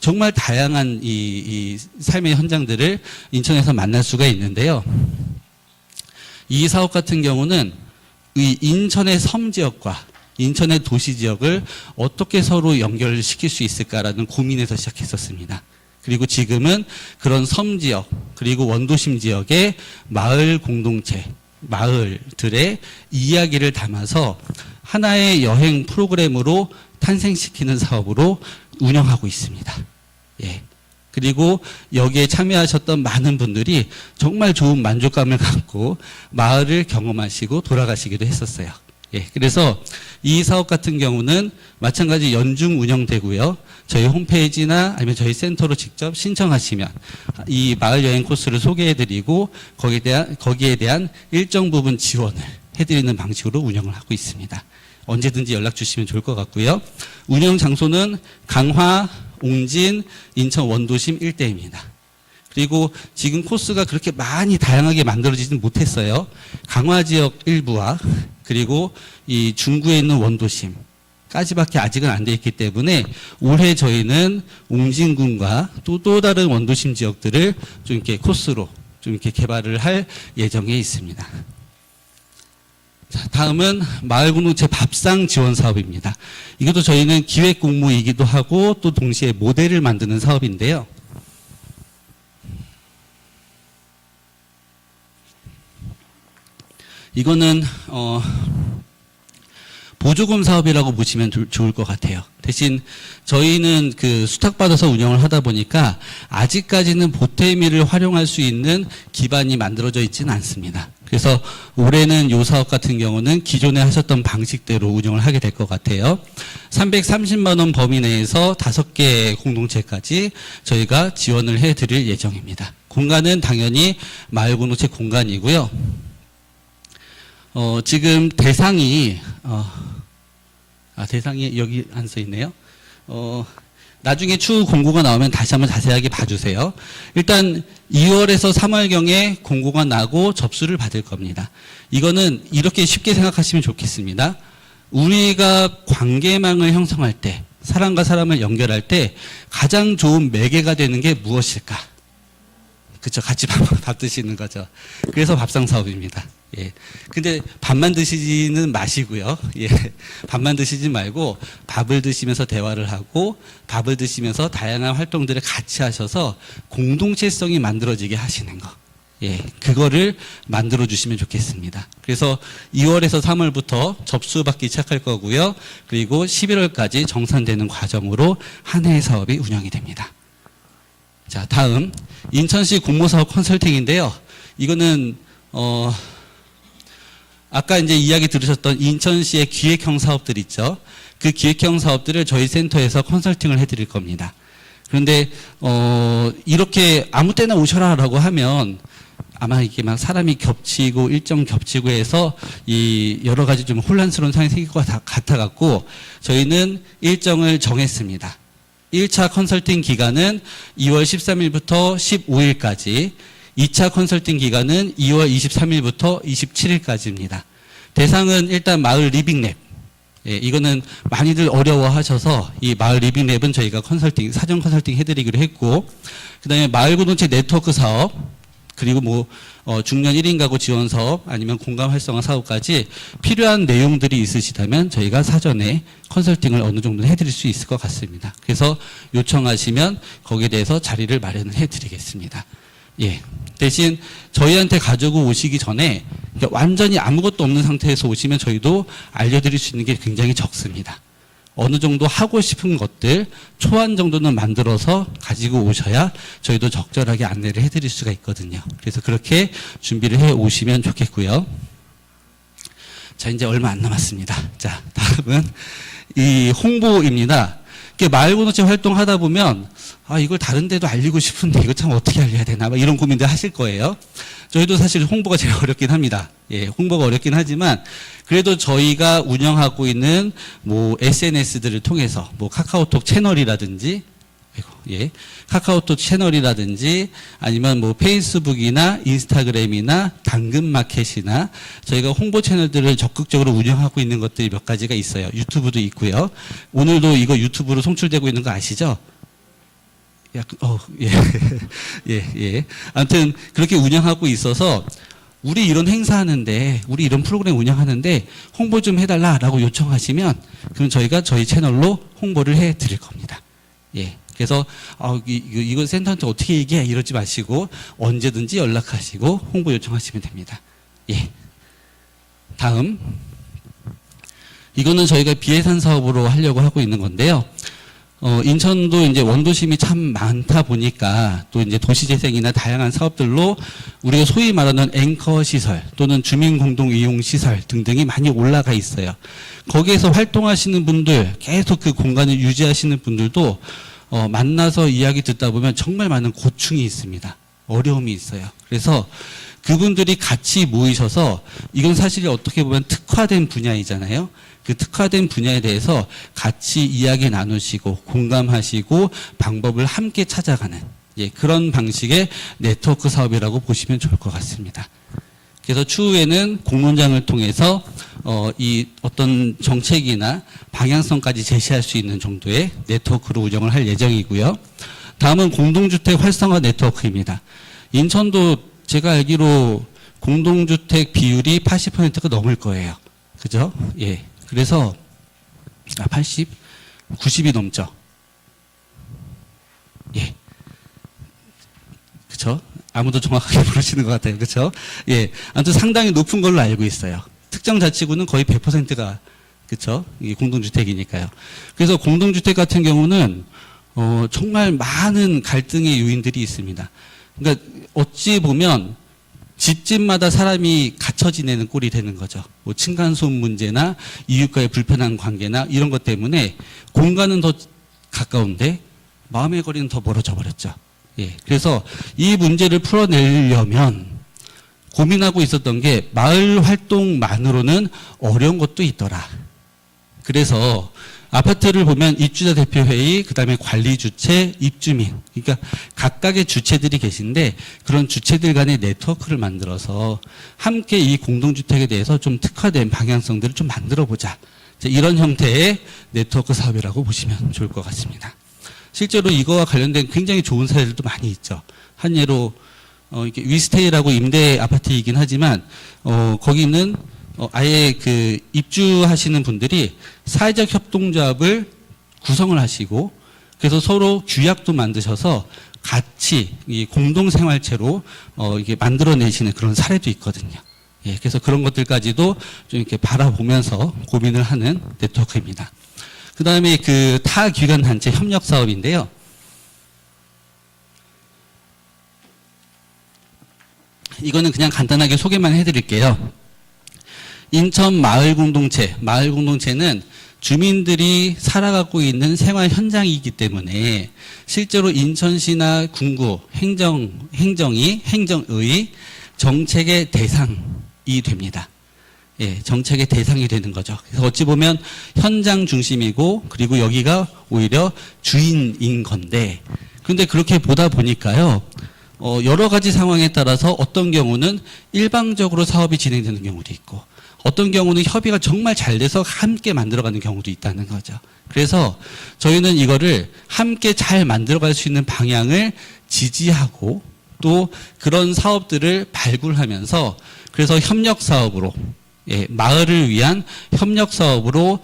정말 다양한 이 삶의 현장들을 인천에서 만날 수가 있는데요. 이 사업 같은 경우는 이 인천의 섬 지역과 인천의 도시 지역을 어떻게 서로 연결시킬 수 있을까라는 고민에서 시작했었습니다. 그리고 지금은 그런 섬 지역 그리고 원도심 지역의 마을 공동체, 마을들의 이야기를 담아서 하나의 여행 프로그램으로 탄생시키는 사업으로 운영하고 있습니다. 예. 그리고 여기에 참여하셨던 많은 분들이 정말 좋은 만족감을 갖고 마을을 경험하시고 돌아가시기도 했었어요. 예. 그래서 이 사업 같은 경우는 마찬가지 연중 운영되고요. 저희 홈페이지나 아니면 저희 센터로 직접 신청하시면 이 마을 여행 코스를 소개해드리고 거기에 대한 일정 부분 지원을 해드리는 방식으로 운영을 하고 있습니다. 언제든지 연락 주시면 좋을 것 같고요. 운영 장소는 강화, 옹진, 인천 원도심 일대입니다. 그리고 지금 코스가 그렇게 많이 다양하게 만들어지지는 못했어요. 강화 지역 일부와 그리고 이 중구에 있는 원도심까지밖에 아직은 안 돼 있기 때문에 올해 저희는 옹진군과 또 다른 원도심 지역들을 좀 이렇게 코스로 좀 이렇게 개발을 할 예정에 있습니다. 자, 다음은 마을 공동체 밥상 지원 사업입니다. 이것도 저희는 기획 공모이기도 하고 또 동시에 모델을 만드는 사업인데요. 이거는 보조금 사업이라고 보시면 좋을 것 같아요. 대신 저희는 수탁받아서 운영을 하다 보니까 아직까지는 보태미를 활용할 수 있는 기반이 만들어져 있지는 않습니다. 그래서 올해는 이 사업 같은 경우는 기존에 하셨던 방식대로 운영을 하게 될 것 같아요. 330만 원 범위 내에서 5개 공동체까지 저희가 지원을 해드릴 예정입니다. 공간은 당연히 마을 공동체 공간이고요. 지금 대상이 여기 안 써 있네요. 나중에 추후 공고가 나오면 다시 한번 자세하게 봐주세요. 일단 2월에서 3월경에 공고가 나고 접수를 받을 겁니다. 이거는 이렇게 쉽게 생각하시면 좋겠습니다. 우리가 관계망을 형성할 때, 사람과 사람을 연결할 때 가장 좋은 매개가 되는 게 무엇일까? 그쵸, 같이 밥 드시는 거죠. 그래서 밥상 사업입니다. 예. 근데 밥만 드시지는 마시고요. 예. 밥만 드시지 말고 밥을 드시면서 대화를 하고 밥을 드시면서 다양한 활동들을 같이 하셔서 공동체성이 만들어지게 하시는 거. 예. 그거를 만들어 주시면 좋겠습니다. 그래서 2월에서 3월부터 접수받기 시작할 거고요. 그리고 11월까지 정산되는 과정으로 한 해의 사업이 운영이 됩니다. 자, 다음 인천시 공모사업 컨설팅인데요. 이거는 아까 이제 이야기 들으셨던 인천시의 기획형 사업들 있죠. 그 기획형 사업들을 저희 센터에서 컨설팅을 해드릴 겁니다. 그런데 이렇게 아무 때나 오셔라라고 하면 아마 이게 막 사람이 겹치고 일정 겹치고 해서 이 여러 가지 좀 혼란스러운 상황이 생길 것 같아 갖고 저희는 일정을 정했습니다. 1차 컨설팅 기간은 2월 13일부터 15일까지, 2차 컨설팅 기간은 2월 23일부터 27일까지입니다. 대상은 일단 마을 리빙랩. 예, 이거는 많이들 어려워하셔서 이 마을 리빙랩은 저희가 컨설팅, 사전 컨설팅 해드리기로 했고, 그 다음에 마을 공동체 네트워크 사업, 그리고 뭐 중년 1인 가구 지원 사업 아니면 공감 활성화 사업까지 필요한 내용들이 있으시다면 저희가 사전에 컨설팅을 어느 정도는 해드릴 수 있을 것 같습니다. 그래서 요청하시면 거기에 대해서 자리를 마련을 해드리겠습니다. 예. 대신 저희한테 가지고 오시기 전에 완전히 아무것도 없는 상태에서 오시면 저희도 알려드릴 수 있는 게 굉장히 적습니다. 어느 정도 하고 싶은 것들 초안 정도는 만들어서 가지고 오셔야 저희도 적절하게 안내를 해드릴 수가 있거든요. 그래서 그렇게 준비를 해 오시면 좋겠고요. 자, 이제 얼마 안 남았습니다. 자, 다음은 이 홍보입니다. 마을 공동체 활동하다 보면 이걸 다른 데도 알리고 싶은데 이거 참 어떻게 알려야 되나 이런 고민들 하실 거예요. 저희도 사실 홍보가 제일 어렵긴 합니다. 예, 홍보가 어렵긴 하지만 그래도 저희가 운영하고 있는 뭐 SNS들을 통해서 뭐 카카오톡 채널이라든지 카카오톡 채널이라든지 아니면 뭐 페이스북이나 인스타그램이나 당근마켓이나 저희가 홍보 채널들을 적극적으로 운영하고 있는 것들이 몇 가지가 있어요. 유튜브도 있고요. 오늘도 이거 유튜브로 송출되고 있는 거 아시죠? 예. 아무튼 그렇게 운영하고 있어서 우리 이런 행사하는데, 우리 이런 프로그램 운영하는데 홍보 좀 해달라라고 요청하시면 그럼 저희가 저희 채널로 홍보를 해드릴 겁니다. 예. 그래서 이거 센터한테 어떻게 얘기해 이러지 마시고 언제든지 연락하시고 홍보 요청하시면 됩니다. 예. 다음 이거는 저희가 비예산 사업으로 하려고 하고 있는 건데요. 인천도 이제 원도심이 참 많다 보니까 또 이제 도시재생이나 다양한 사업들로 우리가 소위 말하는 앵커 시설 또는 주민 공동 이용 시설 등등이 많이 올라가 있어요. 거기에서 활동하시는 분들, 계속 그 공간을 유지하시는 분들도 만나서 이야기 듣다 보면 정말 많은 고충이 있습니다. 어려움이 있어요. 그래서 그분들이 같이 모이셔서 이건 사실 어떻게 보면 특화된 분야이잖아요. 그 특화된 분야에 대해서 같이 이야기 나누시고 공감하시고 방법을 함께 찾아가는 그런 방식의 네트워크 사업이라고 보시면 좋을 것 같습니다. 그래서 추후에는 공론장을 통해서 이 어떤 정책이나 방향성까지 제시할 수 있는 정도의 네트워크로 운영을 할 예정이고요. 다음은 공동주택 활성화 네트워크입니다. 인천도 제가 알기로 공동주택 비율이 80%가 넘을 거예요. 그죠? 예. 그래서 80, 90이 넘죠. 예. 그렇죠? 아무도 정확하게 모르시는 것 같아요. 그렇죠? 예. 아무튼 상당히 높은 걸로 알고 있어요. 특정 자치구는 거의 100%가 그렇죠? 이게 공동주택이니까요. 그래서 공동주택 같은 경우는 정말 많은 갈등의 요인들이 있습니다. 그러니까 어찌 보면 집집마다 사람이 갇혀 지내는 꼴이 되는 거죠. 뭐 층간소음 문제나 이웃과의 불편한 관계나 이런 것 때문에 공간은 더 가까운데 마음의 거리는 더 멀어져 버렸죠. 예. 그래서 이 문제를 풀어내려면 고민하고 있었던 게 마을 활동만으로는 어려운 것도 있더라. 그래서 아파트를 보면 입주자 대표회의, 그 다음에 관리주체, 입주민. 그러니까 각각의 주체들이 계신데 그런 주체들 간의 네트워크를 만들어서 함께 이 공동주택에 대해서 좀 특화된 방향성들을 좀 만들어보자. 이런 형태의 네트워크 사업이라고 보시면 좋을 것 같습니다. 실제로 이거와 관련된 굉장히 좋은 사례들도 많이 있죠. 한 예로 이렇게 위스테이라고 임대 아파트이긴 하지만 거기는 아예 그 입주하시는 분들이 사회적 협동조합을 구성을 하시고 그래서 서로 규약도 만드셔서 같이 이 공동생활체로 이게 만들어내시는 그런 사례도 있거든요. 예, 그래서 그런 것들까지도 좀 이렇게 바라보면서 고민을 하는 네트워크입니다. 그 다음에 그 타기관 단체 협력 사업인데요. 이거는 그냥 간단하게 소개만 해드릴게요. 인천 마을공동체는 주민들이 살아가고 있는 생활 현장이기 때문에 실제로 인천시나 군구 행정의 정책의 대상이 됩니다. 예, 정책의 대상이 되는 거죠. 그래서 어찌 보면 현장 중심이고 그리고 여기가 오히려 주인인 건데 근데 그렇게 보다 보니까요. 여러 가지 상황에 따라서 어떤 경우는 일방적으로 사업이 진행되는 경우도 있고 어떤 경우는 협의가 정말 잘 돼서 함께 만들어가는 경우도 있다는 거죠. 그래서 저희는 이거를 함께 잘 만들어갈 수 있는 방향을 지지하고 또 그런 사업들을 발굴하면서 그래서 협력 사업으로 예, 마을을 위한 협력 사업으로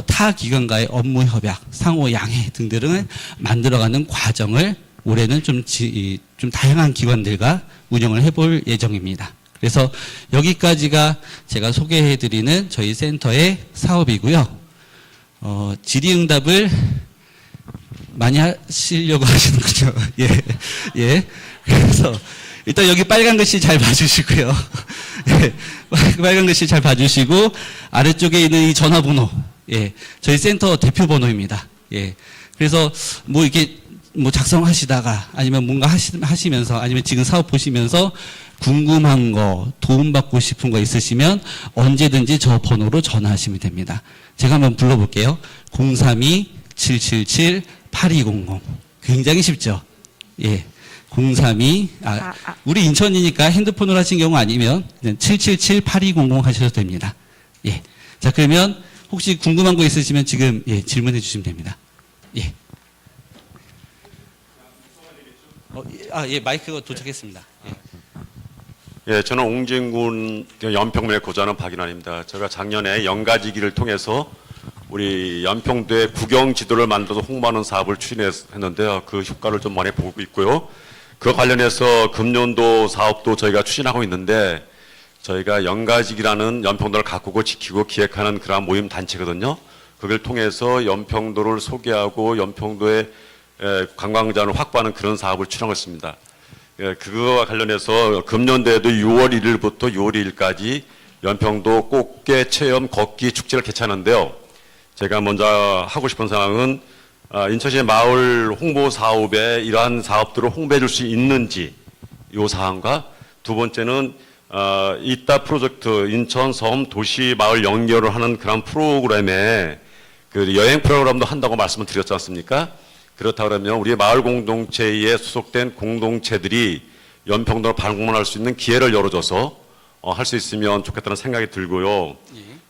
타 기관과의 업무 협약, 상호 양해 등등을 만들어가는 과정을 올해는 좀 다양한 기관들과 운영을 해볼 예정입니다. 그래서 여기까지가 제가 소개해드리는 저희 센터의 사업이고요. 질의응답을 많이 하시려고 하시는군요. 예, 예. 그래서 일단 여기 빨간 글씨 잘 봐주시고요. 예, 빨간 글씨 잘 봐주시고 아래쪽에 있는 이 전화번호, 예, 저희 센터 대표 번호입니다. 예, 그래서 뭐 이렇게 뭐 작성하시다가 아니면 뭔가 하시면서 아니면 지금 사업 보시면서 궁금한 거, 도움받고 싶은 거 있으시면 언제든지 저 번호로 전화하시면 됩니다. 제가 한번 불러볼게요. 032-777-8200. 굉장히 쉽죠? 예. 032, 우리 인천이니까 핸드폰으로 하신 경우 아니면 777-8200 하셔도 됩니다. 예. 자, 그러면 혹시 궁금한 거 있으시면 지금 예, 질문해 주시면 됩니다. 예. 예, 마이크가 도착했습니다. 예. 예, 저는 옹진군 연평면에 거주하는 박인환입니다. 제가 작년에 연가지기를 통해서 우리 연평도에 구경 지도를 만들어서 홍보하는 사업을 추진했는데요. 그 효과를 좀 많이 보고 있고요. 그 관련해서 금년도 사업도 저희가 추진하고 있는데 저희가 연가지기라는 연평도를 가꾸고 지키고 기획하는 그러한 모임 단체거든요. 그걸 통해서 연평도를 소개하고 연평도의 관광자를 확보하는 그런 사업을 추진하고 있습니다. 그거와 관련해서 금년도에도 6월 1일부터 6월 2일까지 연평도 꽃게 체험 걷기 축제를 개최하는데요. 제가 먼저 하고 싶은 사항은 인천시의 마을 홍보 사업에 이러한 사업들을 홍보해 줄 수 있는지 이 사항과 두 번째는 이따 프로젝트 인천 섬 도시 마을 연결을 하는 그런 프로그램에 그 여행 프로그램도 한다고 말씀을 드렸지 않습니까? 그렇다 그러면 우리 마을 공동체에 소속된 공동체들이 연평도를 방문할 수 있는 기회를 열어줘서 할 수 있으면 좋겠다는 생각이 들고요.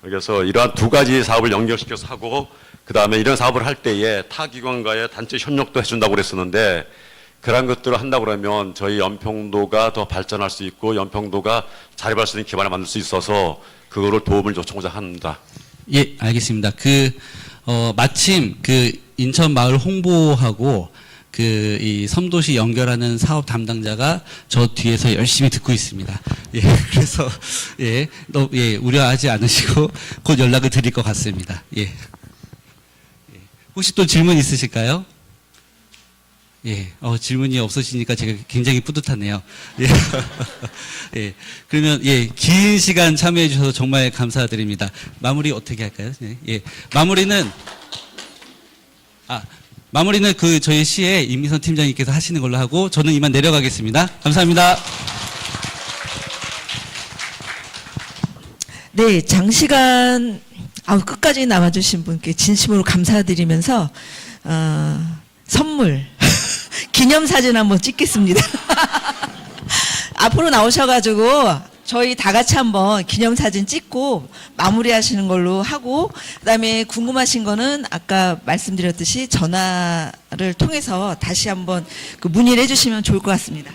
그래서 이러한 두 가지 사업을 연결시켜서 하고 그 다음에 이런 사업을 할 때에 타 기관과의 단체 협력도 해준다고 그랬었는데 그런 것들을 한다고 그러면 저희 연평도가 더 발전할 수 있고 연평도가 자립할 수 있는 기반을 만들 수 있어서 그거를 도움을 요청하자 합니다. 예, 알겠습니다. 마침 인천 마을 홍보하고 이 섬도시 연결하는 사업 담당자가 저 뒤에서 열심히 듣고 있습니다. 예, 그래서 우려하지 않으시고 곧 연락을 드릴 것 같습니다. 예. 혹시 또 질문 있으실까요? 예, 질문이 없으시니까 제가 굉장히 뿌듯하네요. 예. 예. 그러면, 긴 시간 참여해 주셔서 정말 감사드립니다. 마무리 어떻게 할까요? 예. 마무리는 저희 시의 임미선 팀장님께서 하시는 걸로 하고 저는 이만 내려가겠습니다. 감사합니다. 네, 장시간 끝까지 남아주신 분께 진심으로 감사드리면서 선물 기념사진 한번 찍겠습니다. 앞으로 나오셔가지고 저희 다 같이 한번 기념사진 찍고 마무리하시는 걸로 하고 그다음에 궁금하신 거는 아까 말씀드렸듯이 전화를 통해서 다시 한번 문의를 해주시면 좋을 것 같습니다.